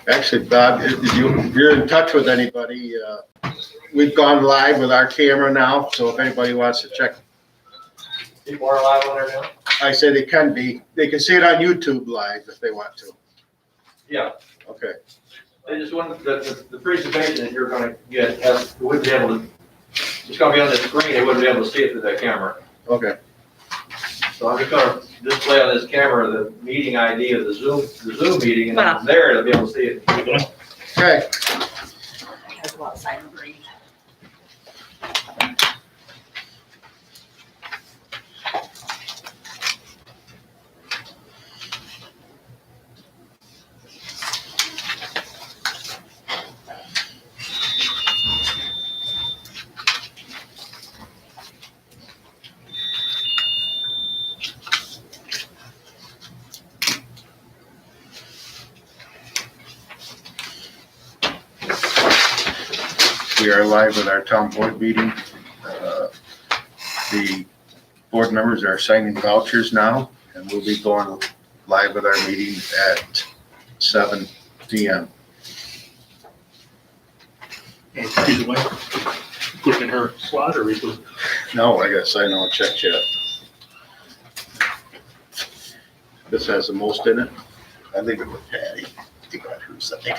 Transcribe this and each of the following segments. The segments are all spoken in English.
Actually, Bob, if you're in touch with anybody, we've gone live with our camera now, so if anybody wants to check. People are live on there now? I say they can see it on YouTube live if they want to. Yeah. Okay. They just want the presentation that you're gonna get, wouldn't be able to, it's gonna be on the screen, they wouldn't be able to see it through that camera. Okay. So I'm just gonna display on this camera the meeting ID of the Zoom meeting, and then from there, they'll be able to see it. Okay. I had to go outside and breathe. We are live with our town board meeting. The board members are signing vouchers now, and we'll be going live with our meeting at 7 p.m. And she's away. Look in her slot or we put. No, I gotta sign all checks yet. This has the most in it. I leave it with Patty. You got her something.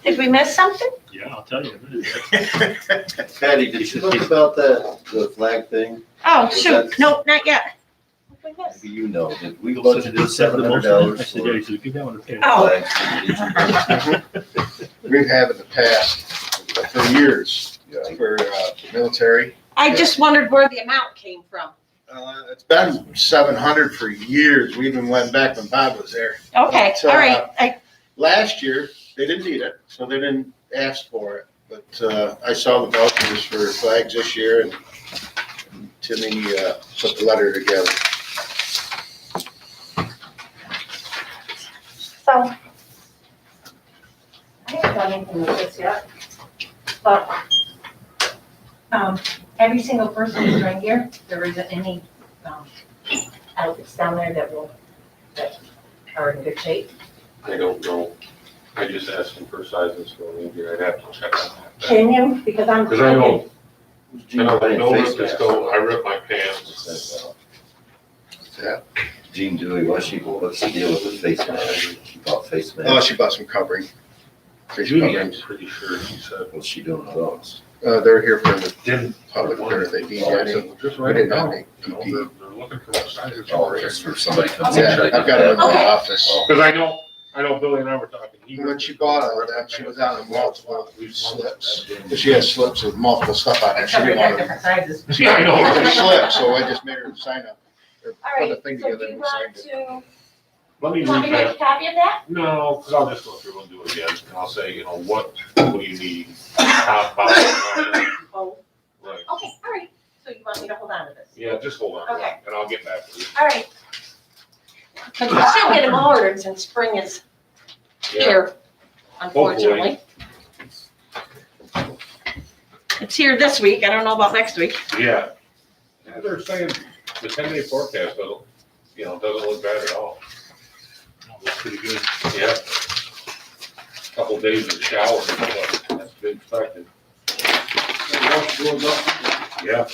Did we miss something? Yeah, I'll tell you. Patty, did you look about the flag thing? Oh, Was shoot, that- nope, not yet. What did we miss? Maybe you know, did we So budgeted did $700 I said, yeah, for he said, give that one to Patty. Oh. flags for the beach? We've had in the past for years Yeah. for military. I just wondered where the amount came from. It's been 700 for years. We even went back when Bob was there. Okay, But, all right. Last year, they didn't need it, so they didn't ask for it. But I saw the vouchers for flags this year, and Timmy put the letter together. So, I haven't done anything with this yet, but, every single person who's right here, there isn't any, outfits down there that are in good shape. I don't know. I just asked him for sizes for maybe I'd have to check on that. Can you? Because I'm. Cause I know, Gene I know, buying no face rip is masks. still, I rip my pants. Gene Dewey, what's the deal with the face mask? She bought face Oh, masks. she bought some covering. Face Judy, I'm coverings. pretty sure she said. What's she doing with those? They're here for the Didn't. public, or if they need Oh, I any. said, just We write it didn't down. have any You know, PP. they're looking for what sizes. Oh, just for somebody comes Yeah, in. I've got it in my Okay. office. Cause I know Billy and I were talking. He When she bought all of that, she was out of multiple slips. She has slips with multiple stuff on it. She didn't want to. sizes. Yeah, I know. Her slip, so I just made her sign up. Or All put a right, thing so do together you and want signed it. to, Let me you want me read to that. make a copy of that? No, cause I'll just go through and do it again, and I'll say, you know, what do you need? Top, bottom, Oh, right. okay, all right. So you want me to hold on to this? Yeah, just hold on, Okay. and I'll get back to you. All right. But you still get them ordered since spring is Yeah, here, unfortunately. It's here this week. I don't know about next week. yeah. Yeah, they're saying the 10-day forecast, though, you know, doesn't look bad at all. Looks pretty good. Yeah. Couple days of showers, but that's to be expected. Yeah.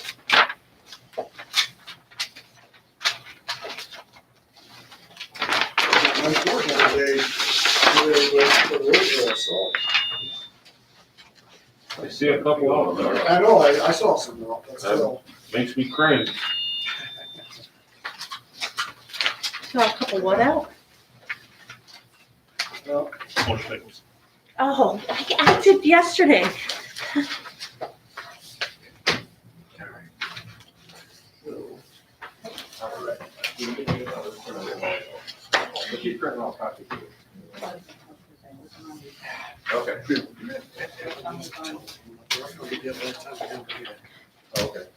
I see a couple of them. I know, I saw some, but still. Makes me cringe. Saw a couple what out? Motorcycles. Oh, I did yesterday. Keep printing off copies. Okay. Okay.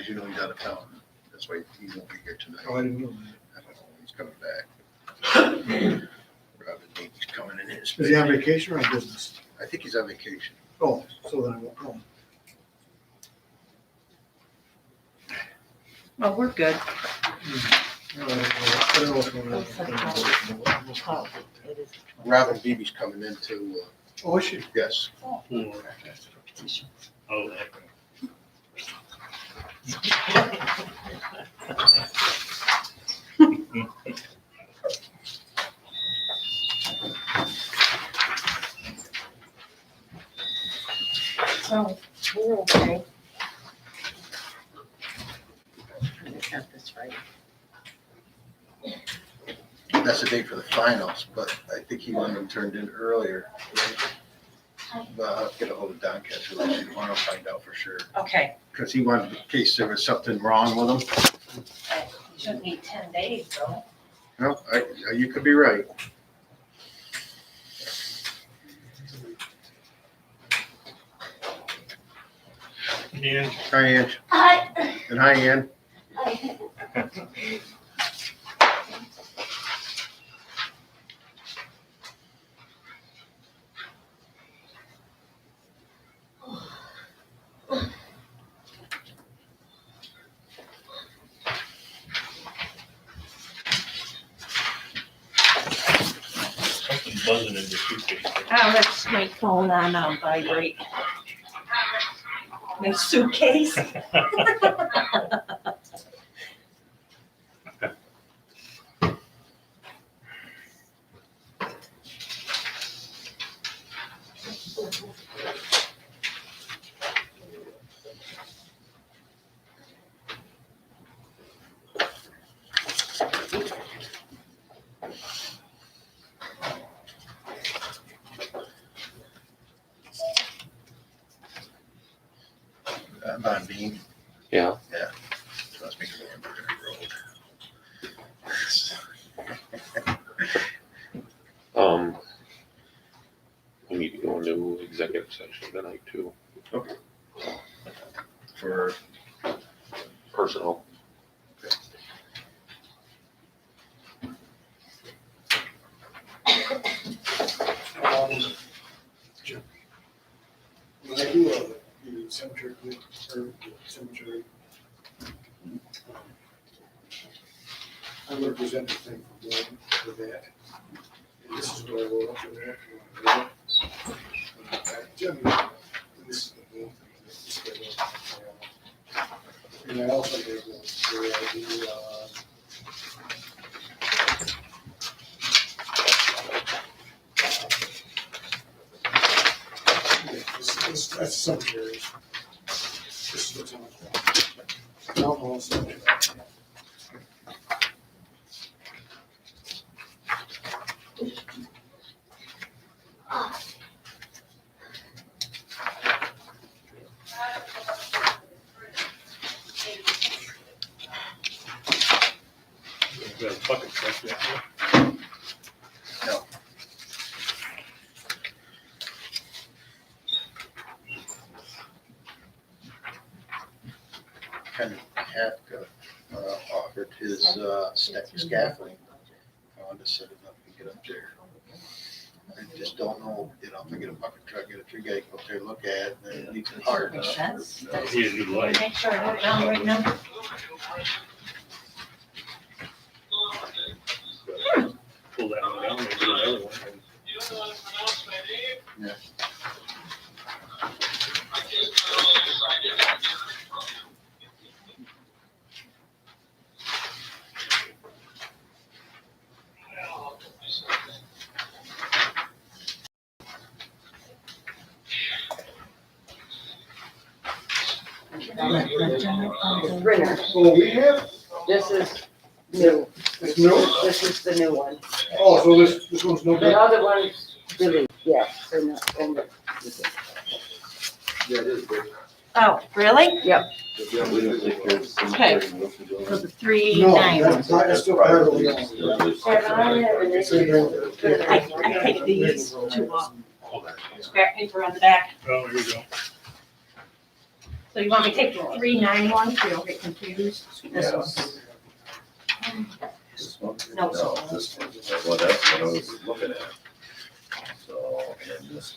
you know he's out of town. That's why he won't be here tonight. Oh, I didn't know that. I don't know when he's coming back. Robin Davey's coming in his. Is he on vacation or on business? I think he's on vacation. Oh, so then I won't know. Well, we're good. I don't know what's going on. Robin Beebe's coming in to, Oh, is she? yes. Oh, okay. So, we're okay. I got this right. That's the date for the finals, but I think he wanted them turned in earlier. But I'll get a hold of Don Catcher, I want to find out for sure. Okay, Because he wanted, in case there was something wrong with him. you shouldn't need 10 days though. No, you could be right. Yeah. Hi, Ange. Hi. And hi, Ann. Something buzzing in your suitcase. Oh, that's my phone on vibrate. My suitcase. Von Bean. Yeah. Yeah. Trust me, Hamburger Road. We need to go into executive session tonight too, For, personnel. When I do the cemetery, or the cemetery, I'm gonna present a thing for one for that. And this is what I wrote up for that. This is the main thing. This is the- And I also gave them the, that's cemetery. This is what's on the. Alcohol cemetery. Is that a bucket truck yet? no. Kind of offered his scaffolding. I wanted to set it up and get up there. I just don't know, if I get a bucket truck, get a tree guy, go up there, look at it, and then leave it hard Makes enough. sense. He had a new light. Make sure I wrote down the right number. Pull that one down, maybe another one. Ringer. Oh, we have, This is new. it's new? This is the new one. Oh, so this one's no The good? other one's delete, yes, they're not. Yeah, it is big. Oh, really? Yep. Yeah, we don't think there's. Okay. So the 3 No, 9 that's still privately owned. I take these two off. Scrap paper on the back. Oh, here we go. So you want me to take the 391 so you don't get confused? This one. This one? No. No, this one. Well, that's what I was looking at. So, and this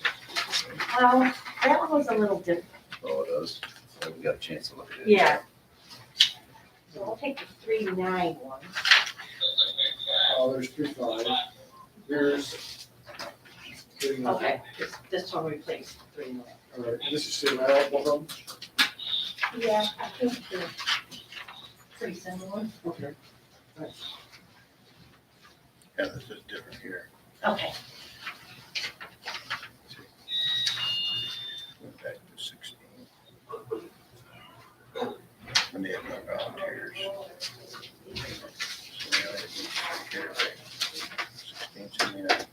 one. Well, that one was a little different. Oh, it does. So we got a chance to look at it. Yeah. So I'll take the 391. Oh, there's 3.5. Here's. 3.9. Okay, this one replaced 391. All right, this is still out, both of them? Yeah, I think they're pretty similar. Okay. Yeah, this is different here. Okay. Went back to 16. When they had no volunteers. So now it needs to be here, right? 16, 79.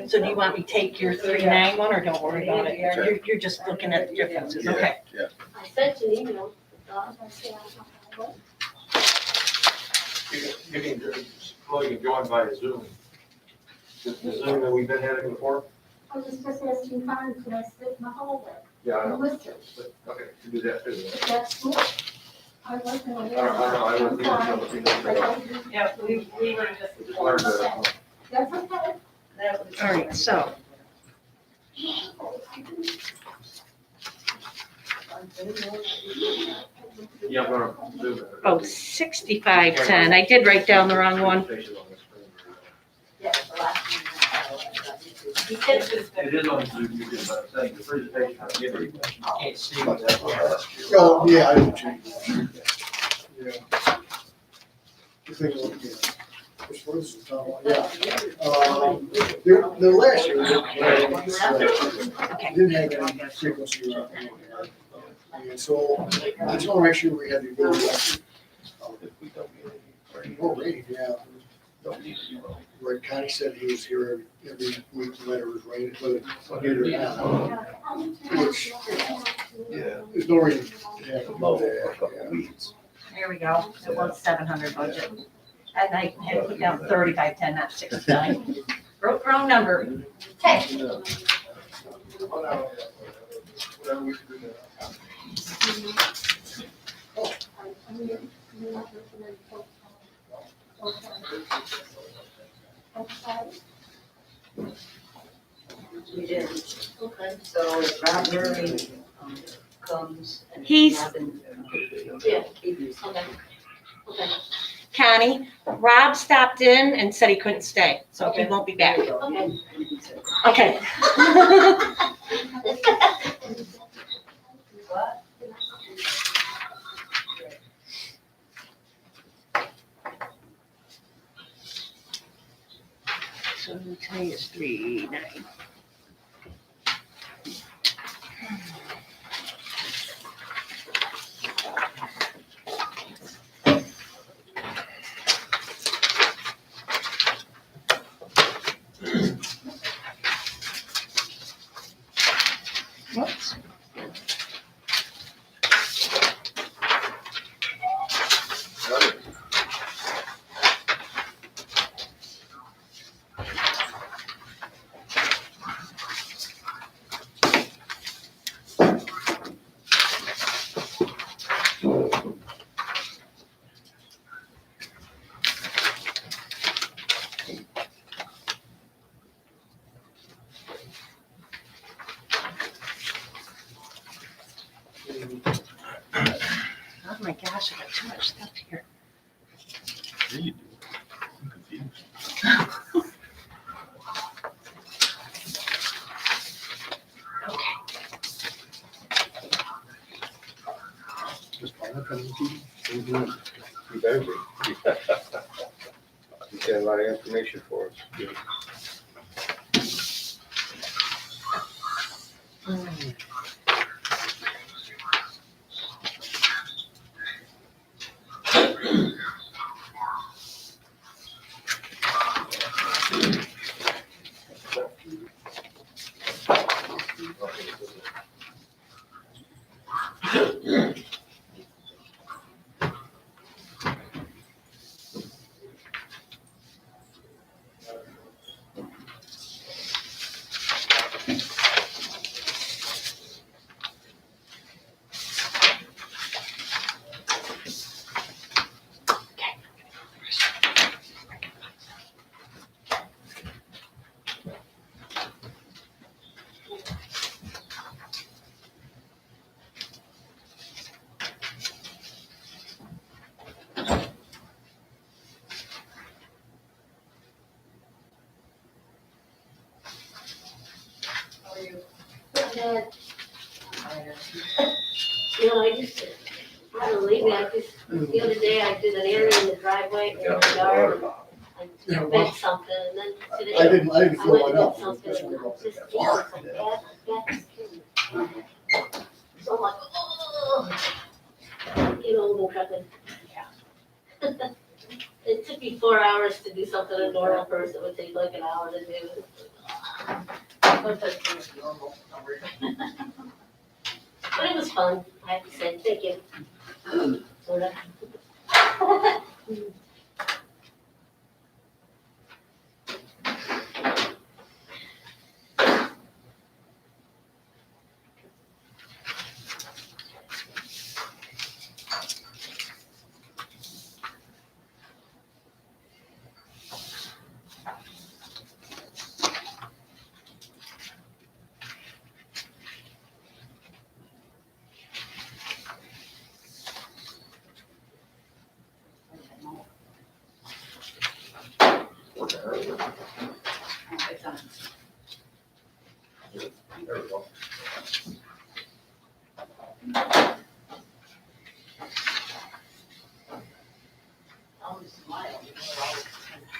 So do you want me to take your 391 or don't worry about it? You're just looking at the differences, okay? Yeah, I sent you an email. You can, well, you can join via Zoom. The Zoom that we've been having before? I was just asking fine, can I sit in the hallway? Yeah, I know. And listen, Okay, you do that too. if that's cool. I wasn't aware. I don't know, I wouldn't think I'm fine. it's- Yeah, we were just. It's hard to- That's okay. All right, so Yeah, I'm gonna Zoom it. oh, 6510. I did write down the wrong one. Yeah, the last one. He said it was It is on Zoom, you can, but I'm saying the presentation, I'm giving you, you can't see what that was. Oh, yeah, I didn't change it. Yeah. The thing was, yeah. Which one is the top one? Yeah. The last year, didn't have any frequency. And so I just want to make sure we had the ability. If we don't get any. Oh, rain, yeah. Don't need it, well. Right, Connie said he was here every week, no matter it was raining, but it did or not. Which, Yeah. there's no reason to have to Mow do a that. couple of weeds. There we go. It was 700 budget. And I had put down 3510, not 69. Wrong number. Okay. We did. Okay. So if Rob Murray comes and. He's- Robin- Yeah. He's- Okay. Okay. Connie, Rob stopped in and said he couldn't stay, so he Okay. won't be back. Okay. Okay. What? So today is 3/9. Whoops. Oh my gosh, I got too much stuff here. I'm confused. Just Paula coming to you? You better be. He's got a lot of information for us. not bad. You know, I just, I don't believe me, the other day I did an area in the driveway in the yard. I bent something and then today I didn't I fill went mine to out. get something This and one goes just that feels far. like that. So I'm like, oh. You know, the trucking. It took me 4 hours to do something a normal person would take like an hour to do. Sometimes normal hours. But it was fun, I have to say, thank you. Sort of.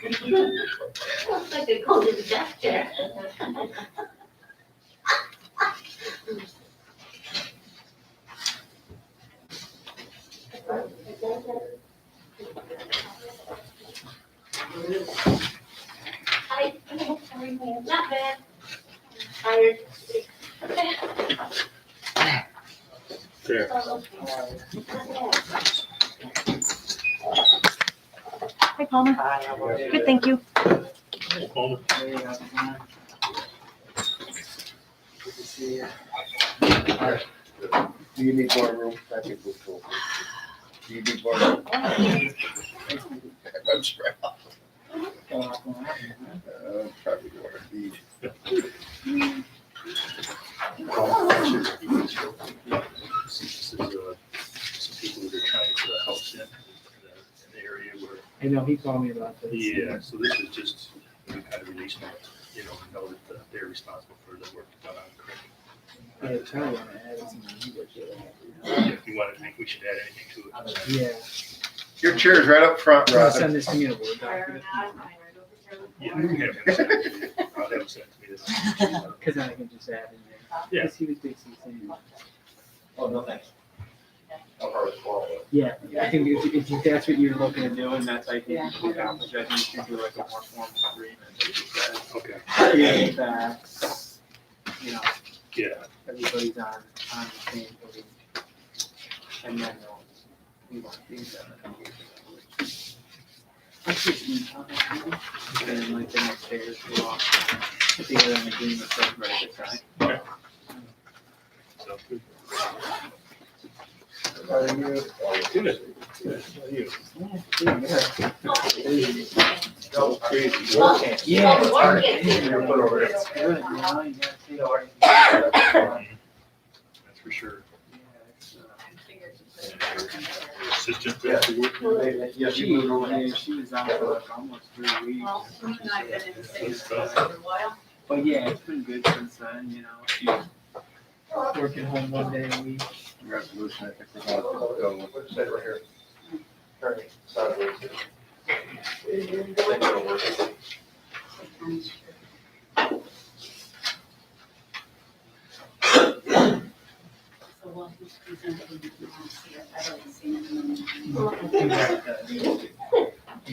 Looks like they called it a death chair. Hi, not bad. Tired. There. Hi, Palmer. Good, thank you. Palmer. Do you need more room? I think we'll go. Do you need more room? I'm spread out. Probably what I need. This is, some people that are trying to put a house in an area where, I know, he called me about this. yeah, so this is just, we kind of releasing it, know that they're responsible for the work done on the creek. Yeah, Charlie wanted to add some language. If you want to think we should add anything to it. Yeah. Your chair's right up front, I'm gonna Robin. send this to me in a Word document, Yeah, we have him send it to you. I'll have him send it to me tonight. because then I can just add in there. Yeah. Because he was basically saying, Oh, no, thanks. I'll probably swallow it. yeah, I think if that's what you're looking to do, and that's I think you can accomplish, I think you should do like a more formal agreement. That just says, Okay, yeah, that, yeah, everybody's on the same page. And then we want things done. Let's just meet on that meeting, and then like the next day or two, I'll put together an agreement for everybody to sign. so good. How are you? Good. Good. How are you? Go crazy. Yeah. Oh, work it. Put over there. It's good, you know, you gotta take it. That's for sure. Yeah, Assistant. Yeah. Yes, she, you moved over there. she was out for like almost 3 weeks. Well, we and I have been in the same Good space stuff. for a while. But yeah, it's been good since then, she's working home 1 day a week. Resolution, I think we're gonna go with. What'd you say right here? Attorney, sideways. So while he's presenting, you want to see it, I haven't seen it in a minute. You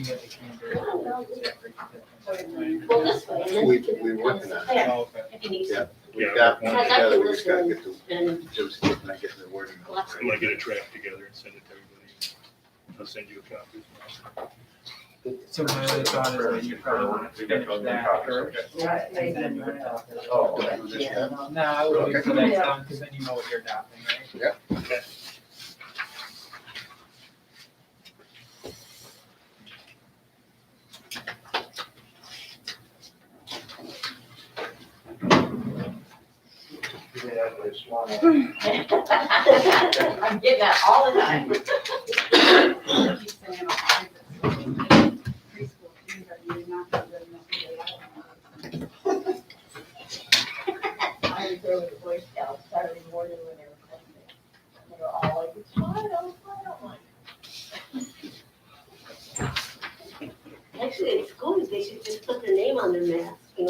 got the Candor. Well, this way, and then We, you can. we're working on it. There, Oh, okay. if you need Yeah. some. We've got one Because I together, can we just gotta get listen the, and just getting the wording. lots I want to get a draft together and send it to everybody. I'll send you a copy. So my other thought is that you probably want to finish that first. Right. And then you would talk. Oh, Don't do this yet. No, I would wait till that's done, because then you know what you're adopting, right? Okay. I'm getting that all the time. I agree with the voice.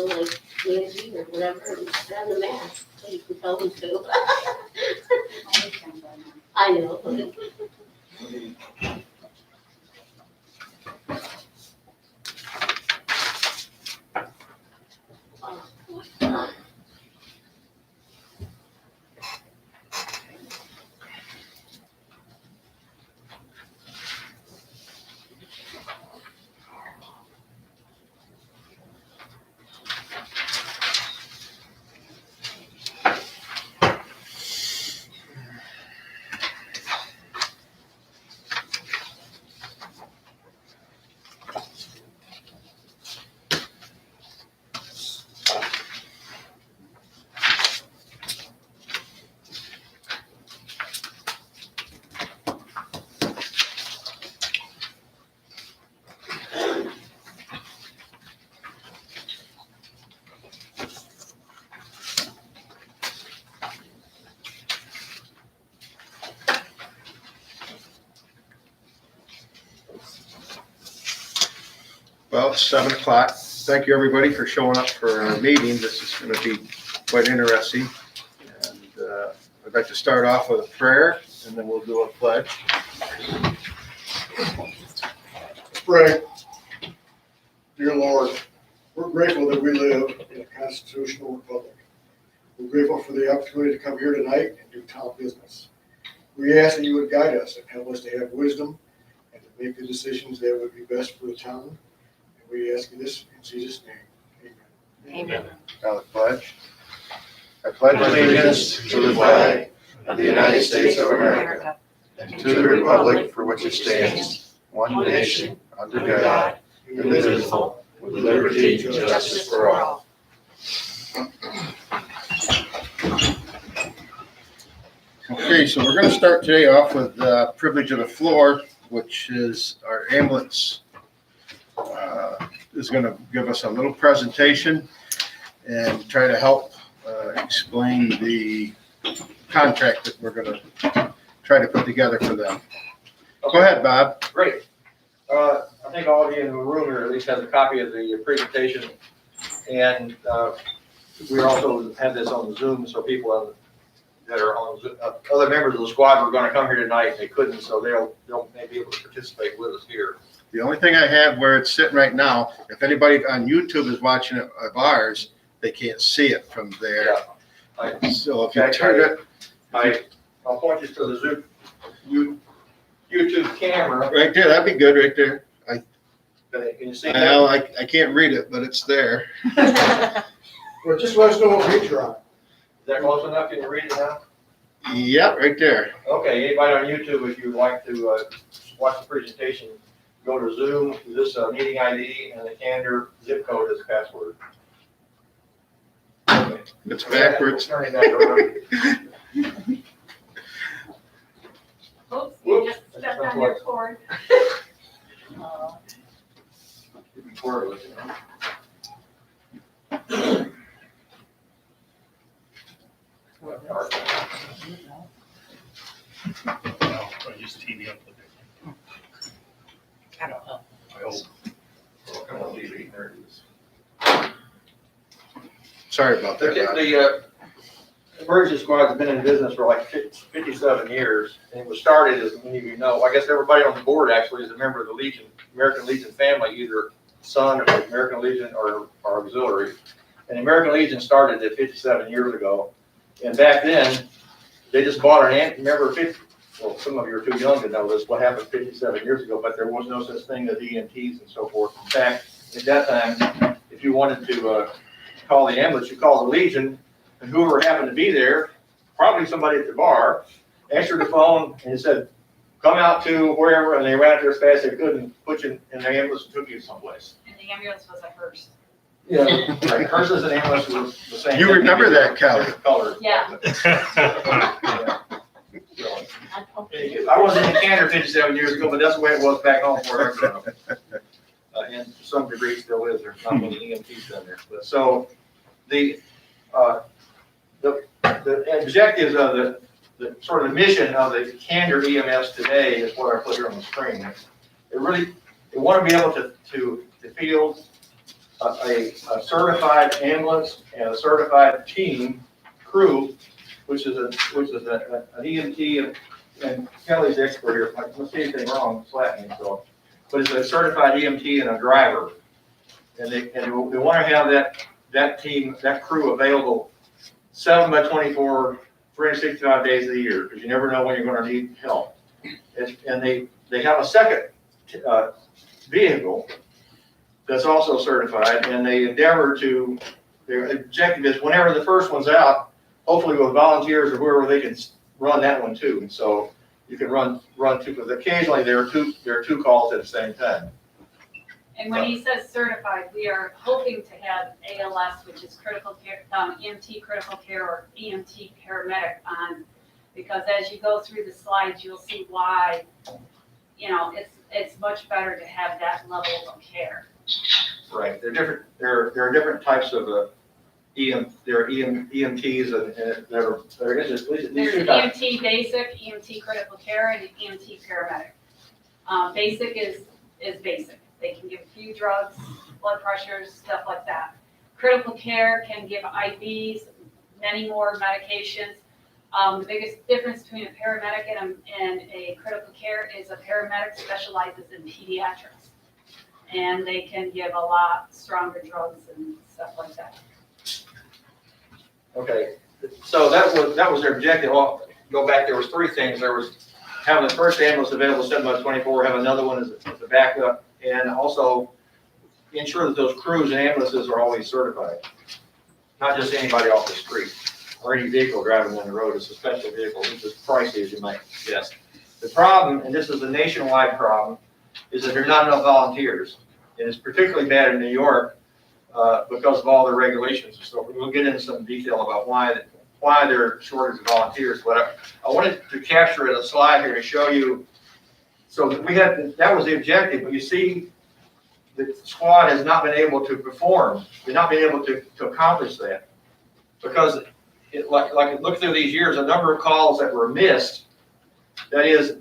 know, like Nancy or whatever, and put on the mask, so you can tell them to. I know. Well, it's 7:00. Thank you, everybody, for showing up for our meeting. This is going to be quite interesting. And I'd like to start off with a prayer, and then we'll do a pledge. Pray. Dear Lord, we're grateful that we live in a constitutional republic. We're grateful for the opportunity to come here tonight and do town business. We ask that you would guide us and help us to have wisdom and to make the decisions that would be best for the town. And we ask you this in Jesus' name. Amen. Now the pledge. I pledge allegiance to the flag of the United States of America and to the republic for which it stands, one nation, under God, indivisible, with liberty and justice for all. Okay, so we're going to start today off with the privilege of the floor, which is our ambulance is going to give us a little presentation and try to help explain the contract that we're going to try to put together for them. Go ahead, Bob. Great. I think all of you in the room here at least has a copy of the presentation. And we also have this on Zoom, so people that are on Zoom, other members of the squad were going to come here tonight, and they couldn't, so they'll maybe be able to participate with us here. The only thing I have where it's sitting right now, if anybody on YouTube is watching it of ours, they can't see it from there. Yeah. So if you turn it I'll point you to the Zoom, YouTube camera. right there, that'd be good right there. Can you see Well, that? I can't read it, but it's there. Well, just let us know what page you're on. Is that close enough? Can you read it now? Yep, right there. Okay, anybody on YouTube, if you'd like to watch the presentation, go to Zoom, this meeting ID, and the Candor zip code as password. Okay. It's backwards. Turn it back around. Oops, you just stepped on your cord. Before it was, you know. I use TV up there. I don't know. I hope. Come on, TV, there it is. Sorry about that, Okay, Bob. the emergency squad has been in business for like 57 years, and it was started, as many of you know, I guess everybody on the board actually is a member of the Legion, American Legion family, either son of American Legion or auxiliary. And the American Legion started it 57 years ago, and back then, they just bought remember, well, some of you are too young to know this, what happened 57 years ago, but there was no such thing as EMTs and so forth. In fact, at that time, if you wanted to call the ambulance, you called the Legion, and whoever happened to be there, probably somebody at the bar, answered the phone and said, come out to wherever, and they ran out there as fast as they could and put you in the ambulance and took you someplace. And the ambulance was a hearse. Yeah. Right, hearses and ambulance was the same. You remember that, Kelly? Different colors. Yeah. Yeah. I wasn't in Candor 57 years ago, but that's the way it was back home where I'm from. And to some degree still is, there's not many EMTs down there. But so the objectives of the sort of the mission of the Candor EMS today is what I put here on the screen. They want to be able to field a certified ambulance and a certified team crew, which is an EMT, and Kelly's the expert here, if I don't see anything wrong, slap me, so. But it's a certified EMT and a driver. And they want to have that team, that crew available 7/24, 365 days of the year, because you never know when you're going to need help. And they have a second vehicle that's also certified, and they endeavor to, their objective is whenever the first one's out, hopefully with volunteers or whoever, they can run that one too. And so you can run two, because occasionally there are two calls at the same time. And when he says certified, we are hoping to have ALS, which is critical care, EMT critical care or EMT paramedic on, because as you go through the slides, you'll see why, it's much better to have that level of care. Right, there are different types of EMTs and that are, There's EMT basic, EMT critical care, and EMT paramedic. Basic is basic. They can give a few drugs, blood pressures, stuff like that. Critical care can give IVs, many more medications. The biggest difference between a paramedic and a critical care is a paramedic specializes in pediatrics. And they can give a lot stronger drugs and stuff like that. Okay, so that was their objective. Well, go back, there was three things. There was having the first ambulance available 7/24, have another one as a backup, and also ensure that those crews and ambulances are always certified. Not just anybody off the street or any vehicle driving down the road. It's a special vehicle, which is pricey, as you might guess. The problem, and this is a nationwide problem, is that there's not enough volunteers. And it's particularly bad in New York because of all the regulations and stuff. We'll get into some detail about why there are shortage of volunteers. But I wanted to capture in a slide here to show you. So that was the objective, but you see the squad has not been able to perform. They've not been able to accomplish that because look through these years, a number of calls that were missed. That is,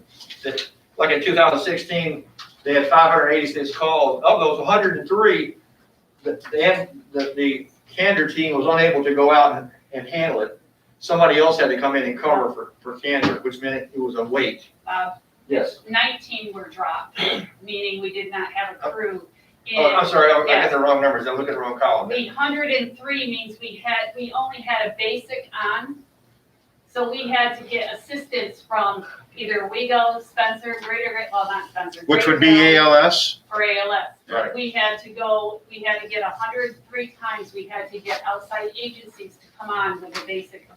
like in 2016, they had 586 calls. Of those 103, the Candor team was unable to go out and handle it. Somebody else had to come in and cover for Candor, which meant it was a wait. Yes. 19 were dropped, meaning we did not have a crew. Oh, I'm sorry, I got the wrong numbers. I looked at the wrong column. The 103 means we only had a basic on, so we had to get assistance from either Wego, Spencer, not Spencer. Which would be ALS? Or ALS. Right. We had to get 103 times, we had to get outside agencies to come on with a basic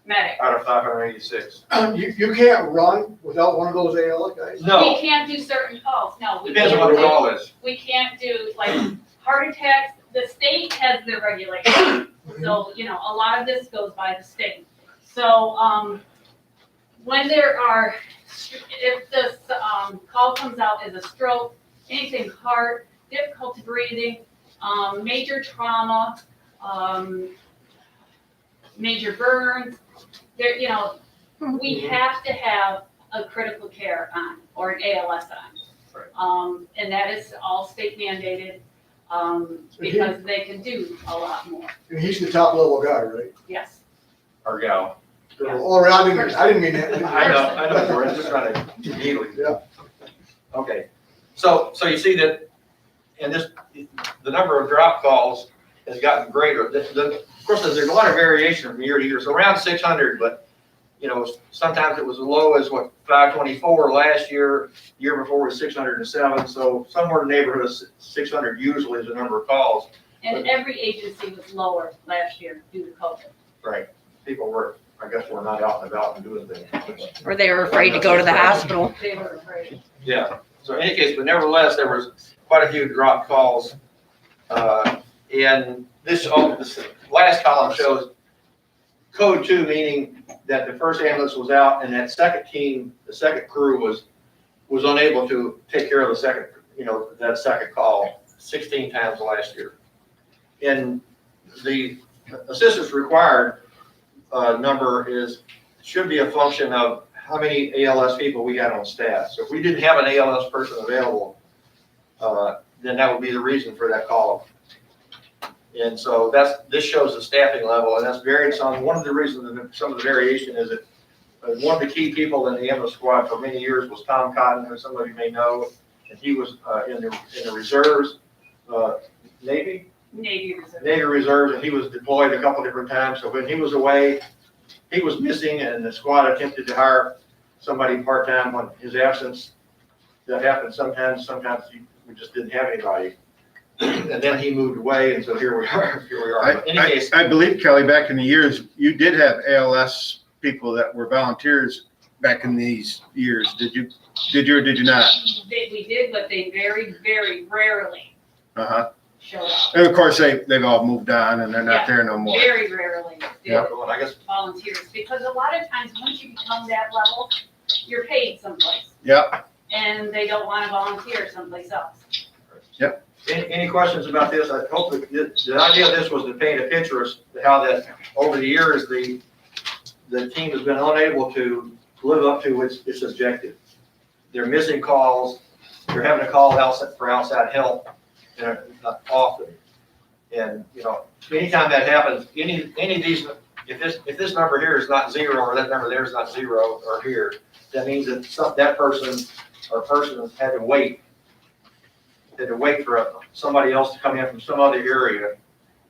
medic. Out of 586. You can't run without one of those ALS guys? We No, can't do certain calls, no. We depends on can't what the do- call is. We can't do, like, heart attacks, the state has their regulations. So, a lot of this goes by the state. So, when if this call comes out as a stroke, anything heart, difficulty breathing, major trauma, major burns, we have to have a critical care on or an ALS on. And that is all state mandated, because they can do a lot more. And he's the top level guy, right? Yes. Or gal. Or I didn't mean that. I know, George, I'm just trying to needle you. Yeah. Okay, so you see that, and the number of drop calls has gotten greater. Of course, there's a lot of variation from year to year, so around 600, but, sometimes it was as low as 524 last year, year before was 607, so somewhere in the neighborhood of 600 usually is the number of calls. And every agency was lower last year due to COVID. Right, people were, I guess, were not out and about and doing things. Or they were afraid to go to the hospital. They were afraid. Yeah, so in any case, but nevertheless, there was quite a few drop calls. And this last column shows code 2, meaning that the first ambulance was out and that second team, the second crew was unable to take care of the second, that second call 16 times last year. And the assistance required number should be a function of how many ALS people we had on staff. So if we didn't have an ALS person available, then that would be the reason for that call. And so this shows the staffing level, and that's varied some. One of the reasons that some of the variation is that one of the key people in the ambulance squad for many years was Tom Cotton, who some of you may know, and he was in the reserves, Navy Navy Reserve. Reserves, and he was deployed a couple different times. So when he was away, he was missing, and the squad attempted to hire somebody part-time on his absence. That happened sometimes. Sometimes we just didn't have anybody. And then he moved away, and so here we are. But in any case, I believe, Kelly, back in the years, you did have ALS people that were volunteers back in these years. Did you or did you not? We did, but they very, very rarely Uh-huh. showed up. And of course, they've all moved on and they're not there no more. Very rarely did I guess volunteers, because a lot of times, once you become that level, you're paid someplace. Yep. And they don't want to volunteer someplace else. Any questions about this? I hope the idea of this was to paint a picture of how that over the years, the team has been unable to live up to its objective. They're missing calls, they're having to call for outside help often. And, anytime that happens, any of these, if this number here is not zero, or that number there is not zero, or here, that means that that person or persons had to wait for somebody else to come in from some other area,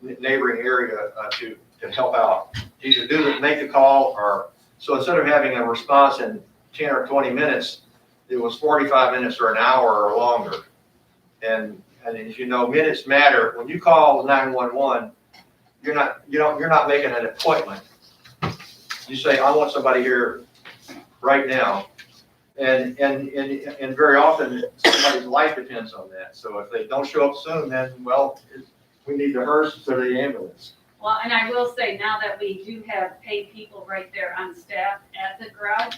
neighboring area, to help out. Either make the call, or so instead of having a response in 10 or 20 minutes, it was 45 minutes or an hour or longer. And as you know, minutes matter. When you call 911, you're not making an appointment. You say, I want somebody here right now. And very often somebody's life depends on that. So if they don't show up soon, then, well, we need the hearse to the ambulance. Well, and I will say, now that we do have paid people right there on staff at the garage,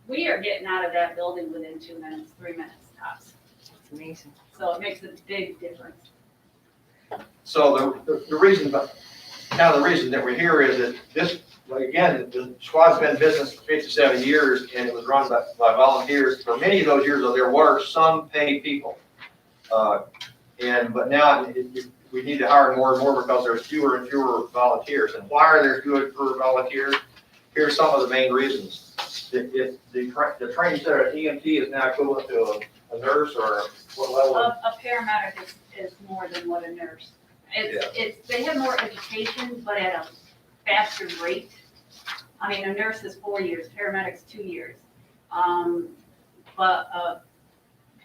we are getting out of that building within 2 minutes, 3 minutes tops. It's amazing. So it makes a big difference. So the reason that we're here is that this, again, the squad's been in business for 57 years, and it was run by volunteers. For many of those years, though, there were some paid people. But now we need to hire more and more because there's fewer and fewer volunteers. And why are there fewer and fewer volunteers? Here's some of the main reasons. If the training center at EMT is now equivalent to a nurse, or what level? A paramedic is more than what a nurse. They have more education, but at a faster rate. I mean, a nurse is 4 years, paramedic's 2 years. But a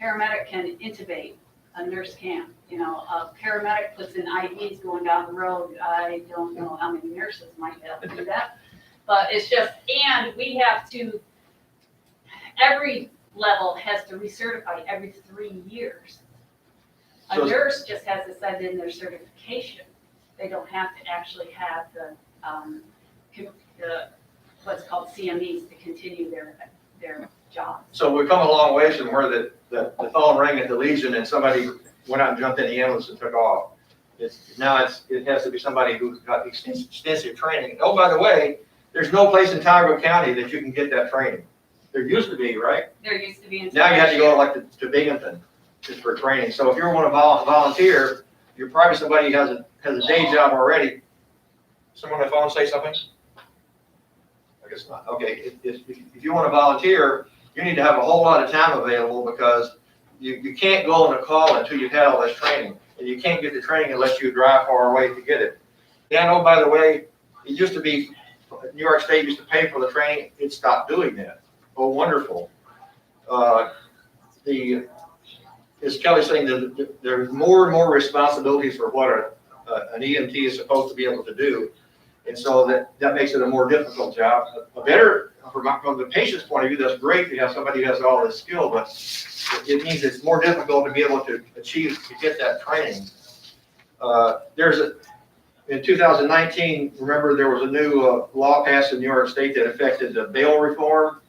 paramedic can intubate, a nurse can't. A paramedic puts in IVs going down the road. I don't know how many nurses might be able to do that. But it's just, and we have to, every level has to recertify every 3 years. A So- nurse just has to send in their certification. They don't have to actually have the what's called CMEs to continue their job. So we've come a long ways from where the phone rang at the Legion and somebody went out and jumped in the ambulance and took off. Now it has to be somebody who's got extensive training. Oh, by the way, there's no place in Tioga County that you can get that training. There used to be, right? There used to be. Now you have to go like to Binghamton just for training. So if you want to volunteer, you're probably somebody who has a day job already. Someone on the phone say something? I guess not. Okay, if you want to volunteer, you need to have a whole lot of time available, because you can't go on a call until you've had all this training. And you can't get the training unless you drive far away to get it. And oh, by the way, it used to be, New York State used to pay for the training. It stopped doing that. Oh, wonderful. As Kelly's saying, there's more and more responsibilities for what an EMT is supposed to be able to do. And so that makes it a more difficult job. From the patient's point of view, that's great to have somebody who has all this skill, but it means it's more difficult to be able to get that training. In 2019, remember, there was a new law passed in New York State that affected the bail reform.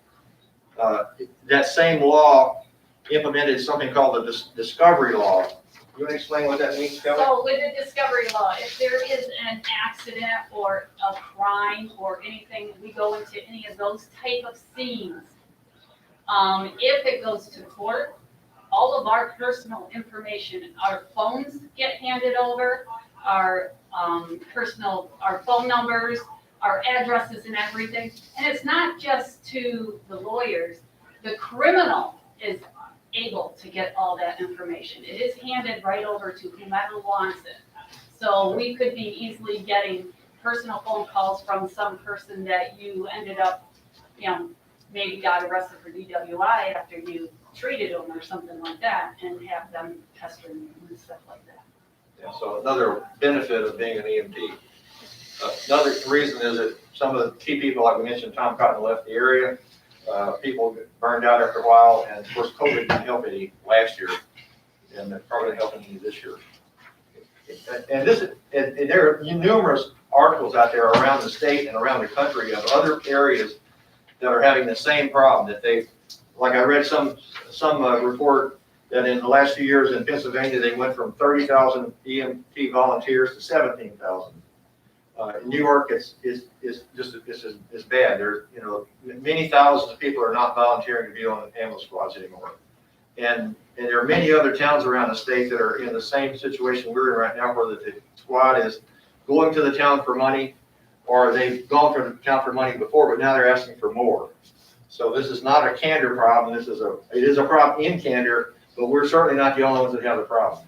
That same law implemented something called the discovery law. You want to explain what that means, Kelly? So with the discovery law, if there is an accident or a crime or anything, we go into any of those type of scenes. If it goes to court, all of our personal information, our phones get handed over, our personal, our phone numbers, our addresses and everything. And it's not just to the lawyers, the criminal is able to get all that information. It is handed right over to whomever wants it. So we could be easily getting personal phone calls from some person that you ended up, maybe got arrested for DWI after you treated them or something like that, and have them pestering you and stuff like that. Yeah, so another benefit of being an EMT. Another reason is that some of the key people, like we mentioned, Tom Cotton left the area. People get burned out after a while, and of course, COVID didn't help any last year, and it's probably not helping any this year. And there are numerous articles out there around the state and around the country of other areas that are having the same problem, that they, like I read some report that in the last few years in Pennsylvania, they went from 30,000 EMT volunteers to 17,000. In New York, it's just as bad. There's, many thousands of people are not volunteering to be on ambulance squads anymore. And there are many other towns around the state that are in the same situation we're in right now, where the squad is going to the town for money, or they've gone to the town for money before, but now they're asking for more. So this is not a Candor problem. It is a problem in Candor, but we're certainly not the only ones that have the problem.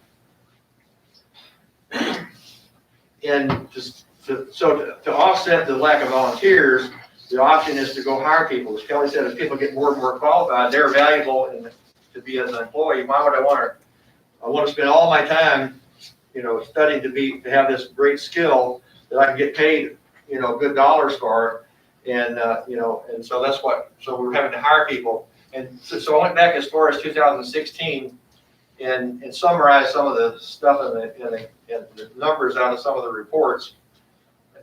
And to offset the lack of volunteers, the option is to go hire people. As Kelly said, as people get more and more qualified, they're valuable to be as an employee. Why would I want to spend all my time, studying to have this great skill that I can get paid, good dollars for, and so we're having to hire people. And so I went back as far as 2016 and summarized some of the stuff and the numbers out of some of the reports.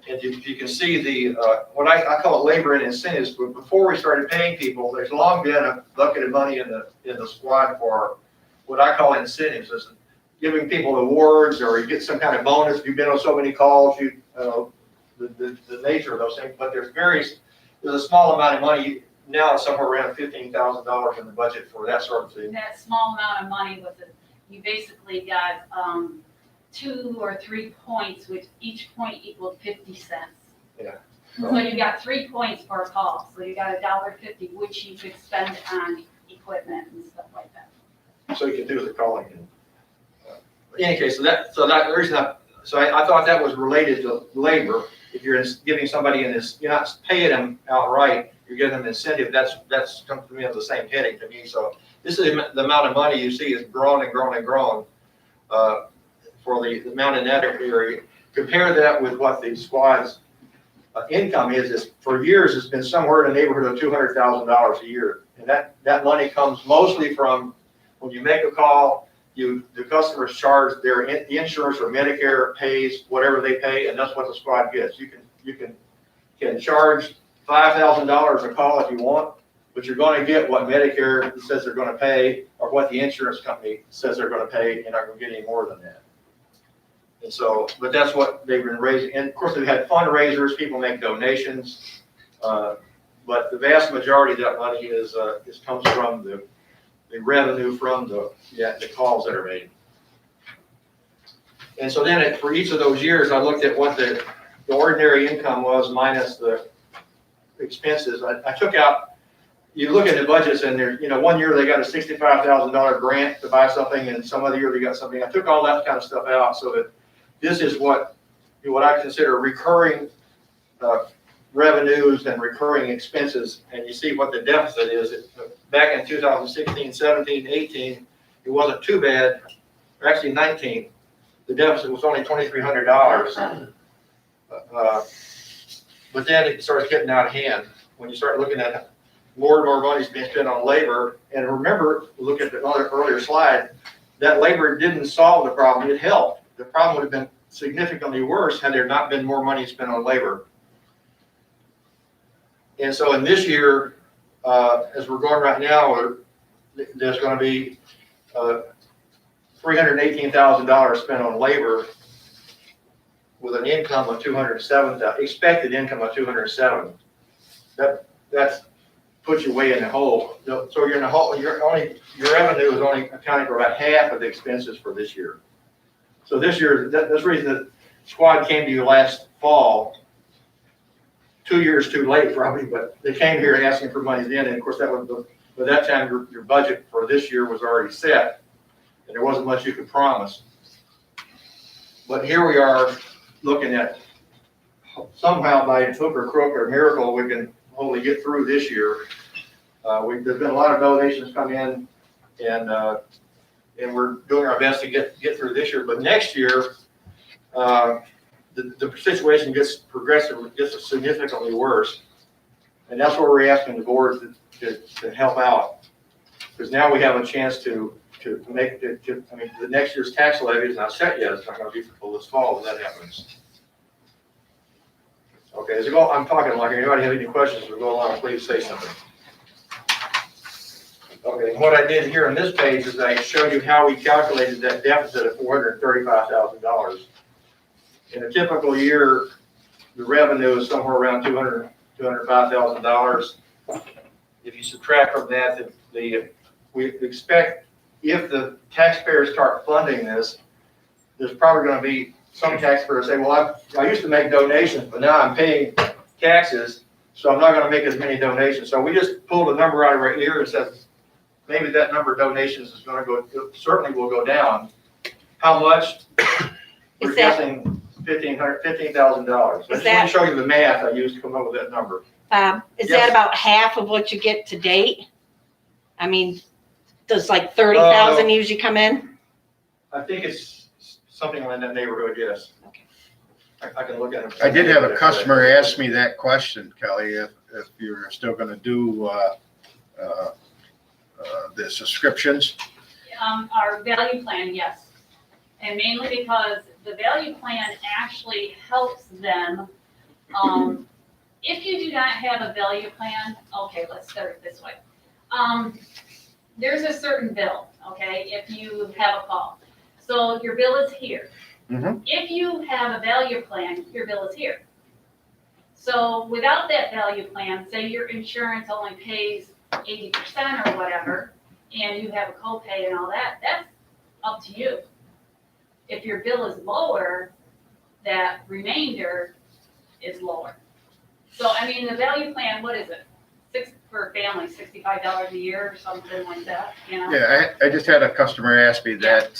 And you can see the what I call it labor and incentives. But before we started paying people, there's long been a bucket of money in the squad for what I call incentives. Is giving people awards, or you get some kind of bonus if you've been on so many calls. The nature of those things. But there's a small amount of money now, somewhere around $15,000 in the budget for that sort of thing. That small amount of money you basically got 2 or 3 points, which each point equaled 50 cents. Yeah. So you got 3 points per call. So you got $1.50, which you could spend on equipment and stuff like that. So you can do the calling. In any case, I thought that was related to labor. If you're giving somebody you're not paying them outright, you're giving them incentive. That's comes to me as the same heading to me. So this is the amount of money you see is grown and grown and grown for the amount in that area. Compare that with what the squad's income is for years has been somewhere in the neighborhood of $200,000 a year, and that money comes mostly from when you make a call. The customers charge the insurance, or Medicare pays whatever they pay, and that's what the squad gets. You can charge $5,000 a call if you want, but you're going to get what Medicare says they're going to pay, or what the insurance company says they're going to pay. You're not going to get any more than that. And so, but that's what they've been raising. And of course, they've had fundraisers. People make donations, but the vast majority of that money comes from the revenue from the calls that are made. And so then for each of those years, I looked at what the ordinary income was minus the expenses. I took out, you look at the budgets, and there's, one year they got a $65,000 grant to buy something, and some other year they got something. I took all that kind of stuff out so that this is what I consider recurring revenues and recurring expenses, and you see what the deficit is. Back in 2016, 17, 18, it wasn't too bad. Or actually 19, the deficit was only $2,300. But then it starts getting out of hand when you start looking at more and more money is being spent on labor. And remember, look at the earlier slide, that labor didn't solve the problem, it helped. The problem would have been significantly worse had there not been more money spent on labor. And so in this year, as we're going right now, there's going to be $318,000 spent on labor with an income of $207,000, expected income of $207,000. That puts you way in the hole. So you're in the hole. Your revenue is only accounting for about half of the expenses for this year. So this year, that's the reason that squad came to you last fall, 2 years too late probably, but they came here asking for money then, and of course that was, by that time, your budget for this year was already set, and there wasn't much you could promise. But here we are looking at somehow by hook or crook or miracle, we can hopefully get through this year. There's been a lot of donations come in, and we're doing our best to get through this year. But next year, the situation gets significantly worse, and that's where we're asking the board to help out, because now we have a chance to make I mean, the next year's tax levy is not set yet. It's not going to be for this fall when that happens. Okay, as we go, I'm talking like, anybody have any questions as we go along, please say something. Okay, and what I did here on this page is I showed you how we calculated that deficit of $435,000. In a typical year, the revenue is somewhere around $205,000. If you subtract from that, we expect if the taxpayers start funding this, there's probably going to be some taxpayers say, well, I used to make donations, but now I'm paying taxes, so I'm not going to make as many donations. So we just pulled a number out of our ear and said, maybe that number of donations is going to go, certainly will go down. How much? We're guessing $15,000. I just want to show you the math I used to come up with that number. Is that about half of what you get to date? I mean, does like 30,000 usually come in? I think it's something in that neighborhood, yes. Okay. I can look at it. I did have a customer ask me that question, Kelly, if you're still gonna do, the subscriptions. Our value plan, yes. And mainly because the value plan actually helps them. If you do not have a value plan, okay, let's start it this way. There's a certain bill, okay, if you have a call. So your bill is here. Mhm. If you have a value plan, your bill is here. So without that value plan, say your insurance only pays 80% or whatever, and you have a copay and all that, that's up to you. If your bill is lower, that remainder is lower. So, I mean, the value plan, what is it? For a family, $65 a year or something like that, you know? Yeah, I just had a customer ask me that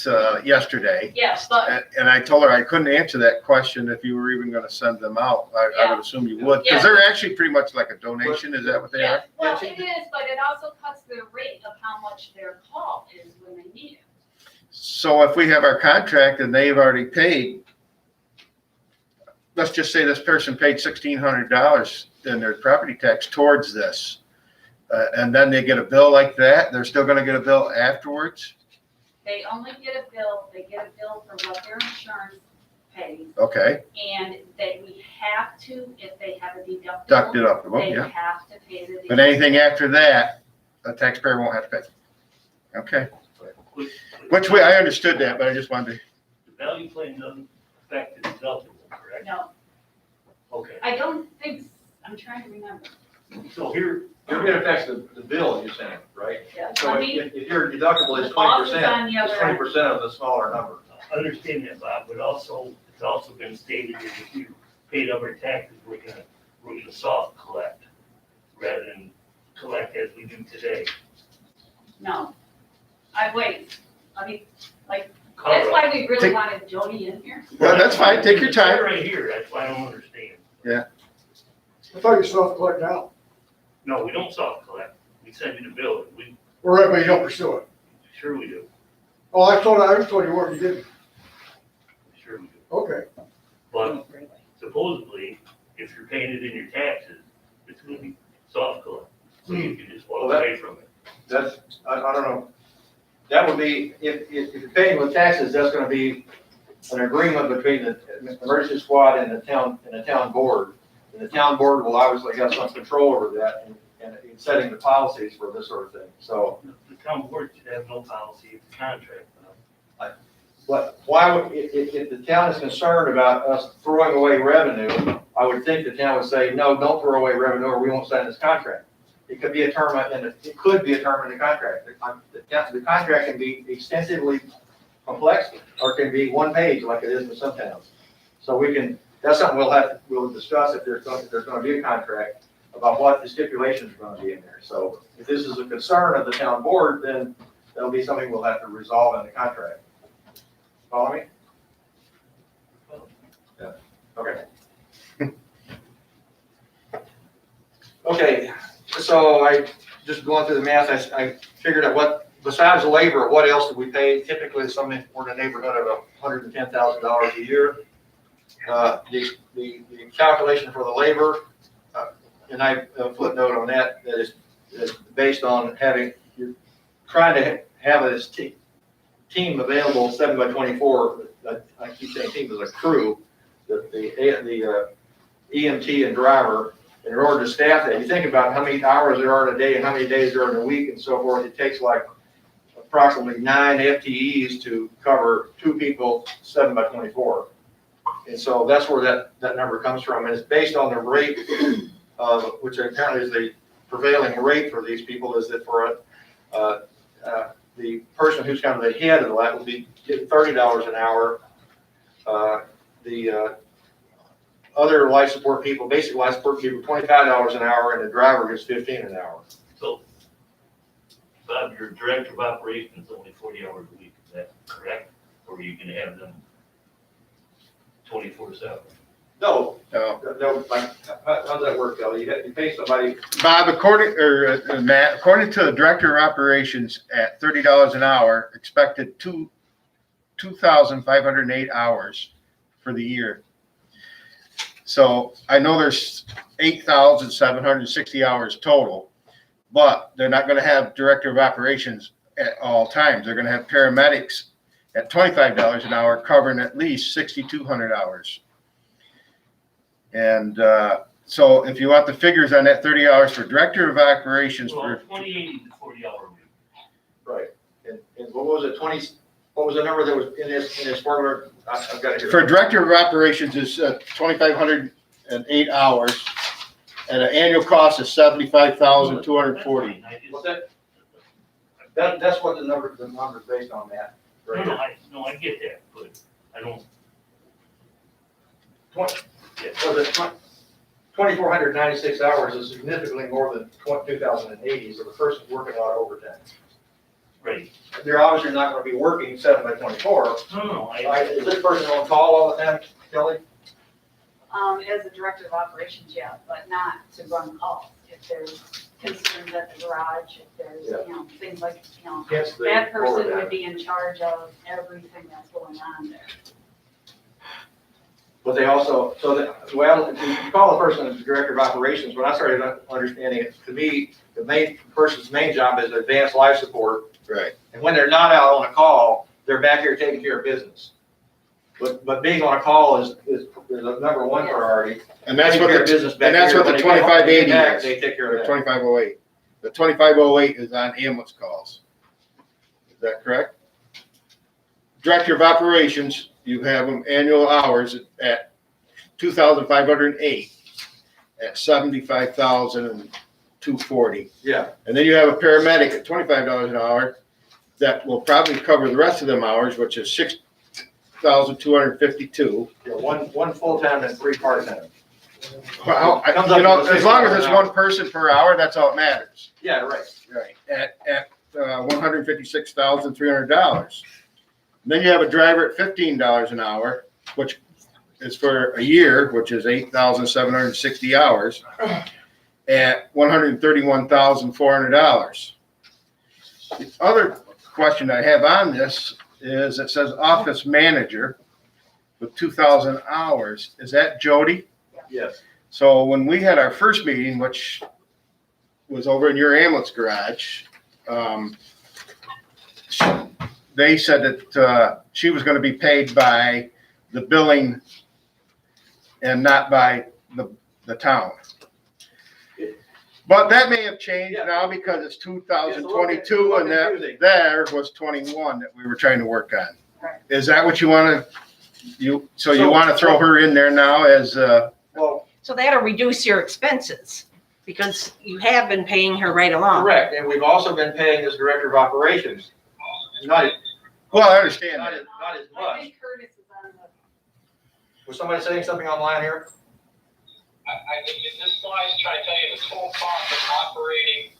yesterday. Yes, but, And I told her I couldn't answer that question if you were even gonna send them out. I would assume you would, because they're actually pretty much like a donation, is that what they yeah, are? well, it is, but it also cuts the rate of how much their call is when they need it. So if we have our contract and they've already paid, let's just say this person paid $1,600 in their property tax towards this. And then they get a bill like that, they're still gonna get a bill afterwards? They only get a bill for what their insurance pays. Okay, And we have to, if they have a deductible. deductible, They yeah. have to pay the deductible. But anything after that, a taxpayer won't have to pay. Okay, which way, I understood that, but I just wanted to. The value plan doesn't affect the deductible, correct? No, Okay, I don't think, I'm trying to remember. so here, It affects the bill you're saying, right? Yeah, So I if mean, if your deductible is the boss is 20%, on the it's other end. 20% of the smaller number. I understand that, Bob, but also, it's also been stated that if you paid over taxes, we're gonna soft collect rather than collect as we do today. No. Wait, I mean, like, that's Colorado. why we really Take- wanted Jody in here. Yeah, that's fine, take your It's right time. Right here, that's why I don't understand. I thought you self-collect now. No, we don't soft collect, we send you the bill, we, All right, but you don't pursue it. sure we do, Oh, I told you what you didn't. sure we do. Okay. But supposedly, if you're paying it in your taxes, it's gonna be soft collect, so you can just walk Well, that- away from it. That's, I don't know. That would be, if you're paying with taxes, that's gonna be an agreement between the emergency squad and the town board. And the town board will obviously have some control over that and in setting the policies for this sort of thing. So, The town board should have no policy, it's a contract. but why would, if the town is concerned about us throwing away revenue, I would think the town would say, no, don't throw away revenue or we won't sign this contract. It could be a term, and it could be a term in the contract. The contract can be extensively complex or it can be one page like it is in some towns. So that's something we'll discuss if there's gonna be a contract about what the stipulations are gonna be in there. So if this is a concern of the town board, then that'll be something we'll have to resolve in the contract. Follow me? Yeah, okay. Okay, so I, just going through the math, I figured out what, besides labor, what else do we pay? Typically, something we're in the neighborhood of $110,000 a year. The calculation for the labor, and I footnote on that is based on you're trying to have a team available 7x24. I keep saying team as a crew, the EMT and driver. In order to staff that, you think about how many hours there are in a day and how many days there are in a week and so forth. It takes like approximately 9 FTEs to cover 2 people 7x24. And so that's where that number comes from. And it's based on the rate, which apparently is the prevailing rate for these people, is that for the person who's kind of the head of the lab will be getting $30 an hour. The other life support people, basic life support people, $25 an hour, and the driver gets $15 an hour. So, Bob, your director of operations is only 40 hours a week, is that correct? Or you can have them 24/7? No, like, how's that work, Kelly? You pay somebody. Bob, Matt, according to the director of operations at $30 an hour, expected 2,508 hours for the year. So I know there's 8,760 hours total, but they're not going to have director of operations at all times. They're going to have paramedics at $25 an hour covering at least 6,200 hours. And so if you want the figures on that 30 hours for director of operations Well, for 28 is 40-hour week. Right. And what was it, what was the number that was in this formula? I've got it here. for director of operations is 2,508 hours at an annual cost of 75,240. What's that? That's what the number's based on, Matt. Right. No, I get that, but I don't. 2,496 hours is significantly more than 2,080, so the person's working a lot of overtime. Right. They're obviously not gonna be working 7x24. No, Is this person on call all the time, Kelly? As a director of operations, yeah, but not to run calls. If there's concerns at the garage, if there's, things like, Yes, that person would be in charge of everything that's going on there. But they also, if you call a person the director of operations, when I started understanding it, to me, the person's main job is advanced life support. Right. And when they're not out on a call, they're back here taking care of business. But being on a call is a number one priority. And that's what the 2580 is. They take care of that. 2508. The 2508 is on ambulance calls. Is that correct? Director of operations, you have them annual hours at 2,508 at 75,240. Yeah. And then you have a paramedic at $25 an hour that will probably cover the rest of them hours, which is 6,252. Yeah, one full-time and 3 part-time. Well, as long as it's one person per hour, that's all that matters. Yeah, right. Right. At $156,300. Then you have a driver at $15 an hour, which is for a year, which is 8,760 hours, at $131,400. The other question I have on this is it says office manager with 2,000 hours. Is that Jody? Yes. So when we had our first meeting, which was over in your ambulance garage, they said that she was going to be paid by the billing and not by the town. But that may have changed now because it's 2022 and that there was 21 that we were trying to work on. Right. Is that what you want to, you want to throw her in there now as Well, So that'll reduce your expenses because you have been paying her right along. correct, and we've also been paying this director of operations. well, I understand Not that. as I much. think Curtis is on the. Was somebody saying something online here? I think in this slide, trying to tell you the total cost of operating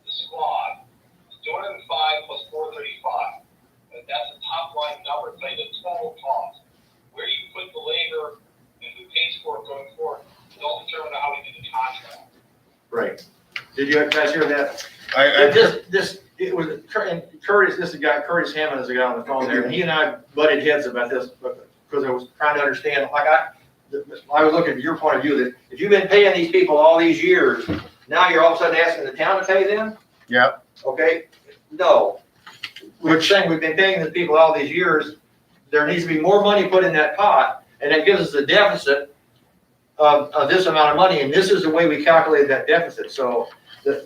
the squad, 205 plus 435. But that's the top line number, saying the total cost. Where you put the labor and who pays for it going forward, will determine how we do the contract. Right. Did you guys hear that? It was Curtis, this is the guy, Curtis Hammond is the guy on the phone there, and he and I butted heads about this, because I was trying to understand, like I was looking at your point of view, that if you've been paying these people all these years, now you're all of a sudden asking the town to pay them? Yeah. Okay, no. We're saying we've been paying the people all these years, there needs to be more money put in that pot, and that gives us a deficit of this amount of money, and this is the way we calculate that deficit. So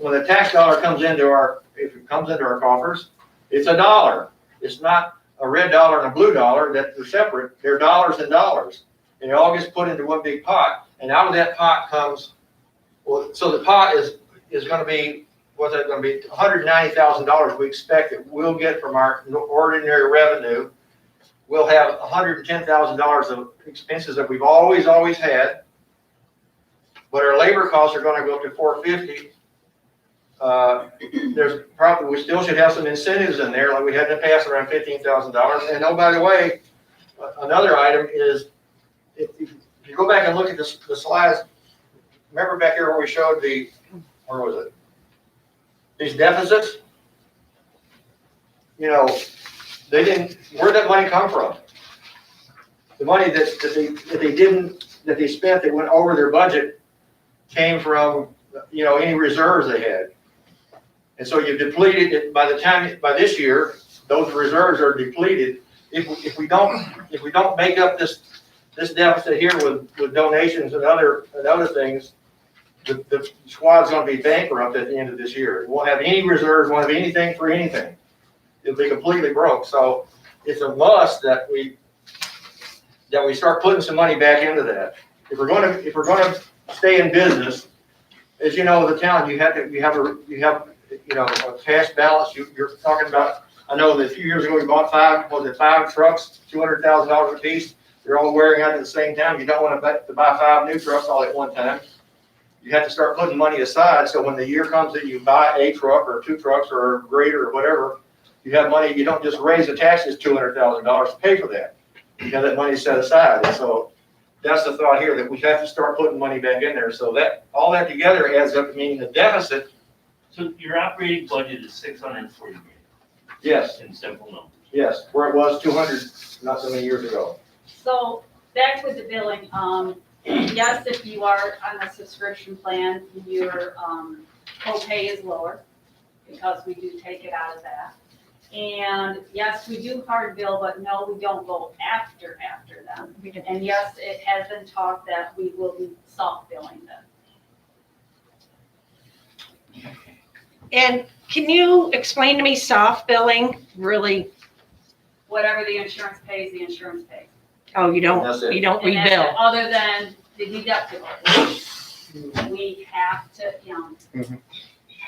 when the tax dollar comes into if it comes into our coffers, it's $1. It's not a red dollar and a blue dollar, that they're separate, they're dollars and dollars. And it all gets put into one big pot, and out of that pot comes, well, so the pot is gonna be, what's that gonna be, $190,000 we expect that we'll get from our ordinary revenue. We'll have $110,000 of expenses that we've always had. But our labor costs are gonna go up to $450. There's probably, we still should have some incentives in there, like we had in the past, around $15,000. And oh, by the way, another item is, if you go back and look at the slides, remember back here where we showed where was it? These deficits? You know, where'd that money come from? The money that they spent that went over their budget came from, you know, any reserves they had. And so you've depleted it by this year, those reserves are depleted. If we don't make up this deficit here with donations and other things, the squad's gonna be bankrupt at the end of this year. It won't have any reserves, won't have anything for anything. It'll be completely broke. So it's a must that we start putting some money back into that. If we're gonna stay in business, as you know, the town, you have a cash balance. You're talking about, I know that a few years ago we bought five trucks, $200,000 a piece. They're all wearing out at the same time. You don't want to buy 5 new trucks all at one time. You have to start putting money aside, so when the year comes that you buy a truck or 2 trucks or a grader or whatever, you have money. You don't just raise the taxes $200,000 to pay for that. You have that money set aside. And so that's the thought here, that we have to start putting money back in there. So that all that together adds up to meaning the deficit. So your operating budget is 640 million. Yes. In simple numbers. Yes, where it was 200 not so many years ago. So back with the billing, yes, if you are on a subscription plan, your copay is lower because we do take it out of that. And yes, we do hard bill, but no, we don't go after them. And yes, it has been talked that we will be soft billing them. And can you explain to me soft billing, really? Whatever the insurance pays, the insurance pays. Oh, you don't And that's rebill? it, other than the deductible. We have to,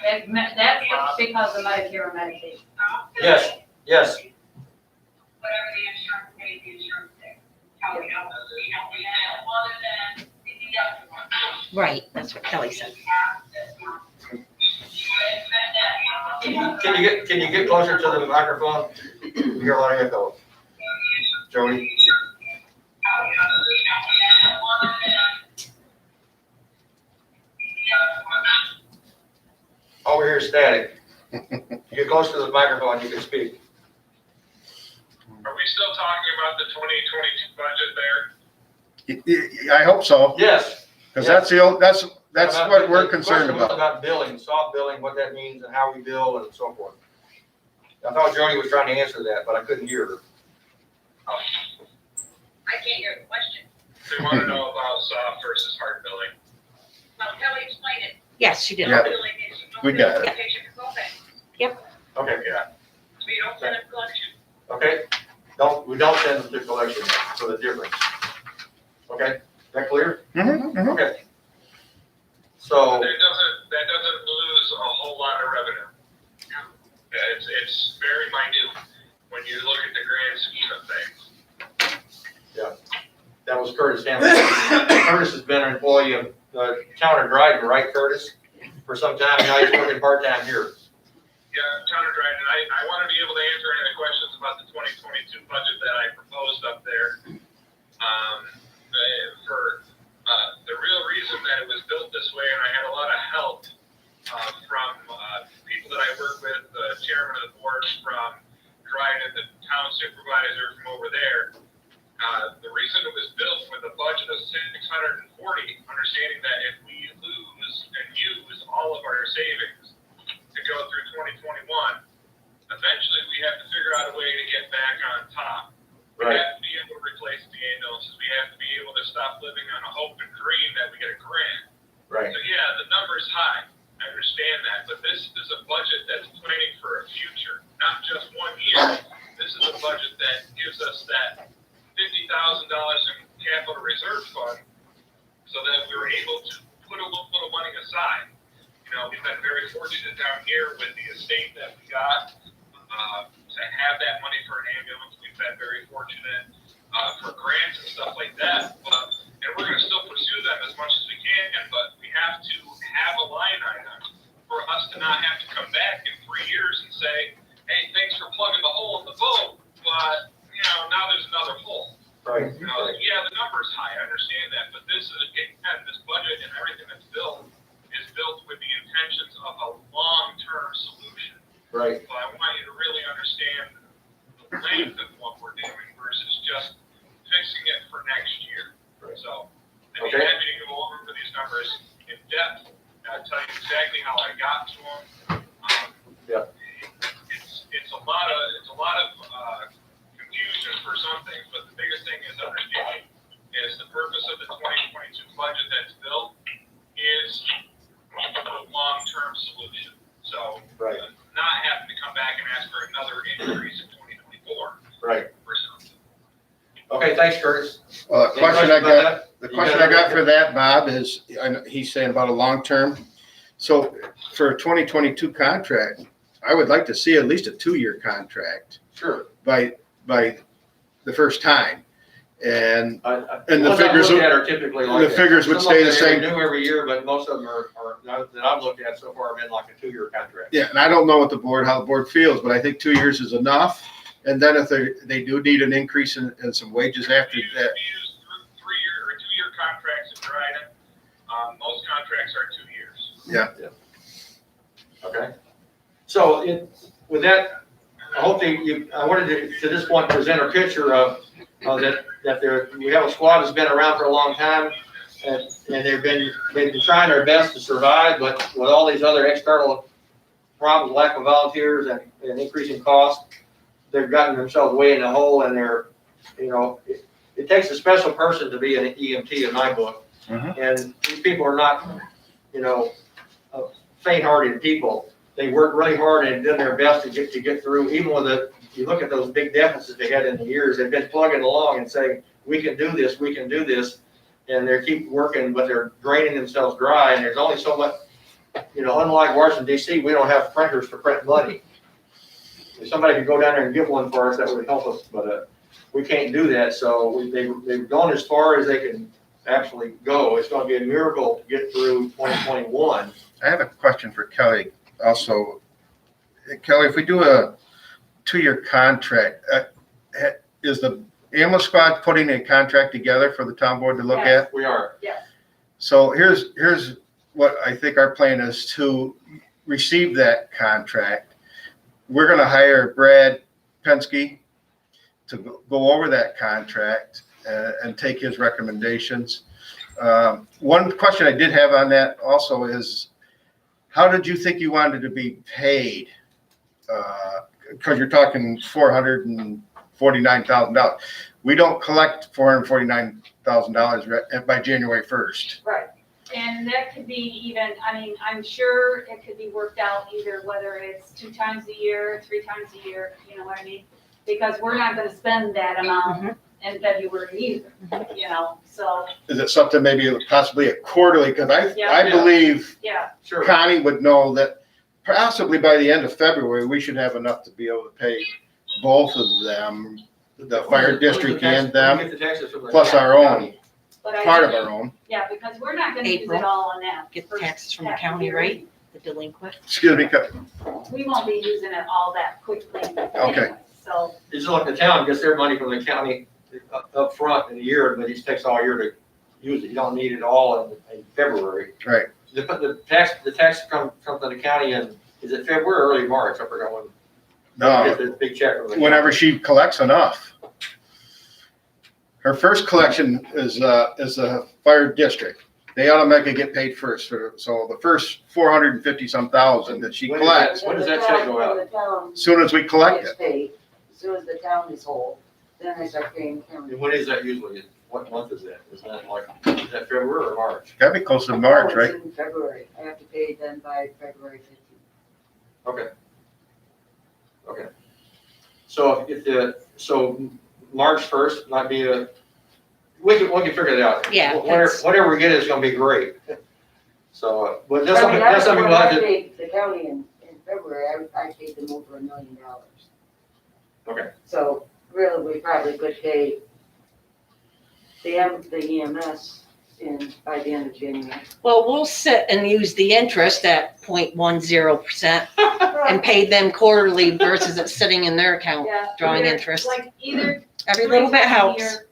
that's because of Medicare and Medicaid. Yes. Whatever the insurance pays, the insurance pays. Other than the deductible. Right, that's what Kelly said. Can you get closer to the microphone? You hear a lot of echo. Jody? Over here is static. You get close to the microphone, you can speak. Are we still talking about the 2022 budget there? I hope so, Yes. because that's what we're concerned The question was about. about billing, soft billing, what that means and how we bill and so forth. I thought Jody was trying to answer that, but I couldn't hear her. I can't hear the question. They want to know about soft versus hard billing. Kelly explained it. Yes, she did. Yeah. We got it. Okay, yeah. We don't send a collection. Okay, we don't send them to collection for the difference. Okay, that clear? Okay. So. That doesn't lose a whole lot of revenue. It's very minute when you look at the grand scheme of things. Yeah, that was employee of the town of Dryden, right, Curtis? For some time, now he's working part-time here. Yeah, Candor, and I want to be able to answer any of the questions about the 2022 budget that I proposed up there. The real reason that it was built this way, and I had a lot of help from people that I work with, the chairman of the board from Dryden, the town supervisor from over there. The reason it was built with a budget of 640, understanding that if we lose and use all of our savings to go through 2021, eventually we have to figure out a way to get back on top. We have to be able to replace the ambulances. We have to be able to stop living on a hope and dream that we get a grant. Right. So yeah, the number's high. I understand that, but this is a budget that's planning for a future, not just 1 year. This is a budget that gives us that $50,000 in capital reserve fund so that we're able to put a little money aside. You know, we've been very fortunate down here with the estate that we got to have that money for an ambulance. We've been very fortunate for grants and stuff like that. And we're going to still pursue them as much as we can, but we have to have a line item for us to not have to come back in 3 years and say, hey, thanks for plugging the hole in the boat, but you know, now there's another hole. Right. You know, yeah, the number's high, I understand that, but this is, again, this budget and everything that's built is built with the intentions of a long-term solution. Right. So I want you to really understand the length of what we're doing versus just fixing it for next year. Right. So I'd be happy to go over these numbers in depth, tell you exactly how I got to them. It's a lot of confusion for some things, but the biggest thing is understanding is the purpose of the 2022 budget that's built is a long-term solution. So not having to come back and ask for another increase in 2024. Right. For something. Okay, thanks, Curtis. Well, the Any question questions about that? the question I got for that, Bob, is, I know he's saying about a long-term. So for a 2022 contract, I would like to see at least a 2-year contract Sure. by the first time. And And the figures looked at are typically like the that. figures would Some stay of the them same. They renew every year, but most of them are that I've looked at so far have been like a 2-year contract. yeah, and I don't know how the board feels, but I think 2 years is enough. And then if they do need an increase in some wages after We that. use 3-year or 2-year contracts in Dryden. Most contracts are 2 years. Yeah. Okay. So with that, I hope I wanted to this point present a picture of that we have a squad that's been around for a long time, and they've been trying their best to survive, but with all these other external problems, lack of volunteers and increasing costs, they've gotten themselves way in the hole, and it takes a special person to be an EMT in my book. Mm-hmm. And these people are not, faint-hearted people. They work really hard and did their best to get through, even with you look at those big deficits they had in the years, they've been plugging along and saying, we can do this, and they keep working, but they're draining themselves dry, and there's only so much, unlike Washington DC, we don't have printers to print money. If somebody could go down there and get one for us, that would help us, but we can't do that, so they've gone as far as they can actually go. It's gonna be a miracle to get through 2021. I have a question for Kelly also. Kelly, if we do a 2-year contract, is the ambulance squad putting a contract together for the town board to look Yes. at? We are. Yes. So here's what I think our plan is to receive that contract. We're gonna hire Brad Penske to go over that contract and take his recommendations. One question I did have on that also is, how did you think you wanted to be paid? Because you're talking $449,000. We don't collect $449,000 by January 1st. Right. And that could be even, I'm sure it could be worked out either whether it's 2 times a year, 3 times a year, you know what I mean? Because we're not gonna spend that amount in February either, so. Is it something maybe possibly a quarterly? Because I Yeah. believe Yeah, Sure. Connie would know that possibly by the end of February, we should have enough to be able to pay both of them, the fire district and them, plus our own. But I part of think- our own. Yeah, because we're not gonna use it April. all on that. Get the first taxes from the half of county, year. right? The delinquent. Excuse me, We won't be using it all that quickly anyway, so, It's just like the town gets their money from the county up front in the year, but it takes all year to use it. You don't need it all in February. Right. The tax comes to the county in, is it February or early March? I forgot when. No. Get the big check from the county. Whenever she collects enough. Her first collection is a fire district. They automatically get paid first. So the first 450 some thousand that she When does that- collects, When does that check go out? When the town as soon as we collect gets it. paid, as soon as the town is whole, then I start paying the county. And when is that usually? What month is that? Is that February or March? Gotta be close to March, Oh, right? it's in February. I have to pay them by February 15th. Okay. So March 1st might be we can figure it out. Yeah, Whatever we get is gonna be great. So, but that's I mean, something we'll when have I to, paid the county in February, I paid them over $1 million. Okay. So really, we probably could pay the EMS by the end of January. Well, we'll sit and use the interest at 0.10% and pay them quarterly versus it sitting in their account yeah. drawing either- interest. Like either. Every little bit 3 times a helps. year,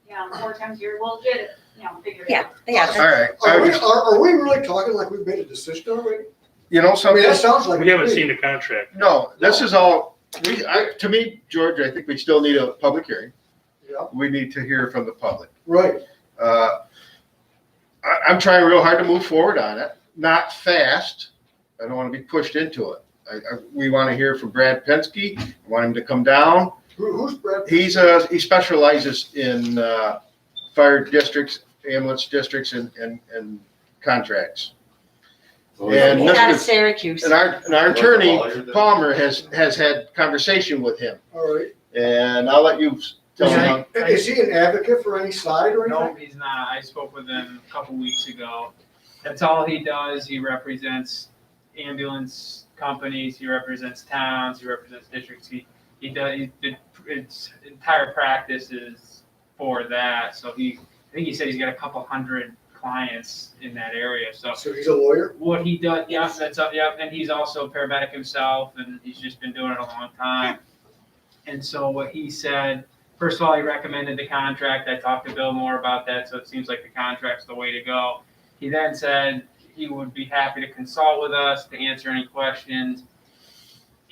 Yeah, 4 times a year, we'll get it, figured Yeah, out. yeah. All right. Are we really talking like we've made a decision already? You know I mean, something? that sounds like. We haven't seen the contract. No, this is all, to me, George, I think we still need a public hearing. Yeah, We need to hear from the public. right. I'm trying real hard to move forward on it, not fast. I don't want to be pushed into it. We want to hear from Brad Penske. I want him to come down. Who's Brad? He specializes in fire districts, ambulance districts, and contracts. And He's out of Mr. Syracuse. And our attorney, Palmer, has had conversation with him. All right. And I'll let you tell him. Is he an advocate for any side or No, anything? he's not. I spoke with him a couple weeks ago. That's all he does. He represents ambulance companies, he represents towns, he represents districts. His entire practice is for that. So I think he said he's got a couple hundred clients in that area. So he's a lawyer? What he does, and he's also a paramedic himself, and he's just been doing it a long time. And so what he said, first of all, he recommended the contract. I talked to Bill more about that, so it seems like the contract's the way to go. He then said he would be happy to consult with us to answer any questions.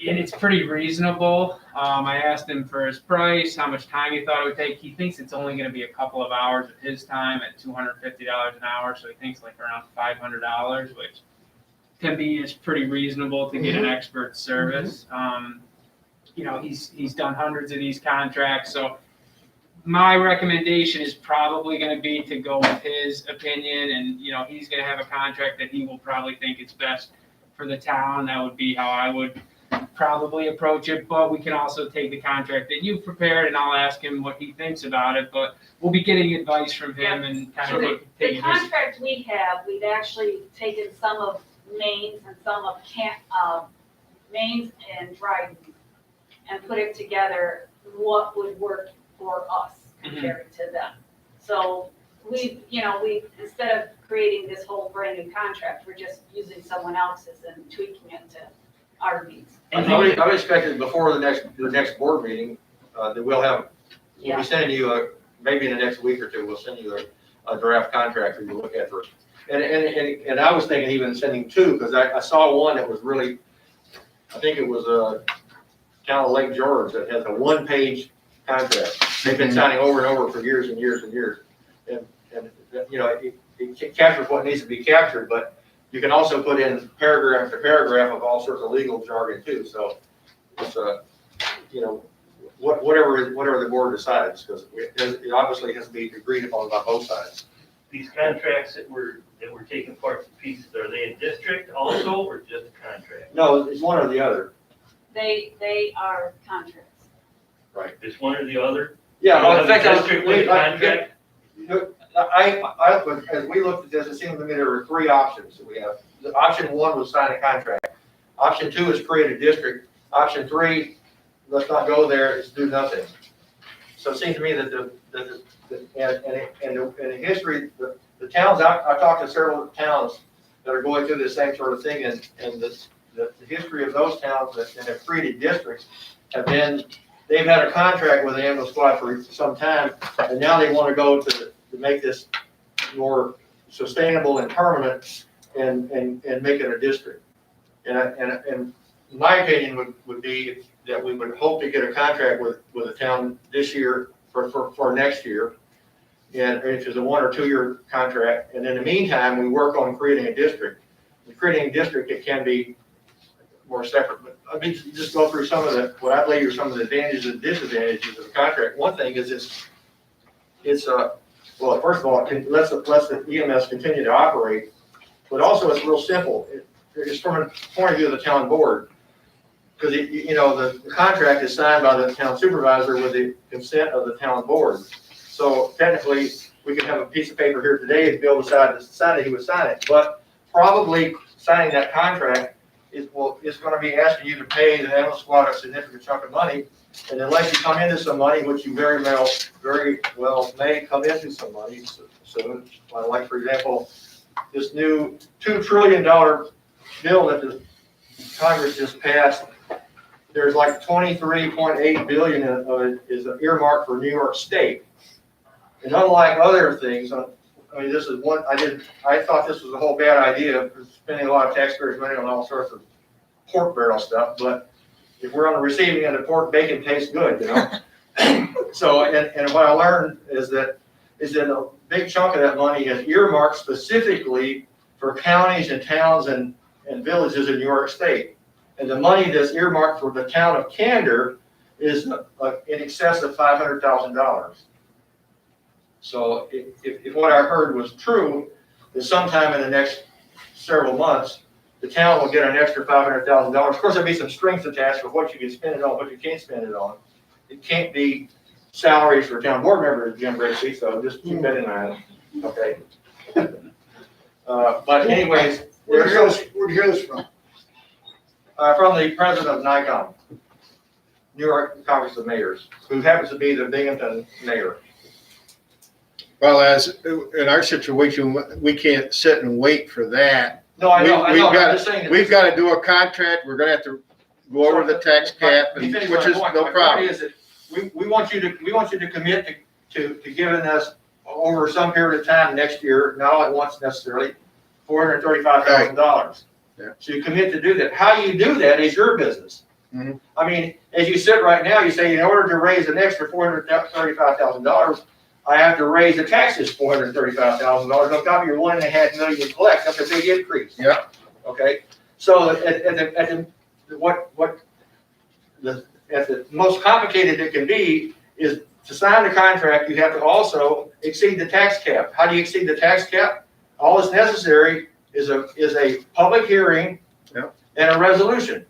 And it's pretty reasonable. I asked him for his price, how much time he thought it would take. He thinks it's only going to be a couple of hours of his time at $250 an hour, so he thinks like around $500, which to me is pretty reasonable to get an expert service. He's done hundreds of these contracts, so my recommendation is probably going to be to go with his opinion, and he's going to have a contract that he will probably think is best for the town. That would be how I would probably approach it, but we can also take the contract that you've prepared, and I'll ask him what he thinks about it, but we'll be getting advice from him and kind of The taking his. contract we have, we've actually taken some of Maine's and some of Maine's and Dryden and put it together, what would work for us compared to them. So we instead of creating this whole brand new contract, we're just using someone else's and tweaking it to our needs. I would expect that before the next board meeting, that we'll be sending you, maybe in the next week or two, we'll send you a draft contract for you to look at first. And I was thinking even sending two, because I saw one that was really, I think it was Town of Lake George, that has a one-page contract. They've been signing over and over for years and years and years. And it captures what needs to be captured, but you can also put in paragraph after paragraph of all sorts of legal jargon too. So it's whatever the board decides, because it obviously has to be agreed upon by both sides. These contracts that we're taking parts and pieces, are they a district also, or just a contract? No, it's one or the other. They are contracts. Right. It's one or the other? Yeah, well, in fact, District with a contract? As we looked at this, it seemed to me there were three options that we have. Option one was sign a contract. Option two is create a district. Option three, let's not go there, it's do nothing. So it seems to me that And the history, the towns, I talked to several towns that are going through the same sort of thing, and the history of those towns that have created districts have been, they've had a contract with the ambulance squad for some time, and now they want to go to make this more sustainable and permanent and make it a district. And my opinion would be that we would hope to get a contract with a town this year for next year. And if it's a 1 or 2 year contract, and in the meantime, we work on creating a district. Creating a district, it can be more separate, but I mean, just go through some of what I believe are some of the advantages and disadvantages of the contract. One thing is well, first of all, it lets the EMS continue to operate, but also it's real simple. It's from a point of view of the town board, because the contract is signed by the town supervisor with the consent of the town board. So technically, we could have a piece of paper here today if Bill decided to sign it, he would sign it. But probably signing that contract is going to be asking you to pay the ambulance squad a significant chunk of money. And unless you come into some money, which you very well may come into some money soon, like for example, this new $2 trillion bill that the Congress just passed, there's like 23.8 billion of it is earmarked for New York State. And unlike other things, I mean, this is one, I thought this was a whole bad idea, spending a lot of taxpayers' money on all sorts of pork barrel stuff, but if we're on the receiving end of pork, bacon tastes good, So, and what I learned is that a big chunk of that money is earmarked specifically for counties and towns and villages in New York State. And the money that's earmarked for the town of Candor is in excess of $500,000. So if what I heard was true, that sometime in the next several months, the town will get an extra $500,000. Of course, there'll be some strings attached for what you can spend it on, what you can't spend it on. It can't be salaries for town board members, Jim Brixey, so just keep that in mind, okay? But anyways, Where'd you hear this from? from the president of NICOM, New York Congress of Mayors, who happens to be the Binghamton mayor. Well, as in our situation, we can't sit and wait for that. No, I know, We've I'm got just saying. We've got to do a contract. We're gonna have to go over the tax cap, which is no problem. Is that we want you to commit to giving us over some period of time next year, not all at once necessarily, $435,000. Yeah. So you commit to do that. How you do that is your business. Mm-hmm. I mean, as you sit right now, you say, in order to raise an extra $435,000, I have to raise the taxes $435,000 on top of your $1.5 million you collect. That's a big increase. Yeah. Okay. So at the most complicated it can be is to sign the contract. You have to also exceed the tax cap. How do you exceed the tax cap? All that's necessary is a public hearing. Yeah. And a resolution.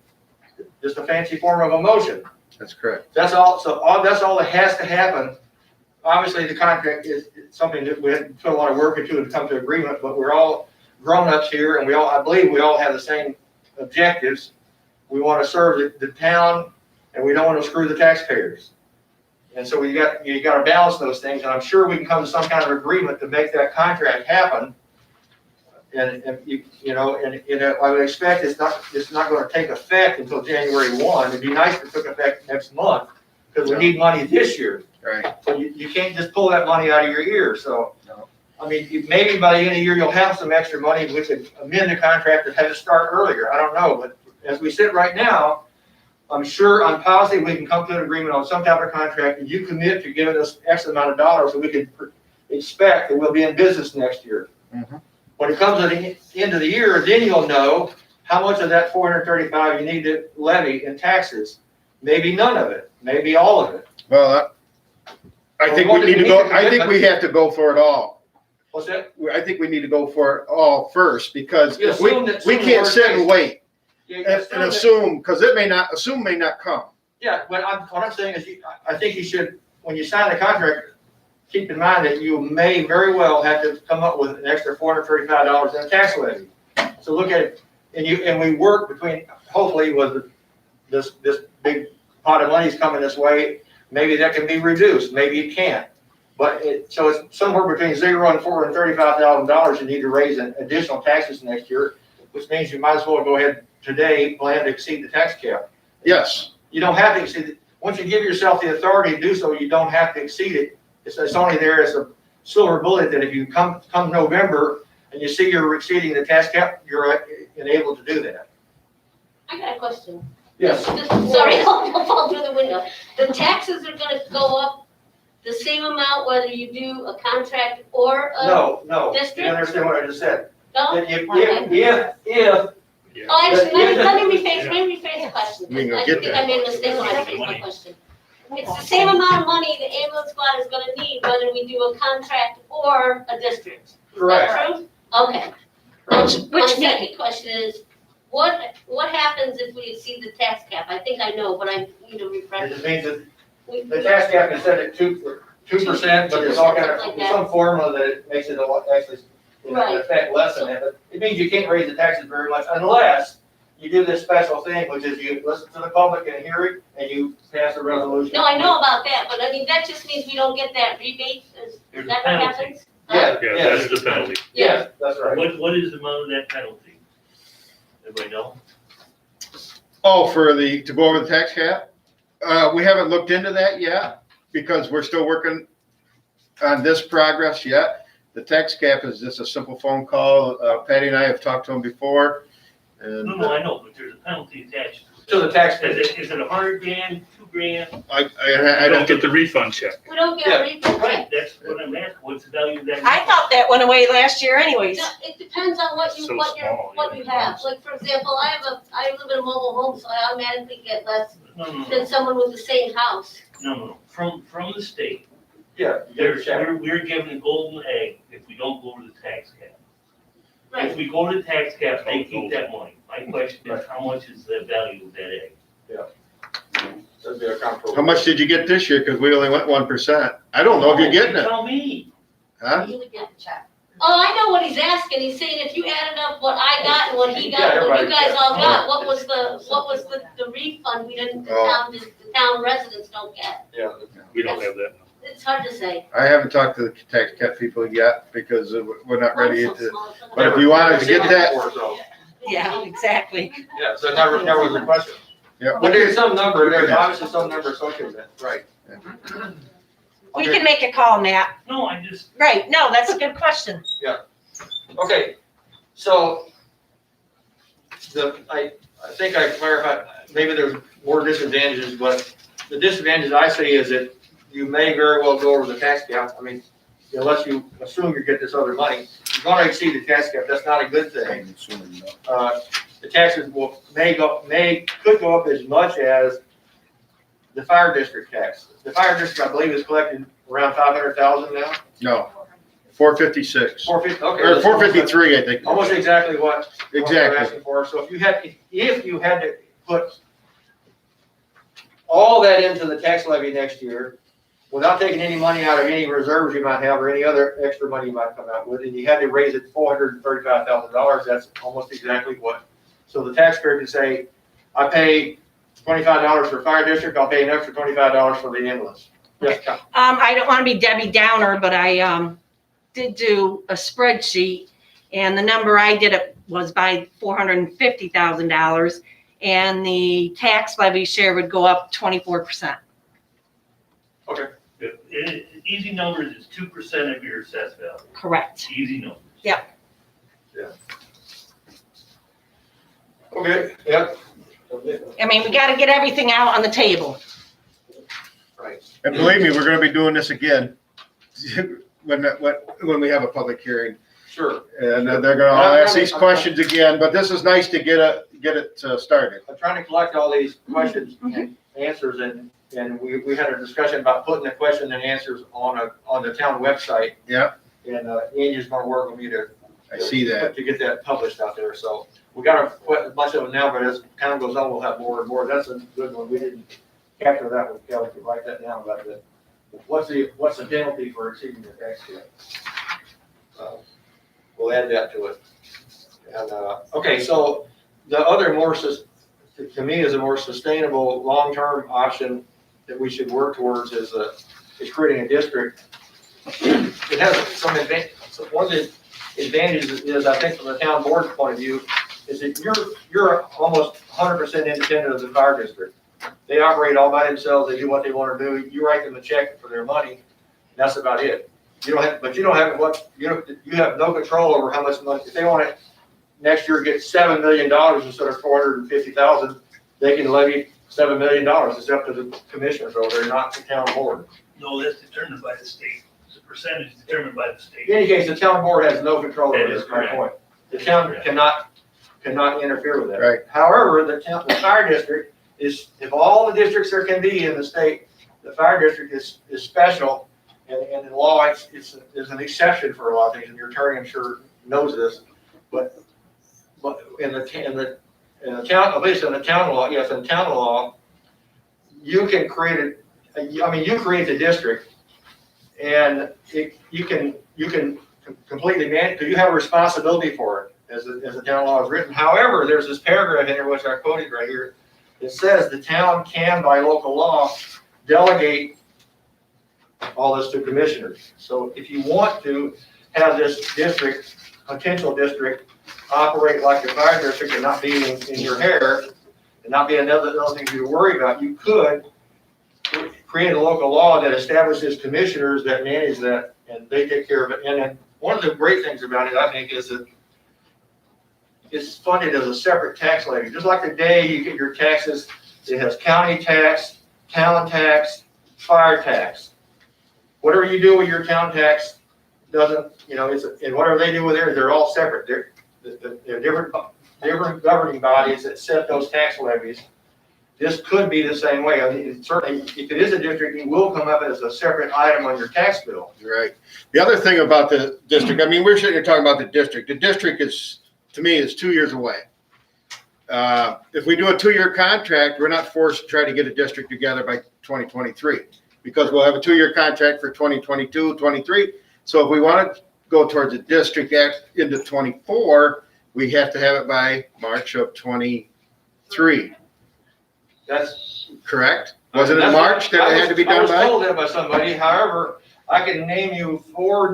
Just a fancy form of a motion. That's correct. That's all. So that's all that has to happen. Obviously, the contract is something that we had to put a lot of work into to come to agreement, but we're all grown-ups here, and I believe we all have the same objectives. We want to serve the town, and we don't want to screw the taxpayers. And so you got to balance those things, and I'm sure we can come to some kind of agreement to make that contract happen. And I would expect it's not going to take effect until January 1. It'd be nice if it took effect next month, because we need money this year. Right. So you can't just pull that money out of your ear. So, No. I mean, maybe by the end of the year, you'll have some extra money. We could amend the contract and have it start earlier. I don't know. But as we sit right now, I'm positive we can come to an agreement on some type of contract, and you commit to giving us X amount of dollars so we can expect that we'll be in business next year. Mm-hmm. When it comes to the end of the year, then you'll know how much of that $435 you need to levy in taxes. Maybe none of it, maybe all of it. Well, I think we need to go. I think we have to go for it all. What's that? I think we need to go for it all first, because Yeah, we can't sit and wait Yeah, and assume, because it may not come. Yeah, but what I'm saying is, I think you should, when you sign the contract, keep in mind that you may very well have to come up with an extra $435 in a tax levy. So look at it, and we work between, hopefully, with this big pot of money's coming this way. Maybe that can be reduced, maybe it can't. But so it's somewhere between $0 and $435,000 you need to raise in additional taxes next year, which means you might as well go ahead today, plan to exceed the tax cap. Yes. You don't have to exceed it. Once you give yourself the authority to do so, you don't have to exceed it. It's only there as a silver bullet that if you come November and you see you're exceeding the tax cap, you're enabled to do that. I got a question. Yes. Sorry, I'll fall through the window. The taxes are gonna go up the same amount whether you do a contract or a No, you district? understand what I just said? No? That if Oh, actually, let me rephrase the question. You can I get think that. I made a mistake when I phrased my question. It's the same amount of money the ambulance squad is gonna need whether we do a contract or a district. Is that Correct. true? Okay. My second question is, what happens if we exceed the tax cap? I think I know, but I need to refresh. It just means that We- the tax cap is set at 2%, but there's all kind of, there's some formula that it makes it a lot, actually, in Right. effect, less than that. But it means you can't raise the taxes very much unless you do this special thing, which is you listen to the public and hear it, and you pass a resolution. No, I know about that, but I mean, that just means we don't get that rebate. Is There's a that what penalty. happens? Yeah, Yeah, yeah, that's the penalty. yeah, that's right. What is the amount of that penalty? Everybody know? Oh, to go over the tax cap? We haven't looked into that yet because we're still working on this progress yet. The tax cap is just a simple phone call. Patty and I have talked to him before. And No, I know, but there's a penalty attached To the taxpayer. Is it $100 grand, $2 grand? I don't get the refund check. We don't get a rebate. Right, that's what I'm asking, what's the value of that? I thought that went away last year anyways. No, it depends on what So you small, have. Like, for example, I live in a mobile home, so I automatically get less No, than someone with the same house. no, from the state. Yeah. We're given a golden egg if we don't go to the tax cap. If we go to the tax cap, they keep that money. My question is, how much is the value of that egg? That'd be a compromise. How much did you get this year? Because we only went 1%. I don't know if you're getting it. Tell me. Huh? You would get the check. Oh, I know what he's asking. He's saying if you added up what I got and what he got, and what you guys all got, what was the refund we didn't, the town residents don't get? Yeah. We don't have that. It's hard to say. I haven't talked to the tax cap people yet because we're not ready I'm so to. small. But if you wanted to get that, Yeah, exactly. Yeah, so never was a question. yeah, But there's some number, there's obviously some number associated with it, right? We can make a call, Matt. No, I just, Right, no, that's a good question. Okay, so I think I clarified, maybe there's more disadvantages, but the disadvantage I see is that you may very well go over the tax cap. I mean, unless you assume you get this other money, you're gonna exceed the tax cap, that's not a good thing. The taxes could go up as much as the fire district tax. The fire district, I believe, is collecting around 500,000 now. no, 456 450, okay. or 453, I think. Almost exactly what they're Exactly. asking for. So if you had to put all that into the tax levy next year, without taking any money out of any reserves you might have or any other extra money you might come out with, and you had to raise it $435,000, that's almost exactly what. So the taxpayer can say, I pay $25 for fire district, I'll pay an extra $25 for the ambulance. Yes, Tom. I don't want to be Debbie Downer, but I did do a spreadsheet, and the number I did it was by $450,000, and the tax levy share would go up 24%. easy numbers is 2% of your assessed value. Correct. Easy numbers. Okay, yep. I mean, we got to get everything out on the table. Right. And believe me, we're gonna be doing this again when we have a public hearing. Sure. And they're gonna all ask these questions again, but this is nice to get it started. I'm trying to collect all these questions and answers, and we had a discussion about putting the question and answers on the town website. Yeah. And Andy's gonna work with me I see that. to get that published out there, so we got a bunch of them now, but as time goes on, we'll have more and more. That's a good one, we didn't capture that one, Kelly, could write that down, about what's the penalty for exceeding the tax cap? We'll add that to it. And, okay, so the other to me, is a more sustainable, long-term option that we should work towards is creating a district. it has some advantage. So one of the advantages is, I think, from the town board's point of view, is that you're almost 100% independent of the fire district. They operate all by themselves. They do what they want to do. You write them a check for their money. And that's about it. You don't have, but you don't have you have no control over how much money. If they want to next year get $7 million instead of $450,000, they can levy $7 million. It's up to the commissioners over there, not the town board. No, that's determined by the state. The percentage is determined by the state. In any case, the town board has no control That over is this, my correct. point. The town cannot interfere with that. Right. However, the fire district is, if all the districts there can be in the state, the fire district is special. And in law, it's an exception for a lot of things, and your attorney, I'm sure, knows this. But in the town, at least in the town law, yes, in town law, you can create you create the district, and you can completely manage, because you have a responsibility for it, as the town law is written. However, there's this paragraph in here, which I quoted right here, that says the town can, by local law, delegate all this to commissioners. So if you want to have this district, potential district, operate like the fire district and not be in your hair, and not be another thing you worry about, you could create a local law that establishes commissioners that manage that, and they take care of it. And then one of the great things about it, I think, is that it's funded as a separate tax levy. Just like the day you get your taxes, it has county tax, town tax, fire tax. Whatever you do with your town tax doesn't, and whatever they do with theirs, they're all separate. They're different governing bodies that set those tax levies. This could be the same way. I mean, certainly, if it is a district, it will come up as a separate item on your tax bill. Right. The other thing about the district, I mean, we're sitting here talking about the district. The district is, to me, is 2 years away. If we do a 2-year contract, we're not forced to try to get a district together by 2023, because we'll have a 2-year contract for 2022, 23. So if we want to go towards a district act into 24, we have to have it by March of 23. That's correct. Wasn't it March that it had to be done I was by? told that by somebody. However, I can name you 4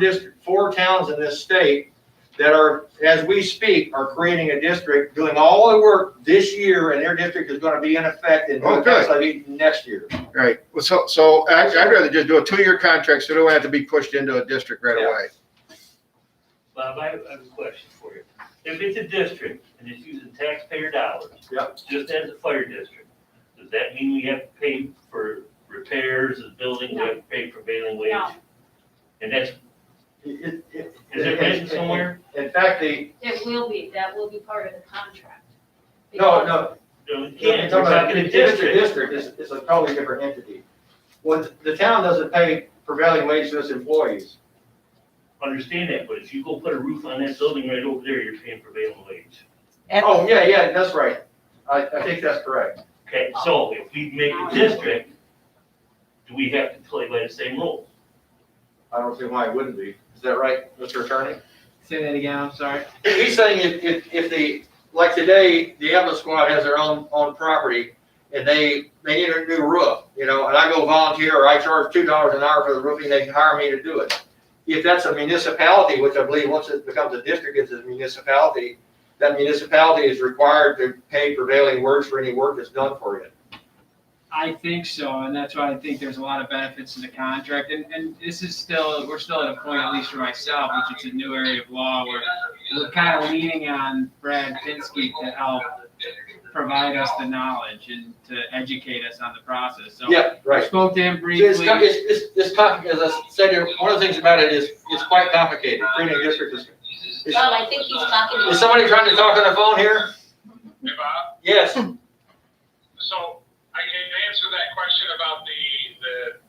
towns in this state that are, as we speak, are creating a district, doing all the work this year, and their district is going to be in effect in tax levy next year. Right. Well, so I'd rather just do a 2-year contract, so it don't have to be pushed into a district right away. Bob, I have a question for you. If it's a district and it's using taxpayer dollars, just as a fire district, does that mean we have to pay for repairs of building, we have to pay prevailing wage? No. And that's, is it written somewhere? In fact, It will be, that will be part of the contract. No, No, you If can't, we're talking a it's a district. district, it's a totally different entity. Well, the town doesn't pay prevailing wage to its employees. Understand that, but if you go put a roof on that building right over there, you're paying prevailing wage. Oh, yeah, that's right. I think that's correct. Okay, so if we make a district, do we have to play by the same rules? I don't see why it wouldn't be. Is that right, Mr. Attorney? Say that again, I'm sorry. He's saying if like today, the ambulance squad has their own property, and they need a new roof, and I go volunteer, or I charge $2 an hour for the roofing, they hire me to do it. If that's a municipality, which I believe once it becomes a district, it's a municipality, that municipality is required to pay prevailing wage for any work that's done for it. I think so, and that's why I think there's a lot of benefits to the contract, and this is we're still at a point, at least for myself, which is a new area of law, where we're kind of leaning on Brad Pinsky to help provide us the knowledge and to educate us on the process. So Yeah, right. I spoke to him briefly. It's complicated. As I said here, one of the things about it is it's quite complicated. Creating a district is. Bob, I think he's talking to. Is somebody trying to talk on the phone here? Hey, Bob? Yes. So I can answer that question about the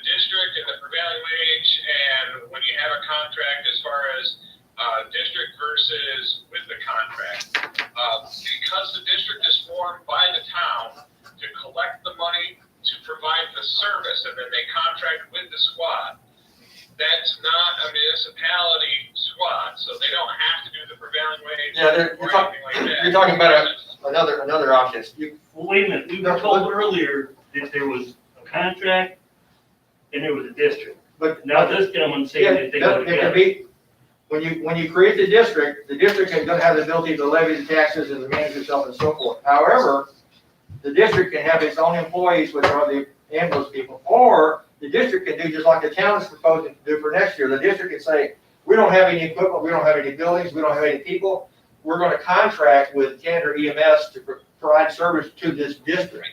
district and the prevailing wage, and when you have a contract as far as district versus with the contract. Because the district is formed by the town to collect the money to provide the service, and then they contract with the squad. That's not a municipality squad, so they don't have to do the prevailing wage or anything like that. You're talking about another option. Well, wait a minute, we were told earlier that there was a contract and there was a district. But Now this gentleman yeah, saying that they go it can together. be, when you create the district is gonna have the ability to levy the taxes and manage itself and so forth. However, the district can have its own employees, which are the ambulance people, or the district can do just like the town is proposing to do for next year. The district can say, we don't have any equipment, we don't have any buildings, we don't have any people. We're gonna contract with Candor EMS to provide service to this district.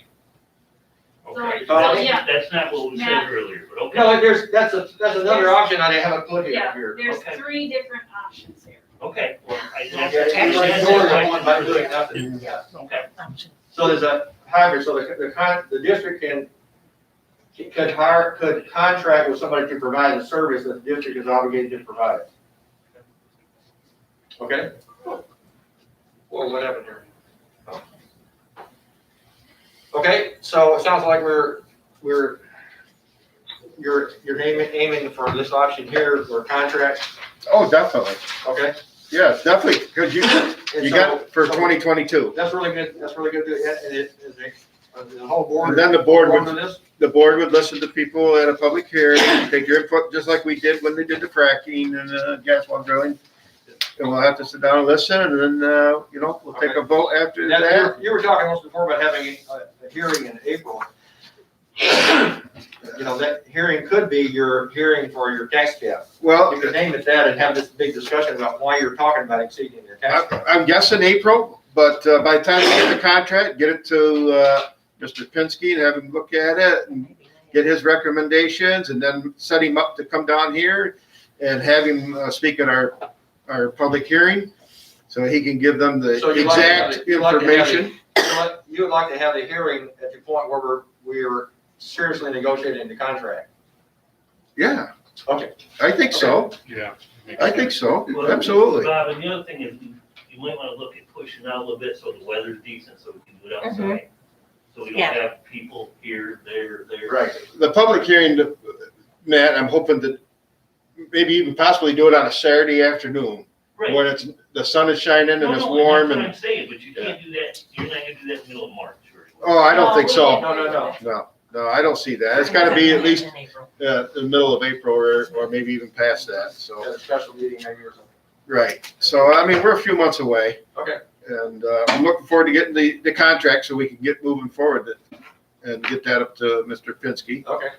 Okay, So, yeah. that's not what we said Now- earlier, but okay. No, that's another option I haven't put Yeah, here. there's Okay. 3 different options here. Okay, well, Okay, you're ignoring one by doing nothing. Okay, So there's a hybrid, so the district could contract with somebody to provide the service that the district is obligated to provide. Okay? Well, what happened here? Okay, so it sounds like you're aiming for this option here for contract, Oh, definitely. okay? Yeah, definitely, because you And got it for so- 2022. That's really good, and the whole board. And then the board for would, this? the board would listen to people at a public hearing, take your input, just like we did when they did the fracking and gas well drilling. And we'll have to sit down and listen, and then, we'll take a vote after Now, that. you were talking once before about having a hearing in April. That hearing could be your hearing for your tax cap. Well, You could name it that and have this big discussion about why you're talking about exceeding your tax cap. I'm guessing April, but by the time we get the contract, get it to Mr. Pinsky and have him look at it and get his recommendations, and then set him up to come down here and have him speak at our public hearing, so he can give them the So you'd like to have exact it- you'd like to have it- information. You would like to have the hearing at the point where we're seriously negotiating the contract. Yeah, Okay. I think so. Yeah. I think so, well, absolutely. Bob, and the other thing is, you might wanna look at pushing out a little bit so the weather's decent, so we can do it outside. So we don't Yeah. have people here, there. Right. The public hearing, Matt, I'm hoping that maybe even possibly do it on a Saturday afternoon, Right. when the sun is shining No, and it's no, warm That's what and, I'm saying, but you can't do that, you're not gonna do that in the middle of March, or. oh, I don't think so. No. No, I don't see that. It's gotta be at least the middle of April or maybe even past that, so. At a special meeting maybe or something. Right, so I mean, we're a few months away. Okay. And I'm looking forward to getting the contract so we can get moving forward and get that up to Mr. Pinsky. Okay.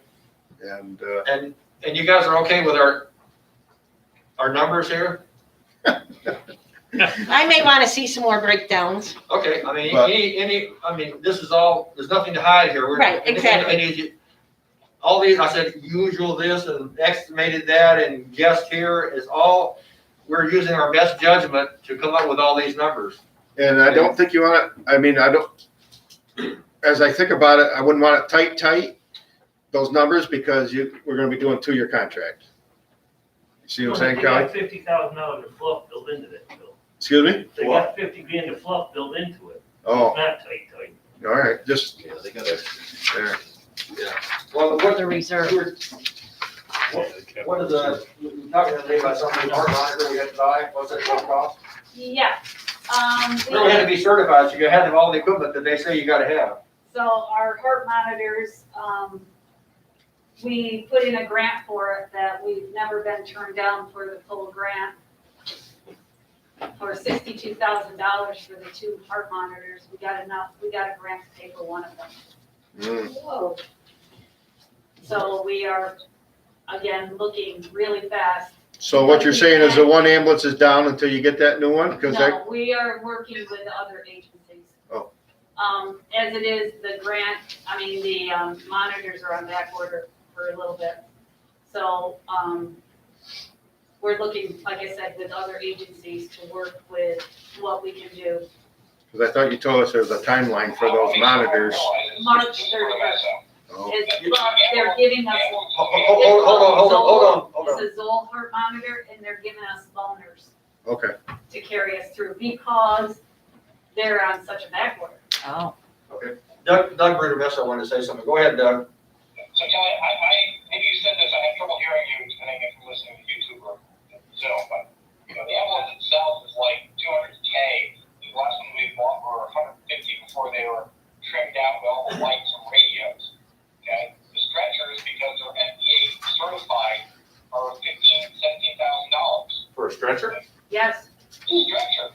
And, And you guys are okay with our numbers here? I may want to see some more breakdowns. Okay, I mean, But- this is all, there's nothing to hide here. Right, exactly. And all these, I said, usual this and estimated that and guessed here is all, we're using our best judgment to come up with all these numbers. and I don't think you want to, I mean, as I think about it, I wouldn't want it tight, those numbers, because we're gonna be doing 2-year contract. You see what I'm saying, They got Kelly? $50,000 of fluff built into that, Bill. Excuse me? They got 50 grand of fluff built into it. Oh, It's not tight. all right, just, Yeah, they got it. there. Yeah. Well, what, The reserve. what is you talking today about something, hard monitor we had to buy, what's that gonna cost? Yeah. Really had to be certified, so you had to have all the equipment that they say you gotta have. So our heart monitors, we put in a grant for it that we've never been turned down for the full grant. For $62,000 for the 2 heart monitors. We got a grant to pay for one of them. Mm. Whoa. So we are, again, looking really fast. So what you're saying is the one ambulance is down until you get that new one? Because No, we are working with other agencies. Oh. As it is, the grant, the monitors are on back order for a little bit. So, we're looking, like I said, with other agencies to work with what we can do. because I thought you told us there was a timeline for those monitors. March 31st. Oh. They're giving us. Hold on. It's a Zoll heart monitor, and they're giving us loaners Okay, to carry us through because they're on such a back order. Oh. Doug Bruder-Messa wanted to say something. Go ahead, Doug. So Kelly, maybe you said this, I have trouble hearing you, depending if you're listening to YouTube or Zoom, but, the ambulance itself is like 200K. The last one we bought were 150 before they were trimmed down with all the lights and radios, okay? The stretchers, because they're FDA certified,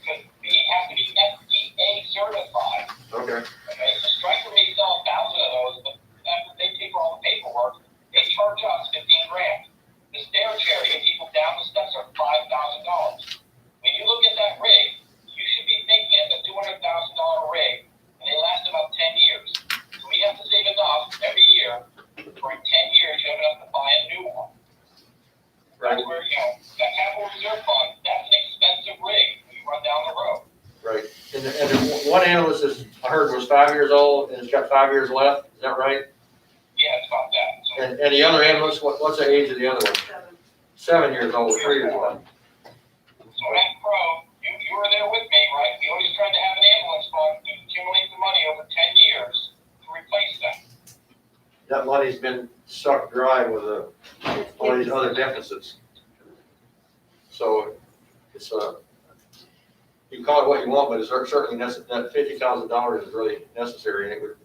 because they have to be FDA certified. Okay. Okay, so Stryker may sell 1,000 of those, but after they pay for all the paperwork, they charge us 15 grand. The stair chair to get people down the steps are $5,000. When you look at that rig, you should be thinking of a $200,000 rig, and they last about 10 years. So we have to save enough every year. For 10 years, you have enough to buy a new one. Right. That's where, that capital reserve fund, that's an expensive rig when you run down the road. Right. And the one ambulance is, I heard was 5 years old and it's got 5 years left. Is that right? Yeah, it's about that. So, And the other ambulance, what's the age of the other one? 7 years old, 3 years old. so that Crow, you were there with me, right? We always tried to have an ambulance fund to accumulate the money over 10 years to replace them. That money's been sucked dry with all these other deficits. So it's, you call it what you want, but it's certainly that $50,000 is really necessary. And it would,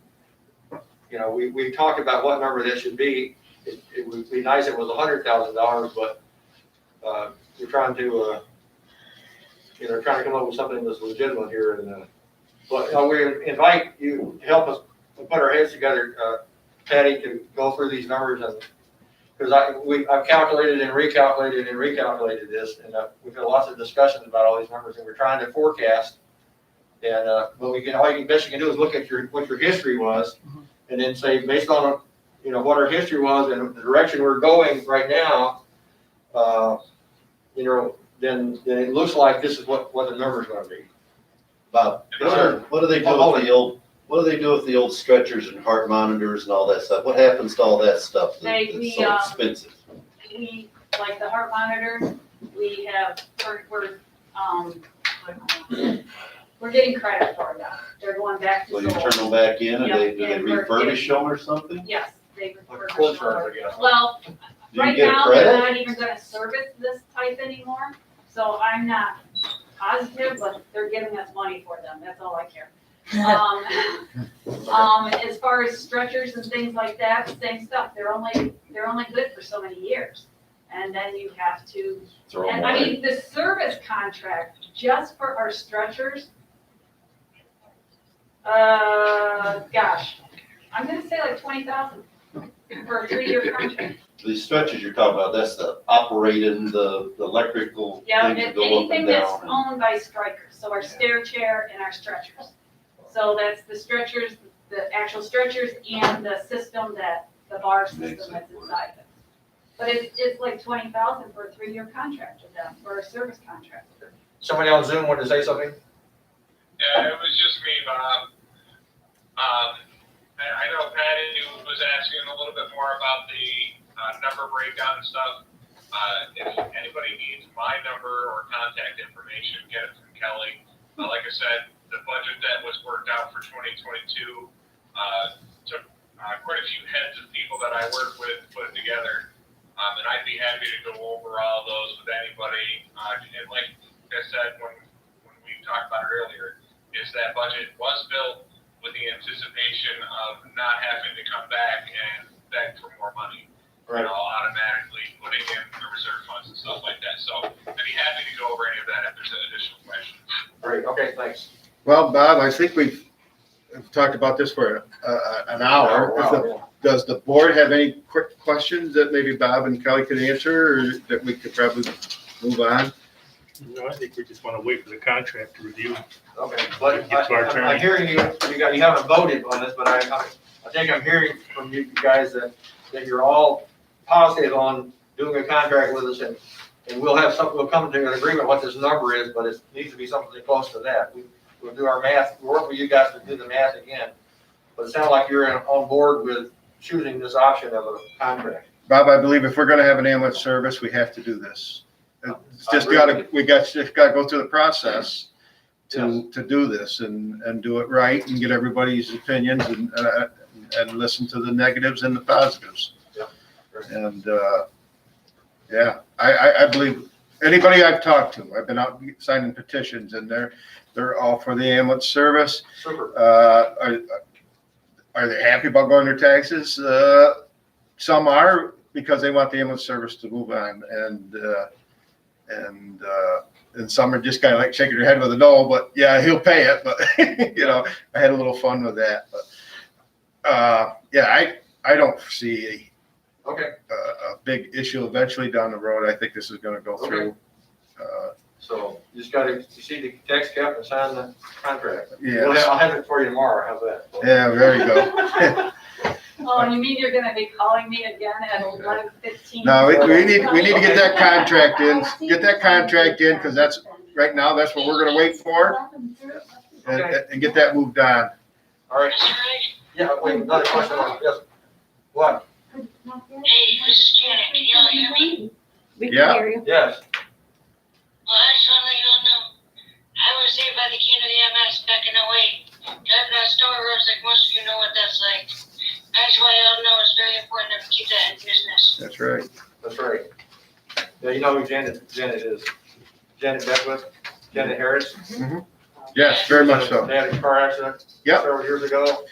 we talked about what number that should be. It would be nice if it was $100,000, but we're trying to, trying to come up with something that's legitimate here. And but we invite you to help us put our heads together, Patty, to go through these numbers, and because I've calculated and recalculated this, and we've had lots of discussions about all these numbers, and we're trying to forecast. And but all you best you can do is look at what your history was, and then say based on what our history was and the direction we're going right now, then it looks like this is what the number's going to be. Bob, what do they do with the old? What do they do with the old stretchers and heart monitors and all that stuff? What happens to all that stuff that's so expensive? We, like the heart monitor, we're getting credit for them. They're going back to So you school. turn them back in and Yep, do they and we're refurbish them or something? Yes, they Like refurbish cold them. turns, I guess. Well, Do you right get now, they're credit? not even gonna service this type anymore, so I'm not positive, but they're giving us money for them, that's all I care. As far as stretchers and things like that, same stuff, they're only good for so many years. And then you have to, Throw them and away. I mean, the service contract, just for our stretchers, gosh, I'm gonna say like 20,000 for a 3-year contract. These stretchers you're talking about, that's the operating, the electrical Yeah, things that and go up anything and that's down. owned by Stryker, so our stair chair and our stretchers. So that's the stretchers, the actual stretchers and the system the bar system that's inside it. But it's like 20,000 for a 3-year contract with them, for a service contract. Somebody on Zoom wanted to say something? Yeah, it was just me, Bob. I know Patty was asking a little bit more about the number breakdown and stuff. If anybody needs my number or contact information, get it from Kelly. Like I said, the budget that was worked out for 2022 took quite a few heads of people that I work with to put it together. And I'd be happy to go over all those with anybody. And like I said, when we talked about it earlier, is that budget was built with the anticipation of not having to come back and beg for more money. Right. Automatically putting in the reserve funds and stuff like that. So I'd be happy to go over any of that if there's additional questions. Great, okay, thanks. Well, Bob, I think we've talked about this for an hour. Wow. Does the board have any quick questions that maybe Bob and Kelly could answer, or that we could probably move on? No, I think we just want to wait for the contract to review. Okay, but Get to our turn. I'm hearing you haven't voted on this, but I think I'm hearing from you guys that you're all positive on doing a contract with us, and we'll come to an agreement what this number is, but it needs to be something close to that. We'll do our math, we'll work with you guys to do the math again, but it sounds like you're on board with choosing this option of a contract. Bob, I believe if we're gonna have an ambulance service, we have to do this. It's just I agree. we just gotta go through the process to do this and do it right and get everybody's opinions and listen to the negatives and the positives. Yeah. And, yeah, I believe, anybody I've talked to, I've been out signing petitions, and they're all for the ambulance service. Super. Are they happy about going their taxes? Some are, because they want the ambulance service to move on, and and some are just kind of like shaking their head with a no, but yeah, he'll pay it, but, you know, I had a little fun with that, but, yeah, I don't see Okay, a big issue eventually down the road. I think this is gonna go through. so you just gotta, you see the tax cap and sign the contract. Yeah, I'll have it for you tomorrow, how's that? yeah, there you go. Oh, you mean you're gonna be calling me again at 11:15? No, we need to get that contract in, because that's, right now, that's what we're gonna wait for, and get that moved on. All right. Yeah, wait, another question, yes. What? Hey, this is Janet, can you all hear me? We can Yeah. hear you. Yes. Well, I just wanna let you all know, I was saved by the Candor EMS back in '08. Driving down Story Road, like most of you know what that's like. I just want you all to know it's very important to keep that in business. That's right. That's right. Yeah, you know who Janet is? Janet Beckwith, Janet Harris. Yes, very much so. They had a car accident Yep. several years ago.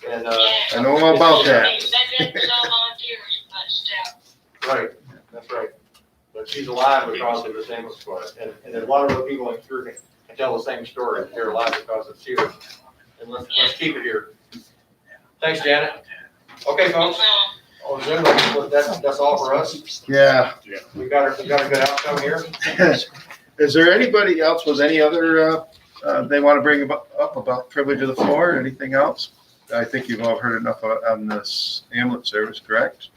And, I know all about that. That was all volunteers, but still. right, that's right. But she's alive because of this ambulance squad. And a lot of the people in here can tell the same story. They're alive because it's here. And let's keep it here. Thanks, Janet. Okay, folks. On Zoom, that's all for us. Yeah. We got a good outcome here. Is there anybody else with any other, they want to bring up about privilege of the floor or anything else? I think you've all heard enough on this ambulance service, correct?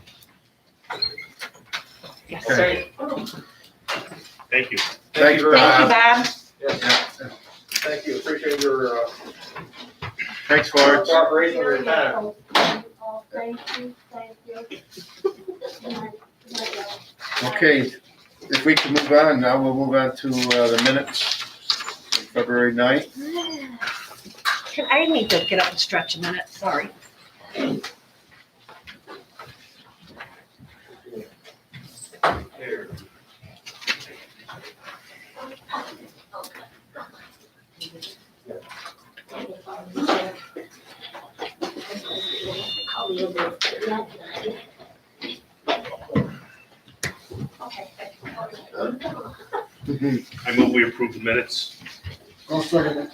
Yes. Okay. Thank you. Thank you very Thank you, much. Bob. Yes, thank you. Appreciate your Thanks, Florence. cooperation and your time. Thank you. Okay, if we can move on now, we'll move on to the minutes, February 9th. I need to get up and stretch a minute, sorry. Here. I move we approve the minutes. I'll second it.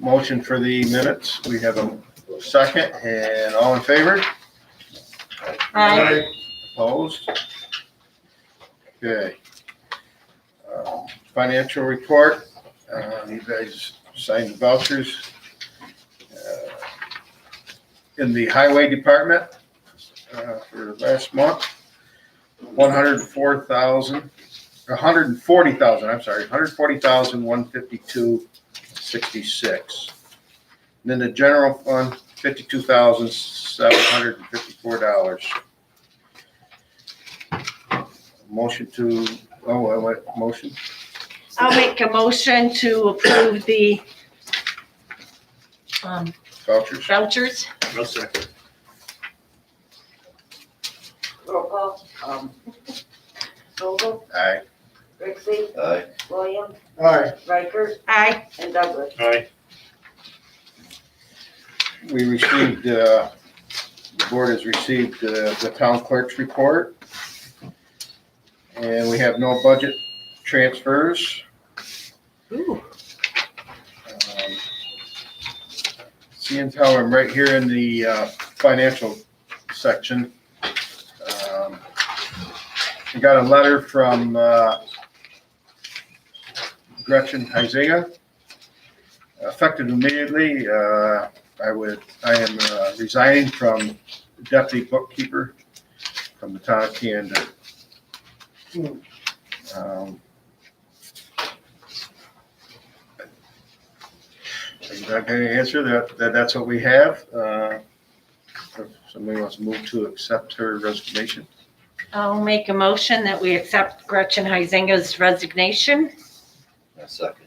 Motion for the minutes. We have a second, and all in favor? Aye. Opposed? Okay. Financial report, you guys signed the vouchers. In the highway department, for last month, $140,152.66. And then the general fund, $52,754. Motion to, motion? I'll make a motion to approve the Vouchers? vouchers. No second. Roll call. Vogel, Aye. Rixey, Aye. Williams, Aye. Riker, Aye. and Douglas. Aye. We received, the board has received the town clerk's report. And we have no budget transfers. Ooh. Seeing how I'm right here in the financial section. I got a letter from Gretchen Huizinga. Effective immediately, I am resigning from deputy bookkeeper from the town of Candor. I'm not going to answer that's what we have. If somebody wants to move to accept her resignation. I'll make a motion that we accept Gretchen Huizinga's resignation. A second.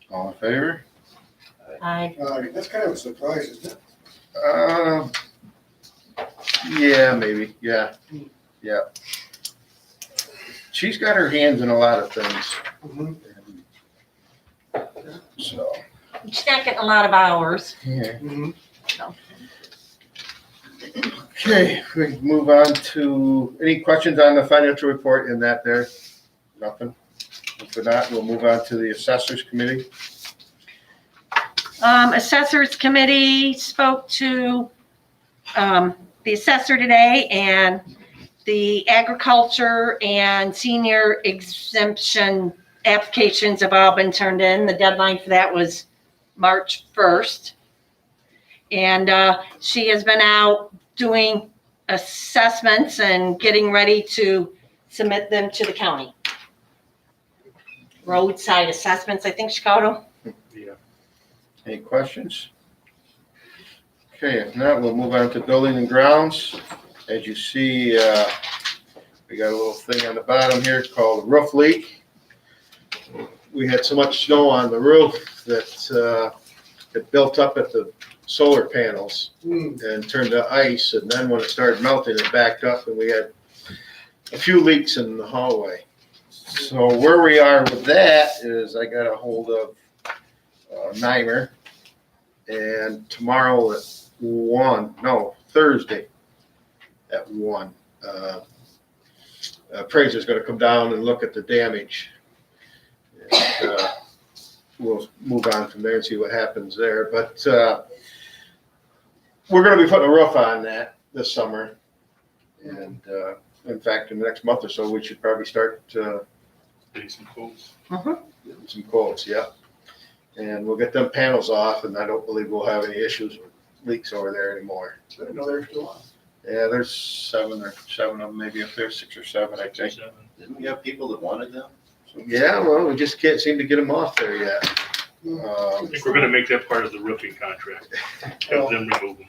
All in favor? Aye. That's kind of a surprise, isn't it? Yeah, maybe, yeah. She's got her hands in a lot of things. So, She's not getting a lot of hours. yeah. Okay, we move on to, any questions on the financial report in that there? Nothing? If not, we'll move on to the assessors committee. Assessors committee spoke to, the assessor today, and the agriculture and senior exemption applications have all been turned in. The deadline for that was March 1st. And she has been out doing assessments and getting ready to submit them to the county. Roadside assessments, I think she called them. Yeah. Any questions? Okay, if not, we'll move on to building and grounds. As you see, we got a little thing on the bottom here called roof leak. We had so much snow on the roof that it built up at the solar panels and turned to ice, and then when it started melting, it backed up, and we had a few leaks in the hallway. So where we are with that is I got a hold of Nimer, and tomorrow at Thursday at 1, appraiser's gonna come down and look at the damage. And, we'll move on from there and see what happens there, but we're gonna be putting a roof on that this summer. And in fact, in the next month or so, we should probably start Getting some quotes. getting some quotes, yeah. And we'll get them panels off, and I don't believe we'll have any issues with leaks over there anymore. I didn't know they were still on. Yeah, there's seven of them, maybe up there, 6 or 7, I think. Didn't we have people that wanted them? Yeah, well, we just can't seem to get them off there yet. I think we're gonna make that part of the roofing contract. Have them remove them.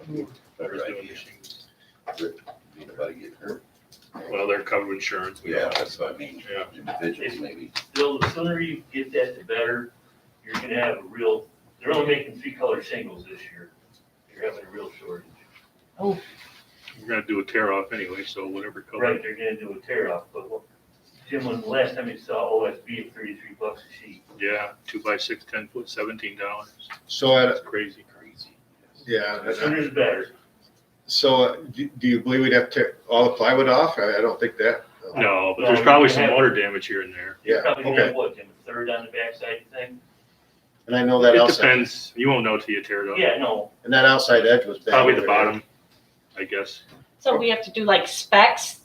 Better Whoever's doing idea. the shingles. Anybody get hurt? Well, they're covered insurance. We Yeah, don't- that's what I mean. Yeah. Individuals maybe. Bill, the sooner you get that, the better. You're gonna have a real, they're only making 3-color shingles this year. You're having a real shortage. We're gonna do a tear off anyway, so whatever color. Right, they're gonna do a tear off, but what, Jim, when the last time you saw OSB at $33 a sheet? Yeah, 2x6, 10 foot, $17. So, That's crazy. yeah, The sooner the better. so do you believe we'd have to tear all the plywood off? I don't think that. No, but No, there's you probably can some have- water damage here and there. You're Yeah, probably gonna okay. have what, Jim, a third on the backside thing? And I know that It outside, depends. You won't know till you tear it up. Yeah, no, and that outside edge was bad. Probably the over there. bottom, I guess. So we have to do like specs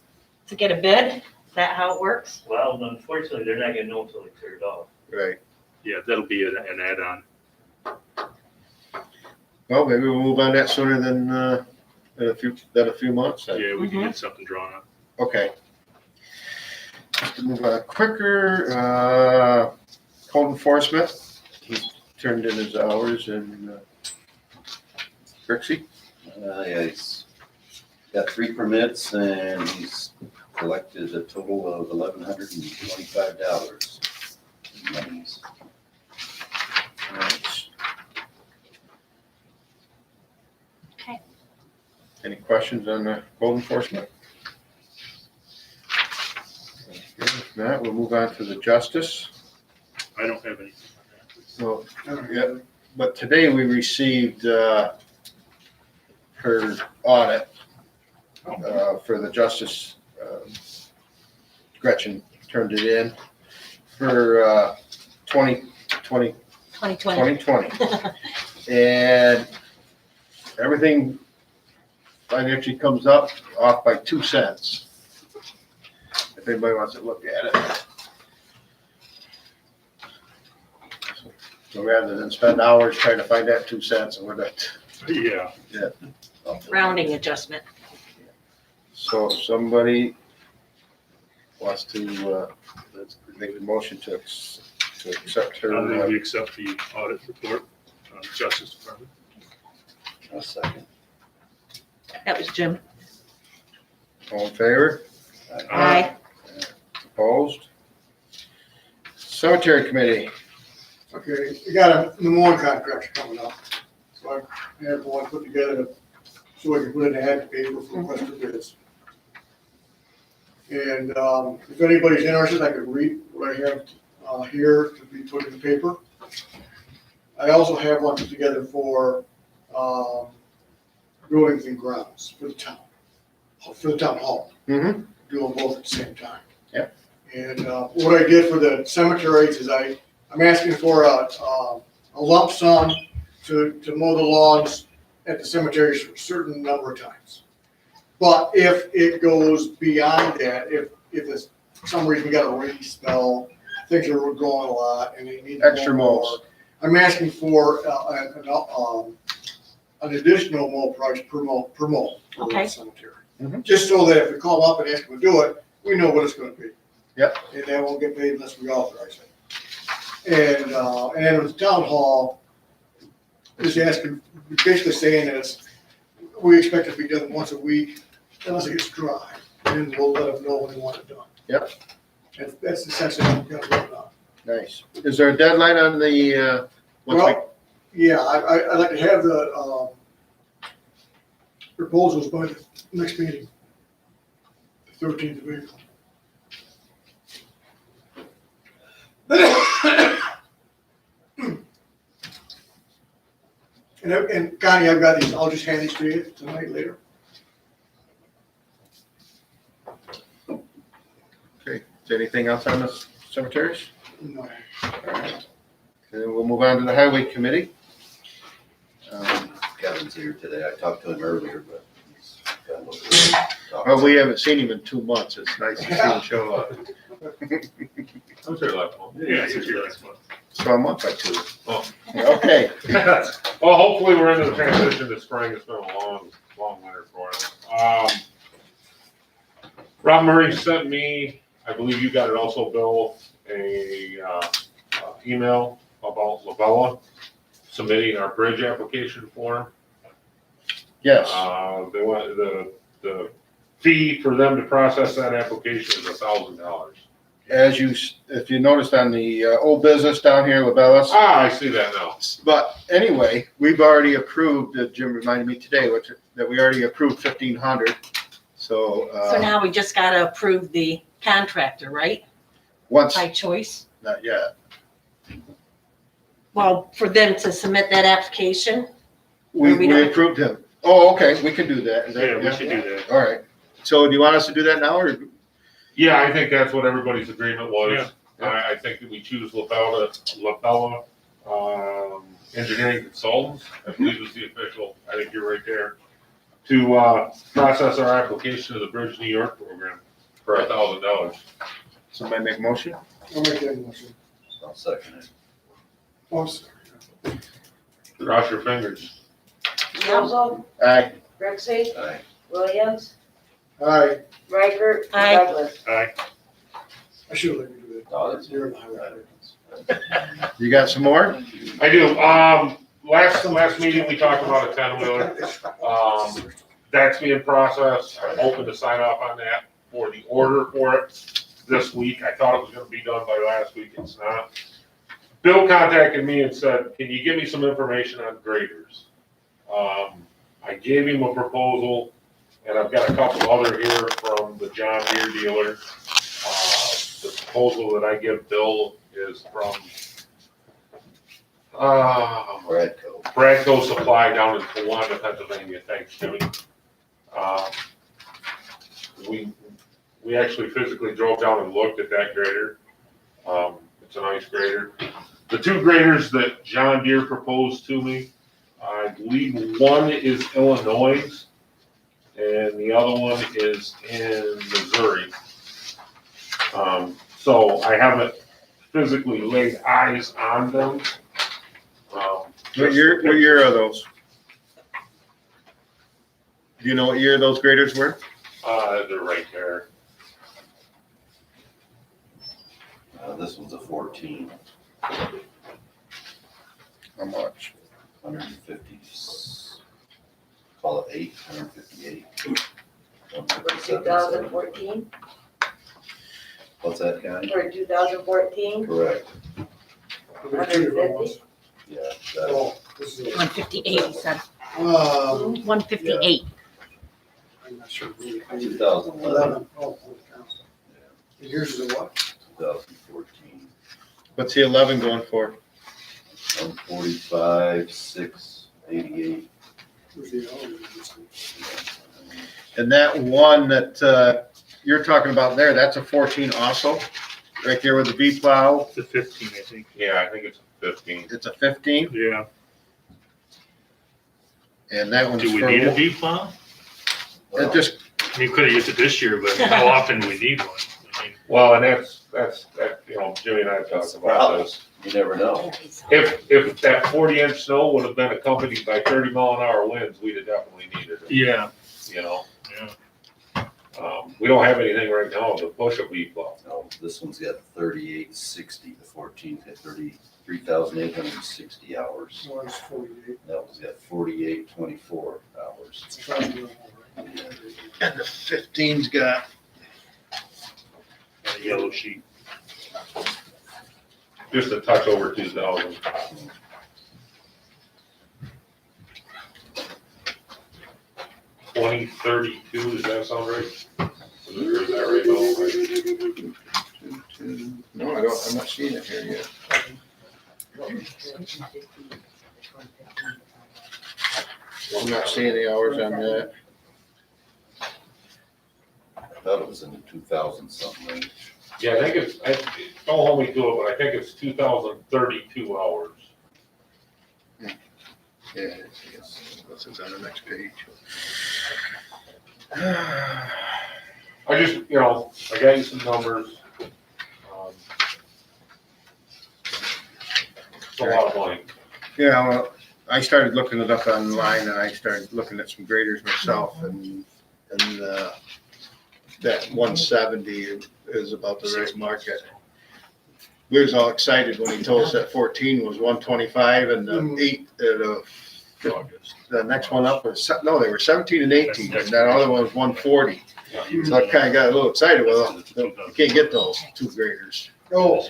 to get a bid? Is that how it works? well, unfortunately, they're not gonna know until they tear it off. Right. Yeah, that'll be an add-on. Well, maybe we'll move on that sooner than a few months. then. Yeah, we can get something drawn up. Okay. Just to move on quicker, code enforcement, he's turned in his hours and, Rixie? Yeah, he's got 3 permits and he's collected a total of $1,125 in monies. Okay. Any questions on the code enforcement? If not, we'll move on to the justice. I don't have anything on that. Well, yeah, but today we received, her audit, for the justice. Gretchen turned it in for, 2020. 2020. And everything financially comes up off by 2 cents. If anybody wants to look at it. So rather than spend hours trying to find that 2 cents, and we're not. Yeah. Rounding adjustment. So if somebody wants to, make a motion to accept I'll move her, we accept the audit report on the Justice Department. A second. That was Jim. all in favor? Aye. Opposed? Cemetery committee, Okay, we got a Des Moines contract coming up, so I had one put together so I can put it in the ad paper for request for bids. And, if anybody's interested, I could read what I have, here to be put in the paper. I also have one put together for, buildings and grounds for the town, for the town hall. Mm-hmm. Do them both at the same time. Yep. And what I did for the cemeteries is I'm asking for a lump sum to mow the lawns at the cemeteries for a certain number of times. But if it goes beyond that, if it's for some reason we got a rainy spell, things are going a lot and they need to Extra mow mows. more, I'm asking for an additional mow price per mow for Okay. the cemetery. Mhm. Just so that if we call up and ask them to do it, we know what it's gonna be. Yep. And that won't get paid unless we authorize it. And then with the town hall, just asking, basically saying is, we expect it to be done once a week unless it gets dry. And we'll let them know when they want it done. Yep. That's essentially what we're gonna do. Nice. Is there a deadline on the, Well, yeah, I'd like to have the proposals by the next meeting, the 13th of April. And Connie, I've got these, I'll just hand these to you tonight later. okay, is there anything else on the cemeteries? No. All right. Then we'll move on to the highway committee. Kevin's here today. I talked to him earlier, but he's got a little bit to talk Well, about. we haven't seen him in 2 months. It's nice to see him show up. I was here last month. Yeah, it's your last one. So I'm up by 2. Oh. Okay. Well, hopefully we're into the transition to spring. It's been a long, long winter for us. Rob Murray sent me, I believe you got it also, Bill, a email about Lavella submitting our bridge application form. Yes. They want the fee for them to process that application is $1,000. As if you noticed on the old business down here, Labellas. I see that now. But anyway, we've already approved, Jim reminded me today, that we already approved 1,500. So. So now we just gotta approve the contractor, right? Once, By choice? not yet. Well, for them to submit that application? We Or we don't- approved him. Oh, okay, we can do that. Is that- Yeah, we should do that. All right. So do you want us to do that now or? Yeah, I think that's what everybody's agreement was. Yeah. I think that we choose Labella Engineering Consultants, I believe is the official, I think you're right there, to process our application to the Bridge New York program for $1,000. Somebody make a motion? I'll make that motion. I'll second it. Oh, sorry. Cross your fingers. Ozol, Aye. Rexey, Aye. Williams, All right, Riker, Aye. Douglas. Aye. I should let you do that. Oh, that's You're in the highway. You got some more? I do. Last meeting, we talked about a 10-wheeler. That's being processed. I'm hoping to sign off on that for the order for it this week. I thought it was gonna be done by last week. It's not. Bill contacted me and said, can you give me some information on graders? I gave him a proposal, and I've got a couple other here from the John Deere dealer. The proposal that I give Bill is from Bradco Supply down in Towanda, Pennsylvania. Thanks, Jimmy. We actually physically drove down and looked at that grader. It's a nice grader. The 2 graders that John Deere proposed to me, I believe one is Illinois and the other one is in Missouri. So I haven't physically laid eyes on them. What year are those? Do you know what year those graders were? They're right there. This one's a 14. How much? 150, call it 158. 2014, What's that, Connie? or 2014, Correct. There's 2 different ones. Yeah. that- Oh, this is. 158, he said. 158. I'm not sure. 2011, 11. Oh, holy cow. And yours is a what? 2014, What's the 11 going for? 145, 688. And that one that, you're talking about there, that's a 14 also, right there with the V plow. It's a 15, I think. Yeah, I think it's 15. It's a 15, Yeah. and that one's Do we for- need a V plow? It just, I mean, could have used it this year, but how often do we need one? I mean, Well, and that, you know, Jimmy and I talked about this. You never know. If that 40-inch snow would have been accompanied by 30-mile-an-hour winds, we'd have definitely needed it, yeah, you know? yeah. We don't have anything right now to push a V plow. No, this one's got 3860, the 14's got 33,860 hours. One's 48. That one's got 4824 hours. It's trying to do it more, right? and the 15's got, A yellow sheet. Just a touch over 2,000. $20.32, does that sound right? Is that right, Bill? No, I don't, I'm not seeing it here yet. I'm not seeing the hours on that. I thought it was in the 2000 something range. Yeah, I think it's, don't hold me to it, but I think it's 2,032 hours. Yeah, yes, this is on the next page. I just, you know, I got you some numbers. It's a lot of money. yeah, well, I started looking it up online, and I started looking at some graders myself, and that 170 is about the right market. We was all excited when he told us that 14 was 125, and the next one up was, no, they were 17 and 18, and that other one was 140. So I kind of got a little excited, well, you can't get those two graders. Oh,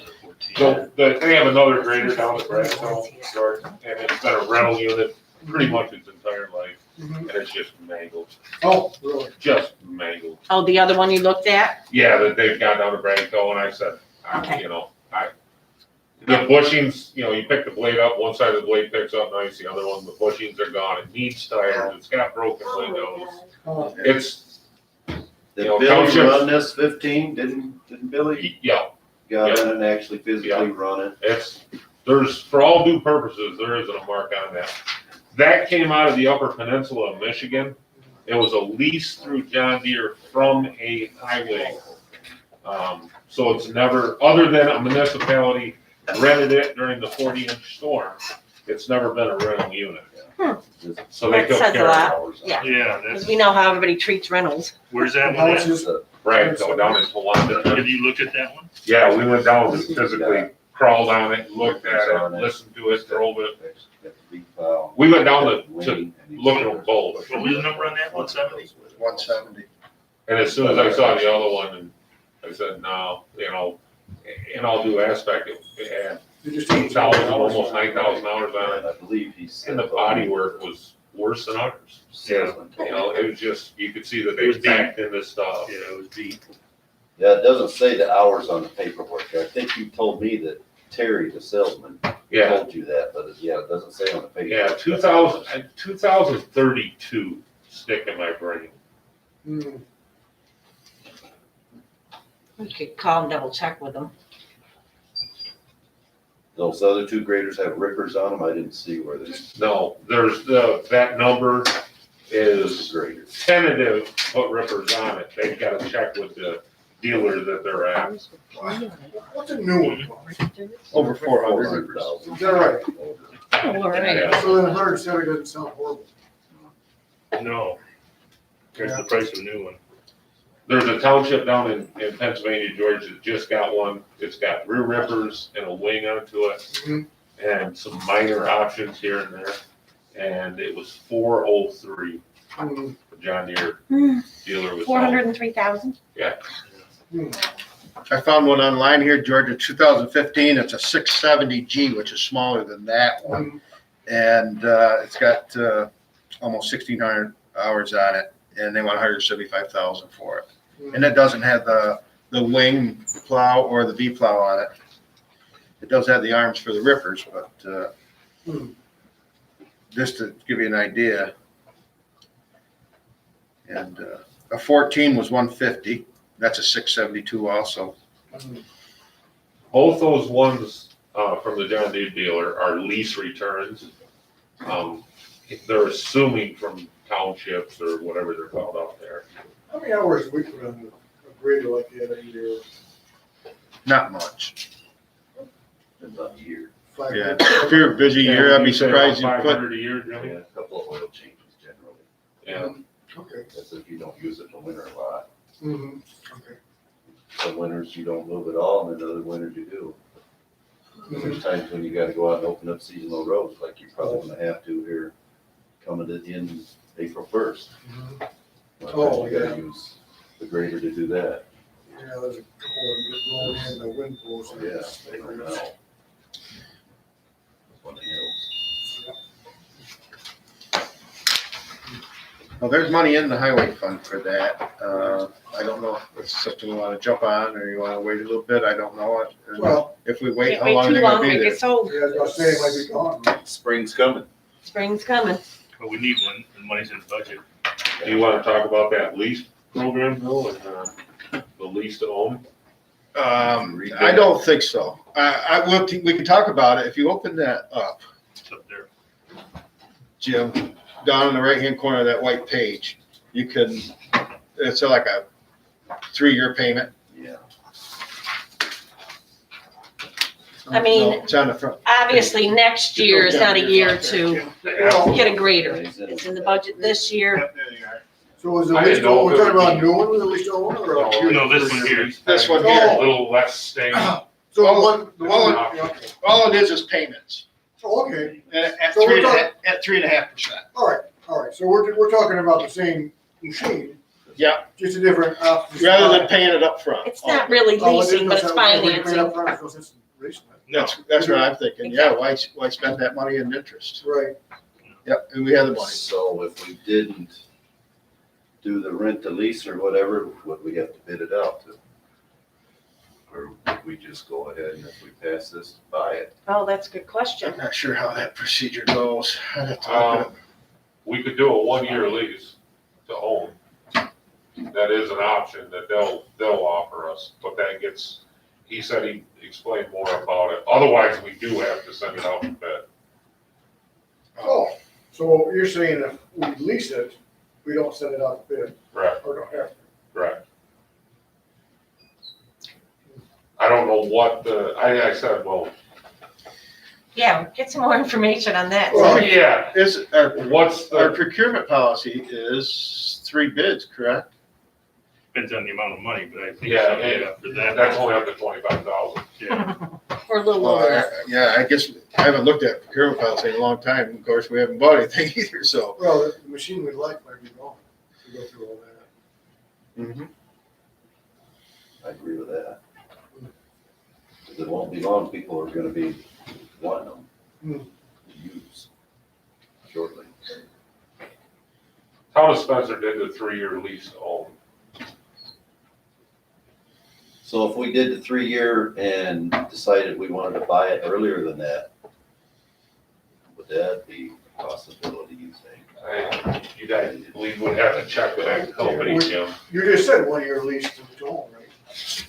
So they have another grader down at Bradstone, George, and it's been a rental unit pretty much its entire life, and it's just mangled, oh, really? just mangled. Oh, the other one you looked at? Yeah, that they've got down to Bradstone, and I said, Okay. you know, the bushings, you know, you pick the blade up, one side of the blade picks up nice, the other one, the bushings are gone, it needs tires, it's got broken windows. Oh, It's, Did You know, Billy townships- run this 15? Didn't Billy yeah, got in and actually physically run it? there's, for all due purposes, there isn't a mark on that. That came out of the Upper Peninsula of Michigan. It was a lease through John Deere from a highway. So it's never, other than a municipality rented it during the 40-inch storm, it's never been a rental unit. So they That took says a care of lot. ours. Yeah. Yeah, Because that's, we know how everybody treats rentals. where's that How one much at? is it? Right, so down in Towanda. Have you looked at that one? Yeah, we went down and physically crawled on it, looked at it, listened to it, drove it. We went down to look at them both. What was the number on that, 170? 170. And as soon as I saw the other one, and I said, no, you know, in all due aspect, it had You just 8,000, almost 9,000 hours on it. I believe he's. And the body work was worse than ours. Salesman told You me. know, it was just, you could see that they was packed in this stuff. Yeah, it was deep. Yeah, it doesn't say the hours on the paperwork. I think you told me that Terry, the salesman, Yeah, told you that, but yeah, it doesn't say on the paperwork. yeah, 2032 stick in my brain. Hmm. We could call and double check with them. Those other two graders have rippers on them. I didn't see where they. No, there's that number is Graders. tentative, put rippers on it. They've got to check with the dealer that they're at. What's a new one cost? Over 400. 400,000. Is that right? All right. Yeah. So then 170 doesn't sound horrible. No. Here's the price of a new one. There's a township down in Pennsylvania, Georgia, that just got one. It's got rear rippers and a wing onto it, Mhm. and some minor options here and there. And it was 403. Hmm. The John Deere dealer was. 403,000? Hmm. I found one online here, Georgia, 2015. It's a 670G, which is smaller than that one. And it's got almost 1,600 hours on it, and they want 175,000 for it. And it doesn't have the wing plow or the V plow on it. It does have the arms for the rippers, but just to give you an idea, And, a 14 was 150. That's a 672 also. Both those ones, from the John Deere dealer are lease returns. They're assuming from townships or whatever they're called out there. How many hours do we put on a grader like that a year? Not much. Depends on the year. Yeah, if you're a busy year, I'd be surprised you put. 500 a year, Yeah, Jimmy? a couple of oil changes generally. Yeah. Okay. That's if you don't use it in the winter a lot. Mm-hmm. Okay. Some winters you don't move at all, and then other winters you do. There's times when you gotta go out and open up seasonal roads, like you're probably gonna have to here coming to the end of April 1st. Oh, You gotta yeah. use the grader to do that. Yeah, there's a couple of them blowing in the wind blows. So, yeah, they don't know. On the hills. Well, there's money in the highway fund for that. I don't know if it's something you wanna jump on or you wanna wait a little bit. I don't know. Well, If we wait, Can't how wait long are too they long, gonna be it there? gets old. yeah, I was gonna say it might be gone, right? Spring's coming. Spring's coming. But we need one, and money's in the budget. Do you wanna talk about that lease program, Bill, and, the lease to own? I don't think so. We can talk about it. If you open that up, It's up there. Jim, down in the right-hand corner of that white page, you can, it's like a 3-year payment. Yeah. I mean- No, it's on the front. Obviously, next year is not a year to get a grader. It's It's in the budget this year. Yep, there you are. So is the I lease, didn't know we're if it talking would about a be- new one with a lease to own or? a- No, this one here. This one A here. little less stain. So the one, Oh. yeah, okay. All it is payments Oh, okay, at So we're 3.5%. all right, so we're talking about the same machine, Yeah, just a different option. rather than paying it up front. It's not really Oh, it leasing, but it's doesn't have- we pay financing. up front, so it's leasing it. That's what I'm thinking. Yeah, why spend that money in interest? Right, Yep, and we have the money. So if we didn't do the rent to lease or whatever, would we have to bid it out to? Or would we just go ahead and if we pass this, buy it? Oh, that's a good question. I'm not sure how that procedure goes. I'd have to look it up. We could do a 1-year lease to own. That is an option that they'll offer us, but that gets, he said he'd explain more about it. Otherwise, we do have to send it out to bid. oh, so you're saying if we lease it, we don't send it out to bid, Correct, or don't have to? correct. I don't know what I said, well, Yeah, get some more information on that. Well, yeah, Is, what's our the, procurement policy is 3 bids, correct? Depends on the amount of money, but I think. Yeah, something and after that. that's only up to 25,000. Yeah. Or a little over that. Yeah, I guess I haven't looked at procurement policy in a long time. Of course, we haven't bought anything either, so. Well, the machine we like might be gone, to go through all that. Mhm. I agree with that. 'Cause it won't be long, people are gonna be wanting them to use shortly. Town of Spencer did the 3-year lease to own. So if we did the 3-year and decided we wanted to buy it earlier than that, would that be a possibility, you think? You guys, we would have to check with that company, Jim. You just said 1-year lease to own, right?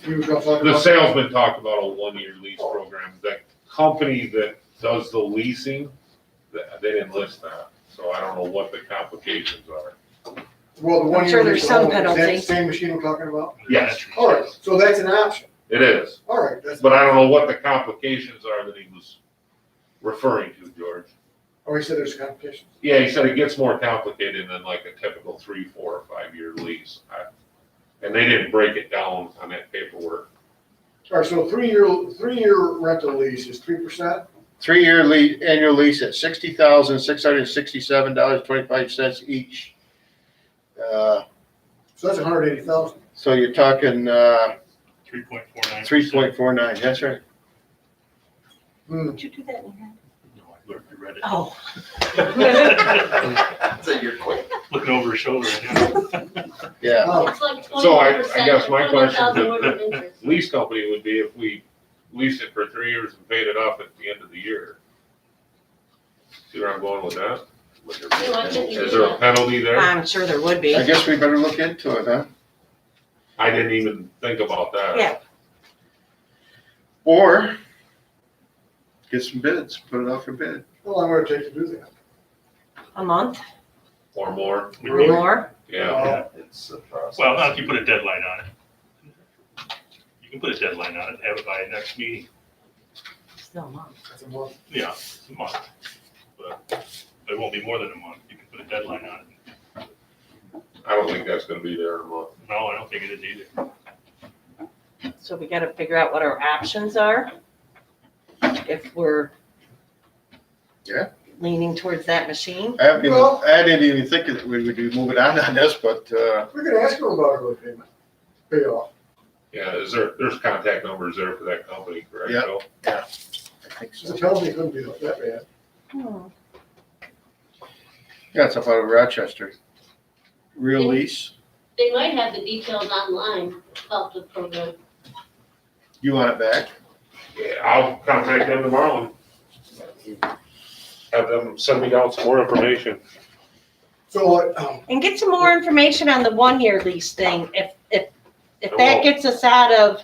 You were gonna talk The about. salesman talked about a 1-year lease program. The company that does the leasing, they didn't list that. So I don't know what the complications are. Well, the I'm 1-year sure there's lease to some own, is that the penalty. same machine we're talking about? Yes, All right, so that's an option, it is. all right, that's. But I don't know what the complications are that he was referring to, George. Oh, he said there's complications. Yeah, he said it gets more complicated than like a typical 3, 4, or 5-year lease. And they didn't break it down on that paperwork. All right, so three-year rental lease is 3%? 3-year annual lease at $60,667.25 each. So that's 180,000. So you're talking 3.49. 3.49. That's right. Did you do that in your head? No, I read it. Oh. So you're quick. Looking over his shoulder. Yeah. Oh, It's like So I 21%, guess my question 21,000 to worth of the interest. lease company would be if we leased it for 3 years and paid it off at the end of the year. See where I'm going with that? would there be a penalty? Is there a penalty there? I'm sure there would be. I guess we better look into it, huh? I didn't even think about that. Yeah. Or get some bids, put it out for bid. How long would it take to do that? A month Or more, or more. yeah. It's a process. Well, not if you put a deadline on it. You can put a deadline on it, have it by next meeting. Still a month. That's a month. Yeah, it's a month. But it won't be more than a month. You can put a deadline on it. I don't think that's gonna be there in a month. No, I don't think it is either. So we gotta figure out what our options are. If we're Yeah. leaning towards that machine. I didn't even think that we would be moving on this, but, We could ask them about early payment, payoff. Yeah, there's contact numbers there for that company, correct? Yeah. Phil? I think The so. penalty couldn't be that bad. Yeah, it's up out of Rochester. Real lease, They might have the details online about the program. you want it back? Yeah, I'll contact them tomorrow and have them send me out some more information. So, And get some more information on the 1-year lease thing, if I that will. gets us out of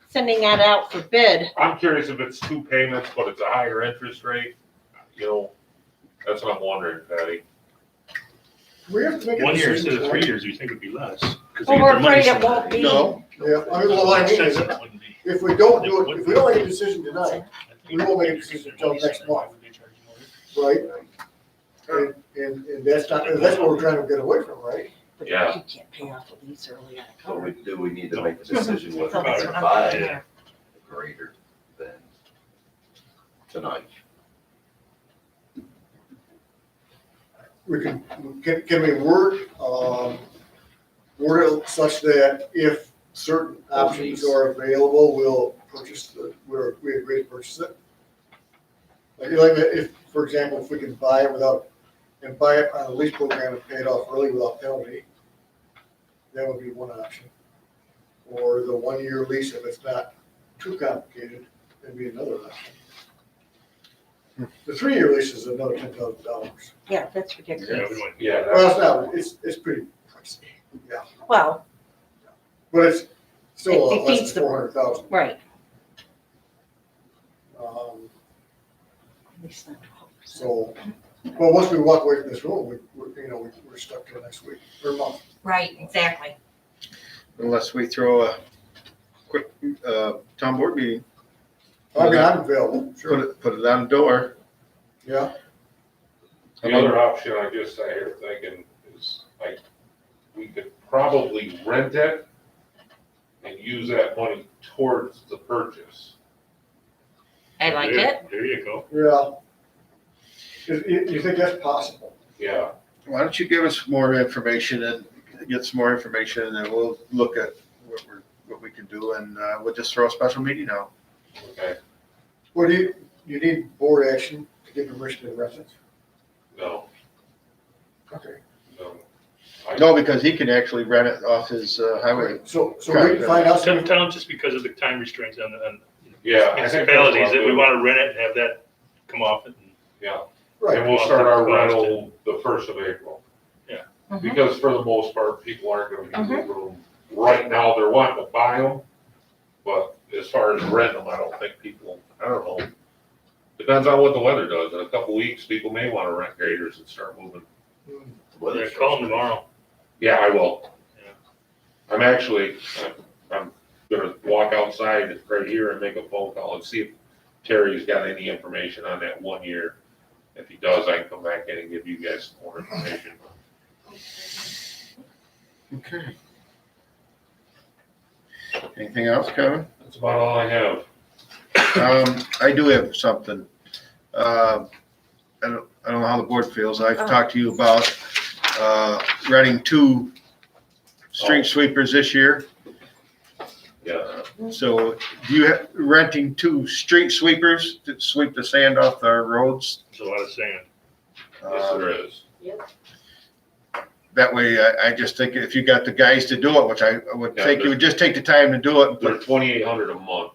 sending that out for bid. I'm curious if it's 2 payments, but it's a higher interest rate, you know, that's what I'm wondering, Patty. we have to make a 1 year decision instead of 3 tonight. years, you think it'd be less. 'cause Well, they get we're their money afraid it sooner. won't be. No. Yeah, I mean, well, I mean, is It wouldn't be. if we don't do it, if we don't make a decision tonight, we won't make a decision until next month, right? And that's not, that's what we're trying to get away from, right? But Yeah. you can't pay off the lease early on a So car. do we need to make a decision whether So we that's can what I'm buy thinking a there. grader than tonight? We can we word it such that if certain options are available, we'll purchase we agree to purchase it? Like if, for example, if we can buy it buy it on a lease program and pay it off early without penalty, that would be one option. Or the 1-year lease, if it's not too complicated, that'd be another option. The 3-year lease is another $10,000. Yeah, that's Yeah, ridiculous. we went. Yeah, Well, it's not, it's pretty pricey, yeah, Well, but it's still It less defeats than the- 400,000. right. At least not 12%. So, well, once we walk away from this room, we're stuck till next week, or month. Right, exactly. Unless we throw a quick, town board meeting, I mean, I'm available, sure, put it on the door. yeah. the other option I just sat here thinking is like, we could probably rent it and use that money towards the purchase. I like There- it. There you go. Yeah. You think that's possible? Yeah, Why don't you give us more information and get some more information, and then we'll look at what we can do, and, we'll just throw a special meeting out. okay, What do you need board action to give permission to rent it? no, Okay. no. No, because he can actually rent it off his, highway. So we can find out. Tell them just because of the time restraints on Yeah, I think that's municipalities, what that I'll we do. want to rent it and have that come off it. Yeah, Right, and we'll start our rental the 1st of April. Yeah. Mhm. Because for the most part, people aren't gonna be in the room. Right now, they're wanting to buy them, but as far as rent them, I don't think people, I don't know. Depends on what the weather does. In a couple weeks, people may wanna rent graders and start moving. Yeah, call them tomorrow. Yeah, I will. Yeah. I'm actually, I'm gonna walk outside right here and make a phone call and see if Terry's got any information on that 1 year. If he does, I can come back in and give you guys some more information. Okay. Anything else, Kevin? That's about all I have. I do have something. I don't know how the board feels. I've talked to you about, renting 2 street sweepers this year. Yeah, So do you have, renting 2 street sweepers to sweep the sand off the roads? There's a lot of sand. yes, there is. That way, I just think if you got the guys to do it, which I would Yeah, think you would just take the time to do it. They're $2,800 a month.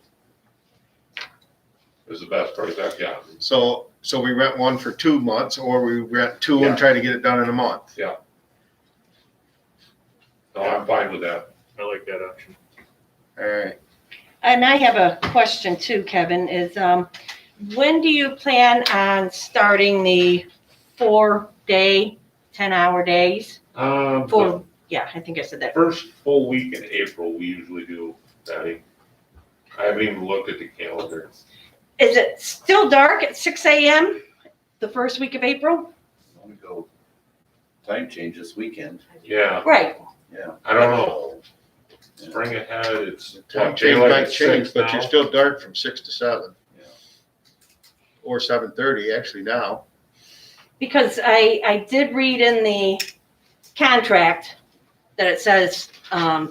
is the best price I've gotten. So we rent one for 2 months, or we rent two Yeah. and try to get it done in a month. No, I'm fine with that. I like that option. All right. And I have a question too, Kevin, is, when do you plan on starting the 4-day, 10-hour days? The Yeah, I think I said that. first full week in April, we usually do, Patty. I haven't even looked at the calendar. Is it still dark at 6 a.m. the first week of April? Let me go. Time change this weekend. Yeah, Right. Yeah. I don't know. Spring ahead, it's. Time what, change daylight might at change, 6 but you're now? still dark from 6 to 7. Yeah. Or 7:30, actually now. Because I did read in the contract that it says,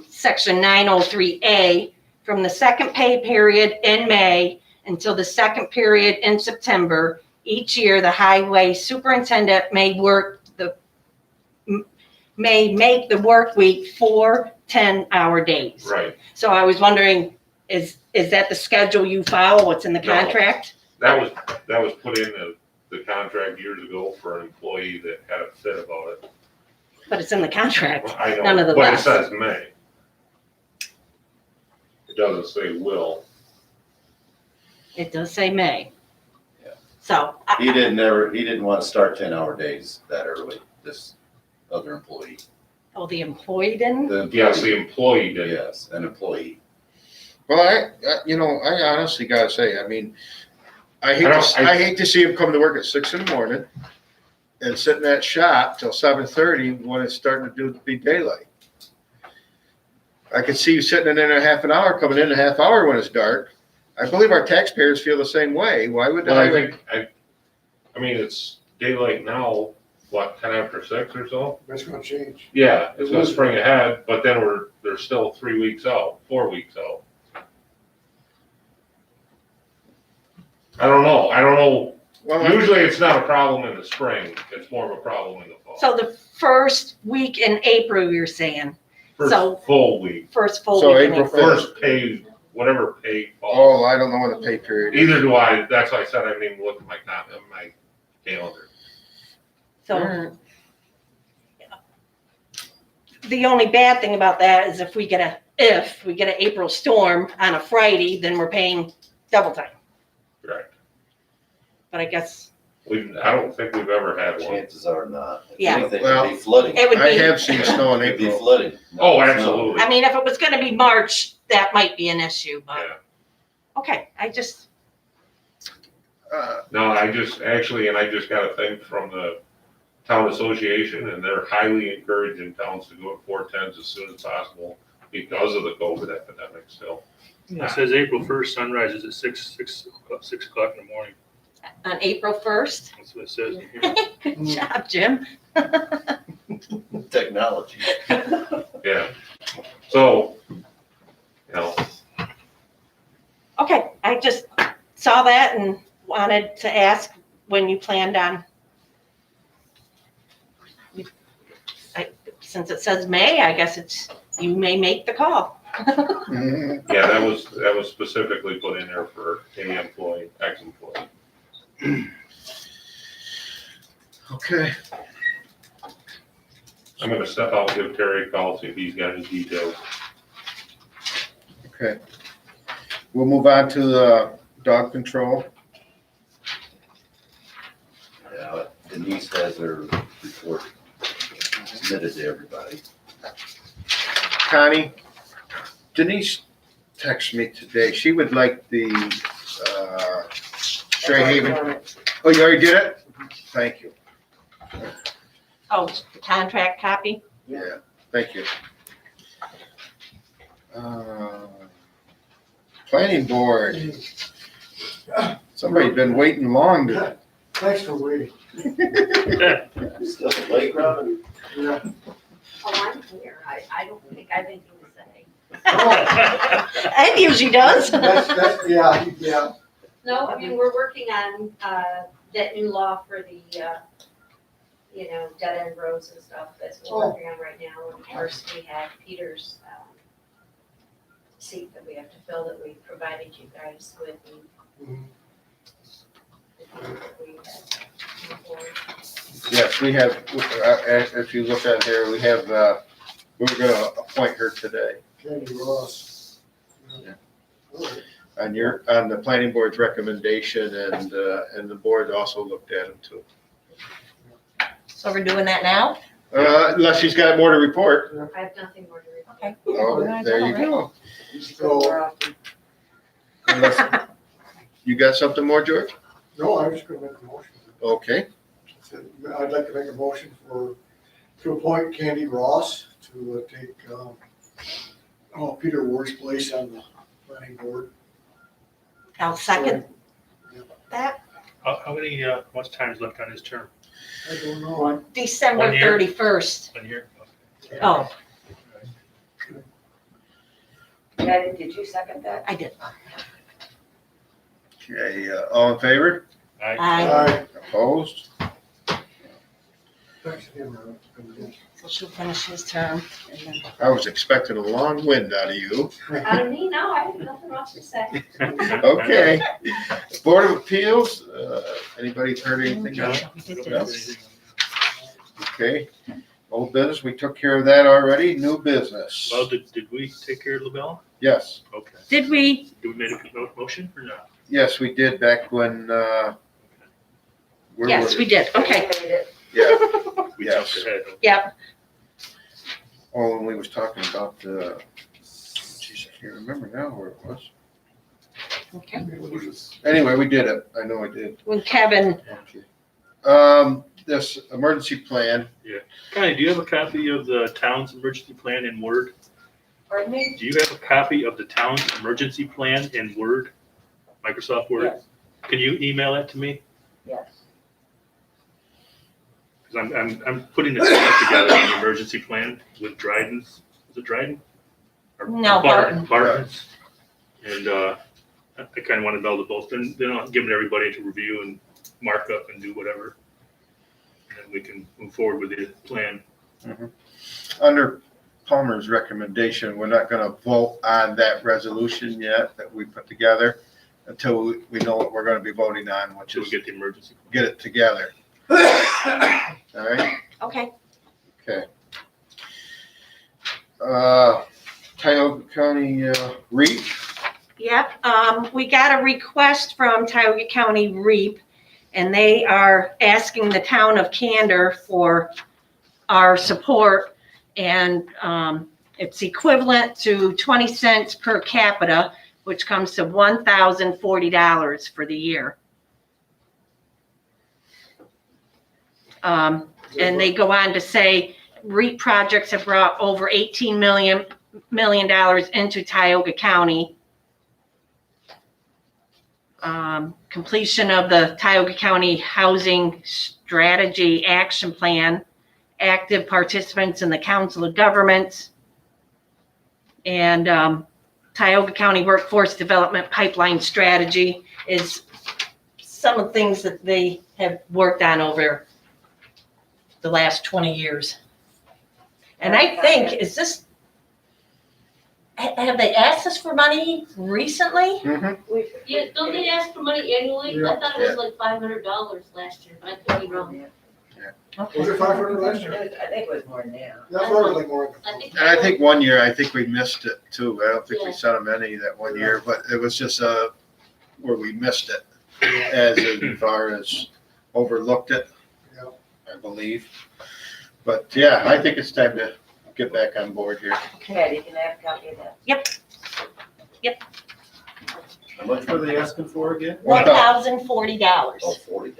section 903A, from the second pay period in May until the second period in September, each year, the highway superintendent may make the work week 4 10-hour days. Right, So I was wondering, is that the schedule you follow, what's in the No. contract? that was put in the contract years ago for an employee that had a fit about it. But it's in the contract. Well, I know, None of the but it less. says may. It doesn't say will. It does say may. Yeah. So. He didn't want to start 10-hour days that early, this other employee. Oh, the employee didn't? Yes, the employee did. Yes, an employee. Well, I honestly gotta say, I mean, I I hate to see him come to work at 6 in the morning and sit in that shop till 7:30 when it's starting to be daylight. I could see you sitting in there a half an hour, coming in a half hour when it's dark. I believe our taxpayers feel the same way. Why would Well, I they? think, I mean, it's daylight now, what, 10 after 6 or so? That's gonna change. Yeah, it's gonna spring ahead, but then they're still 3 weeks out, 4 weeks out. I don't know. Well, Usually it's not a problem in the spring, it's more of a problem in the fall. So the first week in April, you're saying? so- First full week, First full So week in April April. first pay, whatever pay falls. Oh, I don't know when the pay period is. Either do I, that's why I said I didn't even look at my calendar. So. The only bad thing about that is if we get an April storm on a Friday, then we're paying double time. Right. But I guess I don't think we've ever had one. Chances are not. If Yeah. anything, Well, it'd be flooding. it would I be, have seen snow in It'd be April. flooding. Oh, Not absolutely. I mean, if it was gonna be March, that might be an issue, but, Yeah. okay, I just, No, I just got a thing from the town association, and they're highly encouraging towns to go at 410s as soon as possible because of the COVID epidemic still. It says April 1st, sunrise is at 6 o'clock in the morning. on April 1st, That's what it says in here. good job, Jim. Technology. Yeah. So, Okay, I just saw that and wanted to ask when you planned on. Since it says May, I guess you may make the call. Mhm. yeah, that was specifically put in there for any employee, ex-employee. Okay. I'm gonna step out and give Terry a call, see if he's got any details. Okay. We'll move on to the dog control. Yeah, Denise has her report submitted to everybody. Connie, Denise texted me today. She would like the Stray Haven. Oh, you already did it? Thank you. Oh, the contract copy? Yeah, thank you. Planning board. Somebody's been waiting long to. Thanks for waiting. Still the playground? Yeah. Oh, I'm here. I don't think I have anything to say. Ed usually does. Yeah. No, I mean, we're working on, that new law for the, dead end roads and stuff that's what we're working on right now. And of course, we have Peter's, seat that we have to fill that we provided you guys with. And Yes, we have, if you look at here, we have, we're gonna appoint her today. Candy Ross. Yeah. On the planning board's recommendation, and the board also looked at them too. So we're doing that now? Unless she's got more to report. I have nothing more to read. Okay. Oh, there you go. So, Unless- You got something more, George? no, I was just gonna make a motion. Okay. I'd like to make a motion to appoint Candy Ross to take, Peter Ward's place on the planning board. I'll second that. How many, much time's left on his term? I don't know. December 1 year? 31st. 1 year? Oh, Yeah, did you second that? I did. Okay, all in favor? Aye. Aye. Opposed? Thanks again, Ron. So she'll finish his term and then. I was expecting a long wind out of you. Out of me, no, I have nothing else to say. Okay. Board of Appeals, anybody heard anything No. else? Okay. Old business, we took care of that already. New business. Well, did we take care of LaBelle? Yes, Okay. Did we? Did we make a motion or not? yes, we did back when, where Yes, were we did. Okay. Yeah, We Yes. jumped ahead. Yep. oh, and we was talking about, geez, I can't remember now where it was. Okay. Anyway, we did it. I know I did. When Kevin, Okay. This emergency plan, Connie, do you have a copy of the town's emergency plan in Word? Pardon me? Do you have a copy of the town's emergency plan in Word, Microsoft Word? Yes. Can you email that to me? Yes. Because I'm putting this together, an emergency plan with Dryden's, is it Dryden? Or No, Barton. Barton's. And, I kind of want to meld it both, then I'll give it to everybody to review and mark up and do whatever. And then we can move forward with the plan. under Palmer's recommendation, we're not gonna vote on that resolution yet that we put together until we know what we're gonna be voting on, which Till we is get the emergency. get it together. All right, okay. okay. Tioga County, REAP, Yep, we got a request from Tioga County REAP, and they are asking the town of Candor for our support, and it's equivalent to 20 cents per capita, which comes to $1,040 for the year. And they go on to say REAP projects have brought over $18 million into Tioga County. Completion of the Tioga County Housing Strategy Action Plan, active participants in the Council of Governments, and Tioga County Workforce Development Pipeline Strategy is some of the things that they have worked on over the last 20 years. And I think, have they asked us for money recently? Yeah, don't they ask for money annually? I thought it was like $500 last year, but I could be wrong. Was it 500 last year? I think it was more than that. That's probably more. and I think one year, I think we missed it too. I don't think we sent them any that one year, but it was just where we missed it as far as overlooked it, I believe. But yeah, I think it's time to get back on board here. Patty, can I have a copy of that? Yep, How much were they asking for again? $1,040. Oh, $40.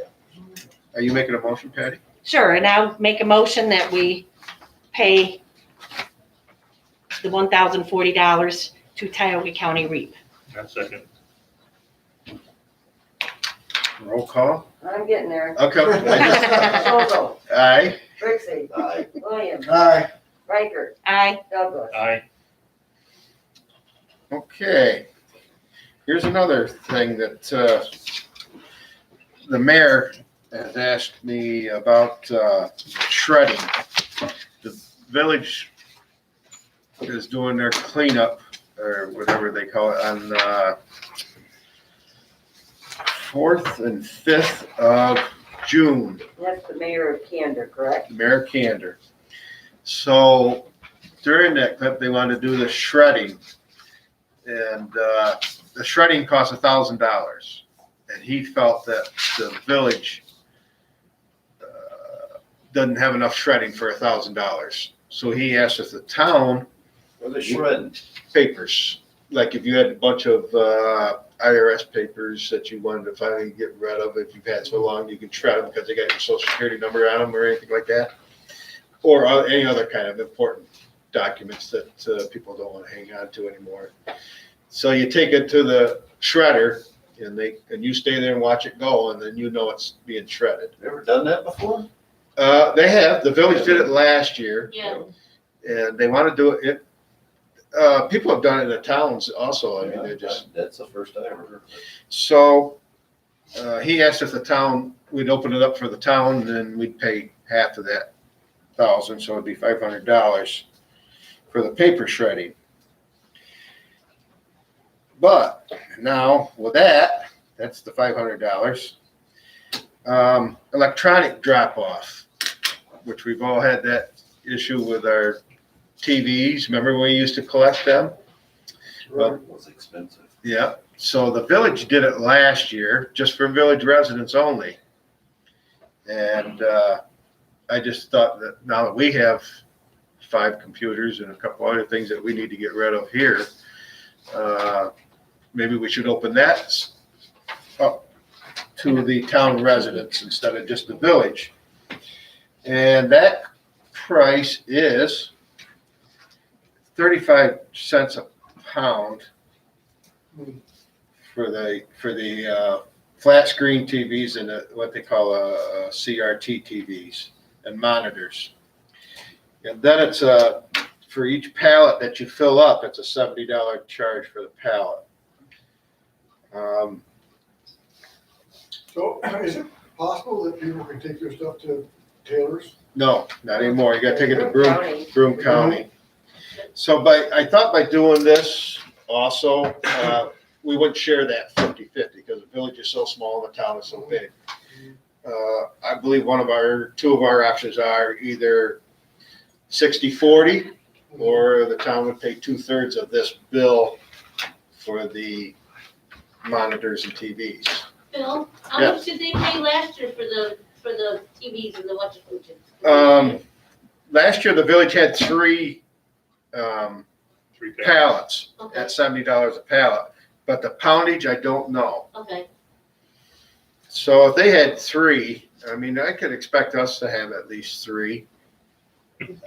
Are you making a motion, Patty? Sure, and I'll make a motion that we pay the $1,040 to Tioga County REAP. One second. Roll call. I'm getting there. Okay. Bozo, Aye. Trixie, Aye. Williams, Aye. Riker, Aye. Douglas. Aye. Okay. Here's another thing that the mayor has asked me about shredding. The village is doing their cleanup, or whatever they call it, on 4th and 5th of June. That's the mayor of Candor, correct? Mayor Candor. So during that clip, they wanted to do the shredding. And the shredding cost $1,000. And he felt that the village doesn't have enough shredding for $1,000. So he asked if the town. What are they shredding? Papers. Like if you had a bunch of IRS papers that you wanted to finally get rid of, if you've had so long, you can shred them because they got your social security number on them or anything like that. Or any other kind of important documents that people don't want to hang on to anymore. So you take it to the shredder and you stay there and watch it go, and then you know it's being shredded. You ever done that before? They have. The village did it last year. Yeah. And they want to do it. People have done it in the towns also. I mean, they're just. That's the first I ever heard of it. So he asked if the town, we'd open it up for the town, and then we'd pay half of that $1,000, so it'd be $500 for the paper shredding. But now with that, that's the $500. Electronic drop off, which we've all had that issue with our TVs. Remember when we used to collect them? Well, it was expensive. Yeah. So the village did it last year, just for village residents only. And I just thought that now that we have 5 computers and a couple other things that we need to get rid of here, maybe we should open that up to the town residents instead of just the village. And that price is 35 cents a pound for the flat screen TVs and what they call CRT TVs and monitors. And then it's for each pallet that you fill up, it's a $70 charge for the pallet. So is it possible that people can take their stuff to Taylor's? No, not anymore. You gotta take it to Broome Broome County. So I thought by doing this also, we wouldn't share that 50-50 because the village is so small and the town is so big. I believe two of our options are either 60-40 or the town would pay 2/3 of this bill for the monitors and TVs. Bill, how Yeah. much did they pay last year for the TVs and the what's-it-called? Last year, the village had 3 3 pallets Okay, at $70 a pallet, but the poundage, I don't know. okay. So if they had 3, I mean, I could expect us to have at least 3.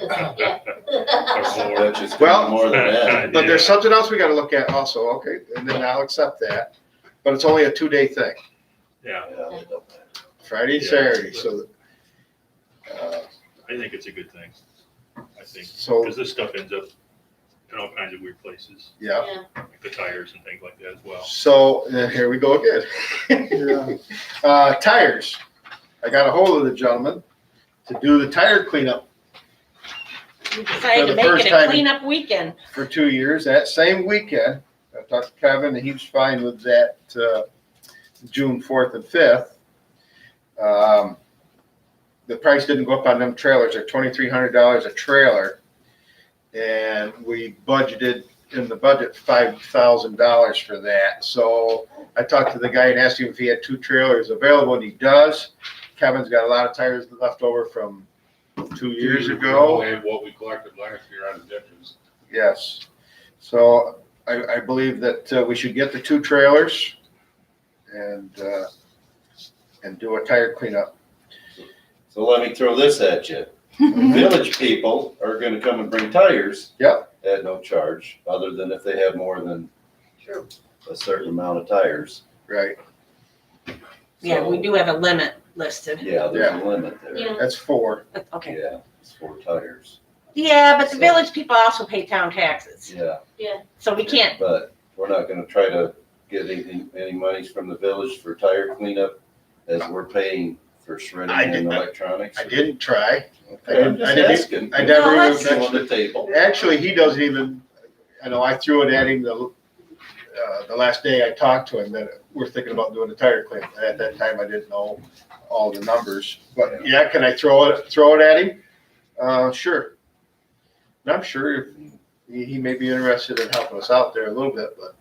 Yeah. That's just Well, more than that. But there's something else we gotta look at also, okay, and then I'll accept that. But it's only a 2-day thing, Yeah, Yeah, it don't matter. Friday and Yeah. Saturday, so. I think it's a good thing. I think, So, because this stuff ends up in all kinds of weird places, yeah, like the tires and things like that as well. so, here we go again. Tires, I got a hold of the gentleman to do the tire cleanup We decided For to the make first it time- a cleanup weekend. for 2 years. That same weekend, I talked to Kevin, and he was fine with that, June 4th and 5th. The price didn't go up on them trailers. They're $2,300 a trailer. And we budgeted in the budget $5,000 for that. So I talked to the guy and asked him if he had 2 trailers available, and he does. Kevin's got a lot of tires left over from 2 years ago. And what we collected last year on the ditches. Yes. So I believe that we should get the 2 trailers and do a tire cleanup. So let me throw this at you. Village people are gonna come and bring tires. Yep. At no charge, other than if they have more than a certain amount of tires. Right. Yeah, we So, do have a limit listed. Yeah, there's a limit there. Yeah. That's 4. Okay. Yeah, it's 4 tires. Yeah, but the village people also pay town taxes, Yeah, so we can't. but we're not gonna try to get any monies from the village for tire cleanup as we're paying for shredding I and didn't- electronics. I didn't try. Okay, I'm I just didn't- asking. I never No, even that's- It's on mentioned the table. Actually, he doesn't even, I know I threw it at him the last day I talked to him, that we're thinking about doing a tire cleanup. At that time, I didn't know all the numbers, but yeah, can I throw it at him? Sure. And I'm sure if he may be interested in helping us out there a little bit, but,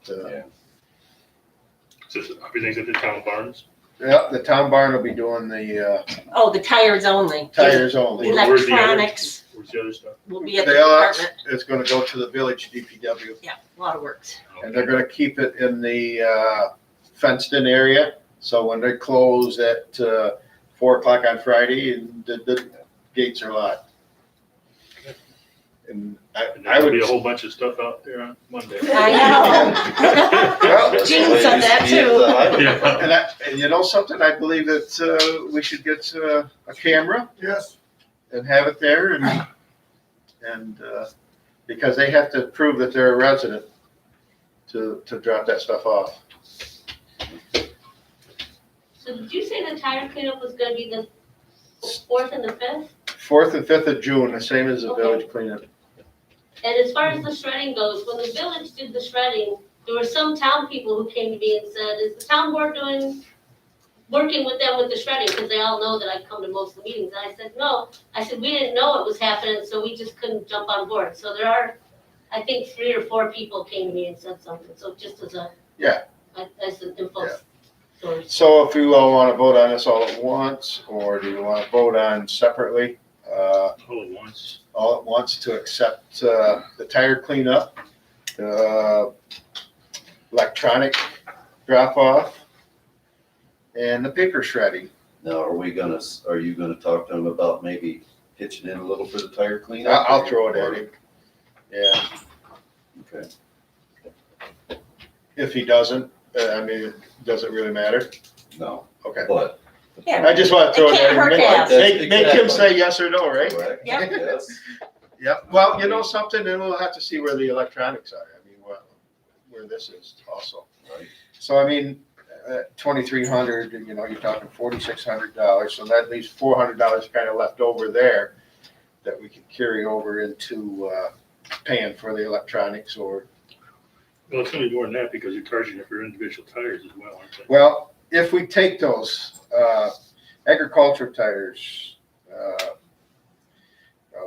So everything's at the town barns? yeah, the town barn will be doing the, Oh, the tires only. tires only. Where's the other- Electronics Where's the other stuff? will be at the They are, department. it's gonna go to the village DPW, Yeah, waterworks. and they're gonna keep it in the, fenced-in area. So when they close at, 4 o'clock on Friday, and the gates are locked. And And I there'll would. be a whole bunch of stuff out there on Monday. I know. Gene said that too. Yeah. And you know something, I believe that, we should get, a camera Yes. and have it there and, because they have to prove that they're a resident to drop that stuff off. So did you say the tire cleanup was gonna be the 4th and the 5th? 4th and 5th of June, the same as the Okay. village cleanup. And as far as the shredding goes, when the village did the shredding, there were some town people who came to me and said, is the town board working with them with the shredding? Because they all know that I come to most of the meetings. And I said, no. I said, we didn't know it was happening, so we just couldn't jump on board. So there are, I think, 3 or 4 people came to me and said something. So just as a. Yeah. As an info source. So if you all want to vote on this all at once, or do you want to vote on separately? All at once. All at once to accept, the tire cleanup, electronic drop off, and the paper shredding. Now, are you gonna talk to him about maybe pitching in a little for the tire cleanup? I'll throw it at him. Yeah, Okay, if he doesn't, I mean, it doesn't really matter. no, Okay. but. Yeah. I just want to throw It it can't at hurt him. to ask. Make him say yes or no, right? Correct. Yep. Yes. Yep. Well, you know something, then we'll have to see where the electronics are. I mean, where this is also. Right. So I mean, 2,300, you know, you're talking $4,600, so that leaves $400 kind of left over there that we can carry over into, paying for the electronics or, Well, it's gonna be more than that because you're charging it for individual tires as well, aren't they? well, if we take those, agriculture tires,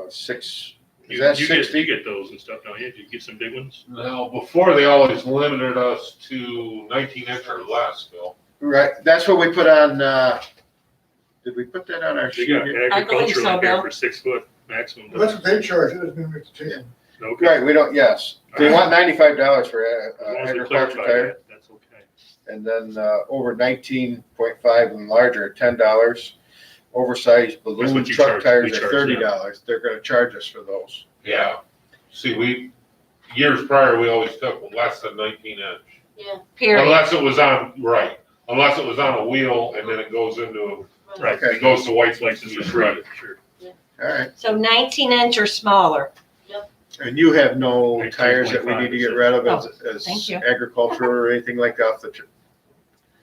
6, is You, that you 60? get those and stuff, don't you? Do you get some big ones? Now, before they always limited us to 19-inch or less, Bill. Right, that's what we put on, did we put that on our They sheet got here? I believe agricultural so, in here Bill. for 6 foot maximum. Well, that's what they charge, it doesn't mean we have to take them. Okay. Right, we don't, yes, they want $95 for As long as we agriculture clarify tire. that, that's okay. And then, over 19.5 and larger, $10. Oversized That's balloon what you truck charge- tires we are charge $30. They're gonna charge us for those. Yeah. See, years prior, we always took less than 19-inch. Yeah. Period. Unless it was on a wheel and then it goes into, Right, Okay. it goes to white like places some for shredded, shredded. sure. All right, So 19-inch or smaller. and you have no 19.5 tires that we need to get rid of as thank you. agriculture or anything like that?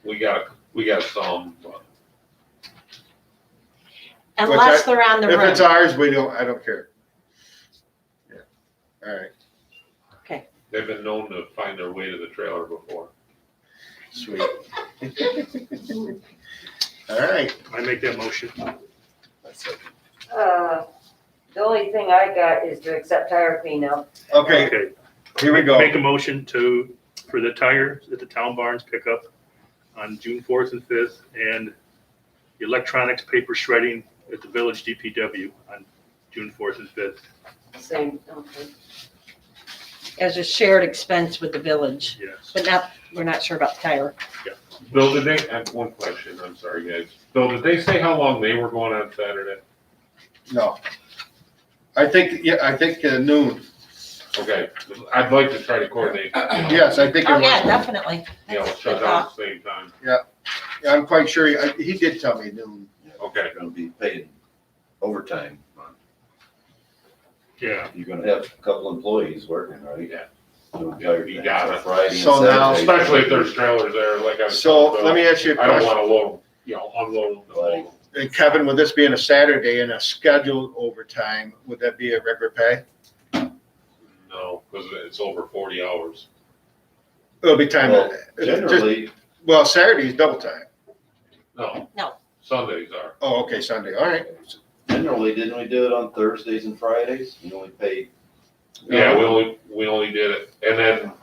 We got some, but Unless they're on the If it's road. ours, I don't care. Yeah, all right, they've been known to find their way to the trailer before. sweet. All right, I make that motion. The only thing I got is to accept tire cleanup. okay, Okay. here we go. Make a motion for the tires at the town barns pickup on June 4th and 5th, and the electronics paper shredding at the village DPW on June 4th and 5th. Same, okay. As a shared expense with the village, Yes. but we're not sure about the tire. Bill, did they, I have one question, I'm sorry, guys. Bill, did they say how long they were going on Saturday? No. I think noon. Okay, I'd like to try to coordinate. Yes, I think. Oh, it yeah, was- definitely. You know, That's a shut good down thought. at the same time. Yeah, I'm quite sure, he did tell me noon. Okay. Gonna be paid overtime. Yeah. You're gonna have a couple employees working, right? Yeah. You got it. Friday and So now- Saturday. Especially if there's trailers there, like I was So telling let Bill, me ask you a I don't question. wanna load them, unload them. to load 'em. And Kevin, with this being a Saturday and a scheduled overtime, would that be a regular pay? No, because it's over 40 hours. It'll be time, Well, just, generally, well, Saturday's double time. No. No. Sundays are. Oh, okay, Sunday, all right. generally, didn't we do it on Thursdays and Fridays? You only paid Yeah, we only did it. And then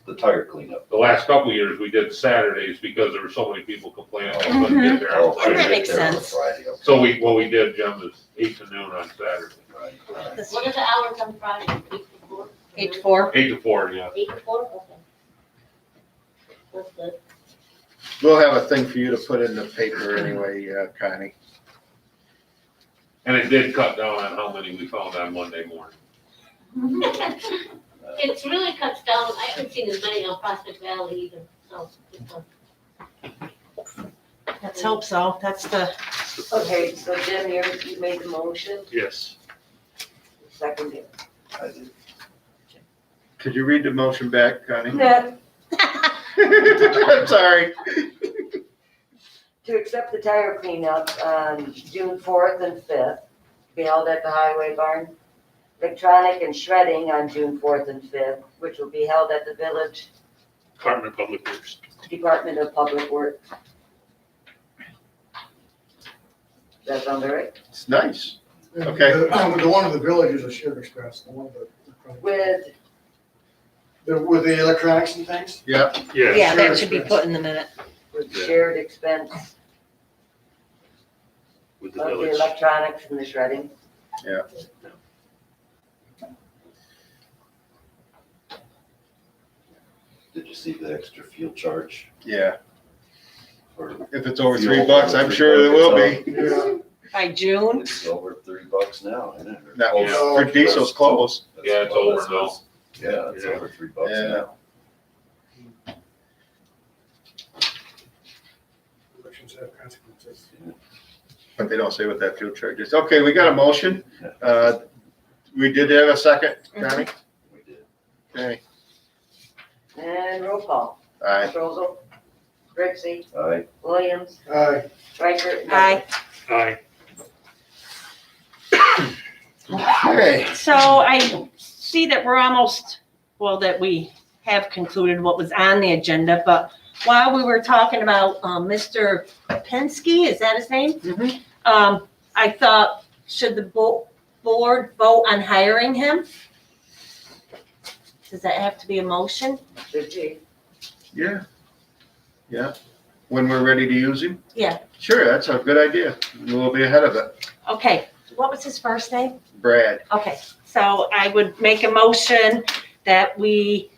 the tire cleanup. the last couple of years, we did Saturdays because there were so many people complaining they couldn't get there Oh, on And that Friday. makes there on sense. Friday, okay. So what we did, Jim, is 8 to noon on Saturday. Right, right. This- What are the hours on Friday? 8 to 4? 8 to 4. 8 to 4, yeah. 8 to 4, okay. That's good. We'll have a thing for you to put in the paper anyway, Connie. And it did cut down on how many we found on Monday morning. It's really cuts down, I haven't seen as many on Prospect Valley either, so. it's Let's hope so. That's the, Okay, so Jim, you made the motion, Yes. seconded. I did. Could you read the motion back, Connie? Nah, I'm sorry. to accept the tire cleanup on June 4th and 5th, be held at the highway barn. Electronic and shredding on June 4th and 5th, which will be held at the village Department of Public Works. Department of Public Works. Does that sound all right? It's nice. Okay. The one in the village is a shared express, the one that, With, with the electronics and things. Yeah. Yeah. yeah, that should be put in the minute. with shared expense With the of the village. electronics and the shredding. Did you see the extra fuel charge Yeah. for? If it's over fuel $3, I'm sure there will be. Yeah. By June, It's over $3 now, isn't it? Or No, close. for diesel's close. Yeah, it's over now. Yeah, it's Yeah. over $3 Yeah. now. Elections have consequences. But they don't say what that fuel charge is. Okay, we got a motion. We did have a second, Connie? We did. Okay. And roll call. Aye. Roseal, Rixey, Aye. Williams, Aye. Reichert. and aye. Aye. Okay. So I see that we're almost, well, that we have concluded what was on the agenda, but while we were talking about Mr. Penske, is that his name? Mhm. I thought, should the board vote on hiring him? Does that have to be a motion? Should be. Yeah. Yeah. When we're ready to use him? Yeah. Sure, that's a good idea. We'll be ahead of it. Okay, what was his first name? Brad. Okay, so I would make a motion that we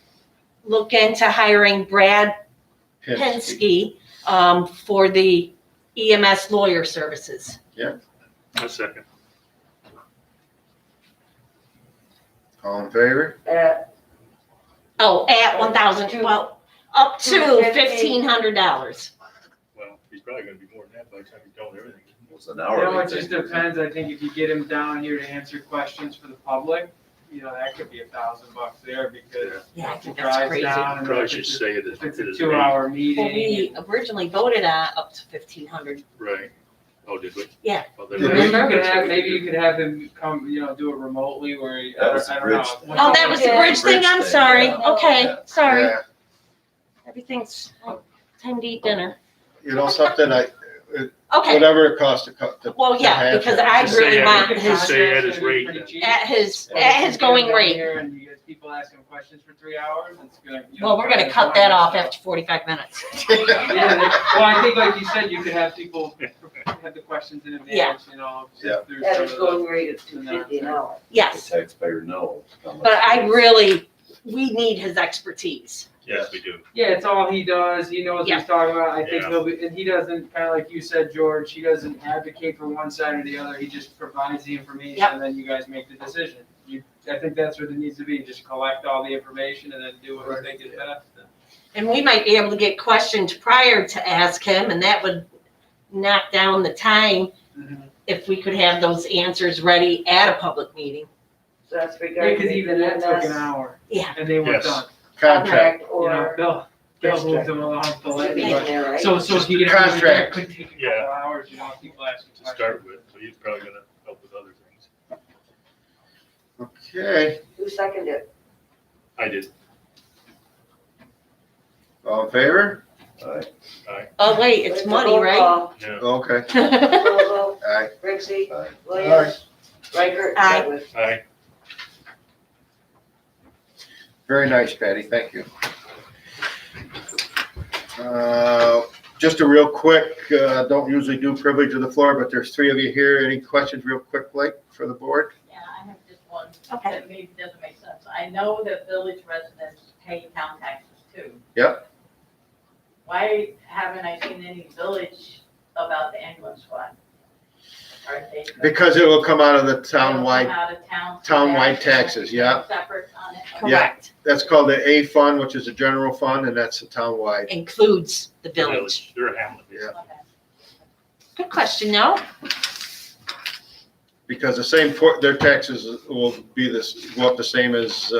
look into hiring Brad Penske for the EMS lawyer services. A second. All in favor? Oh, at 1,000, well, up to $1,500. Well, he's probably gonna be more than that by the time he's done everything. It was an You hour. know, it just depends, I think if you get him down here to answer questions for the public, you know, that could be $1,000 there because. Yeah, I he think that's drives crazy. down and Probably if should it's a- say it If it's in a his name. 2-hour Well, meeting. we originally voted on up to 1,500. Right. Oh, did we? Yeah. Oh, then Maybe you that's could what have, we maybe did. you could have him come, you know, do it remotely where, he- That was the I don't bridge know. thing. Oh, that was the Yeah. bridge thing? I'm Bridge thing, sorry. yeah. Okay, Yeah. sorry. Yeah. Everything's, time to eat dinner. You know something, Okay, whatever it costs to. well, to yeah, have because him. I Just say really it. want Just his, say at his Contract's gonna be rate pretty then. cheap. at his But if you get him going down rate. here and you get people asking questions for 3 hours, it's gonna. you know, Well, we're gonna probably cut that off so. after 45 minutes. Yeah, well, I think like you said, you could have people have the questions in Yeah. advance, you know. Yeah. sit through At some a of the- going rate of $250 an hour. Yes, The taxpayer knows. how much but it I is. really, we need his expertise. Yes, we do. Yeah, it's all he does. He knows what Yeah. he's talking about. I think Yeah. he'll be, and he doesn't, kind of like you said, George, he doesn't advocate for one side or the other. He just provides the information Yep. and then you guys make the decision. I think that's what it needs to be. Just collect all the information and then do what you think is best. And we might be able to get questions prior to ask him, and that would knock down the time if we could have those answers ready at a public meeting. So that's Yeah, regarding because the even that took an EMS hour Yeah, and they weren't Yes. done. Contract. contract You know, or Bill moved them along the should be lane. in there, right? So if you get Contract. that could take a couple Yeah. hours, you know, people asking To questions. start with, so he's probably gonna help with other things. Okay. Who seconded it? I did. All in favor? Oh, wait, it's money, right? Yeah. Okay. Bozo, Aye. Rixey, Aye. Williams, Riker, Aye. Ludwig. Aye. Very nice, Patty, thank you. Just a real quick, don't usually do privilege of the floor, but there's three of you here. Any questions real quick, Blake, for the board? Yeah, I have just one Okay. that maybe doesn't make sense. I know that village residents pay town taxes too. Yep. Why haven't I seen any village about the ambulance squad? Are they? Because it will come out of the They'll come townwide, Out of town. townwide taxes, yeah. Separate on it. Correct. That's called the A fund, which is a general fund, and that's the townwide. Includes the village. They're a hamlet. Yeah. Okay. Good question, no? Because the same, their taxes will be this, go up the same as,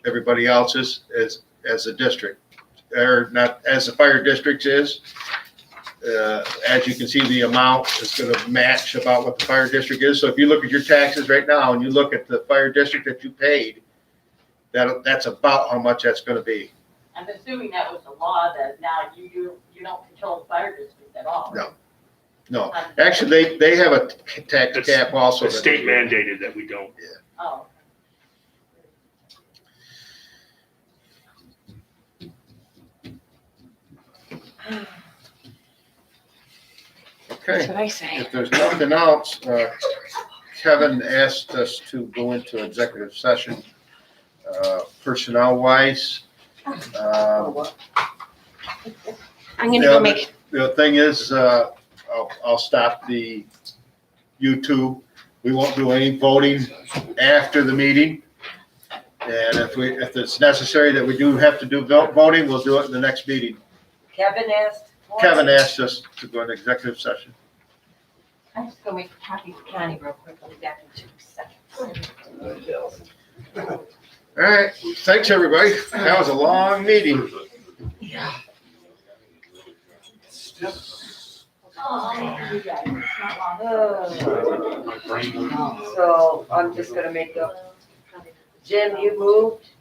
everybody else's, as the district. Or not, as the fire district is. As you can see, the amount is gonna match about what the fire district is. So if you look at your taxes right now and you look at the fire district that you paid, that's about how much that's gonna be. I'm assuming that was the law that now you don't control the fire district at all. No. No, actually, they have a tax It's- cap also. It's that state they do. mandated that we don't. Oh. Okay. That's what I say. If there's nothing else, Kevin asked us to go into executive session, personnel wise. I'm gonna go make, The thing is, I'll stop the YouTube. We won't do any voting after the meeting. And if it's necessary that we do have to do voting, we'll do it in the next meeting. Kevin asked. Kevin asked us to go into executive session. I'm just gonna make a copy for Connie real quick. I'll be back in 2 seconds. All right, thanks, everybody. That was a long meeting. yeah. Oh, you guys, it's not long. So I'm just gonna make up. Jim, you moved?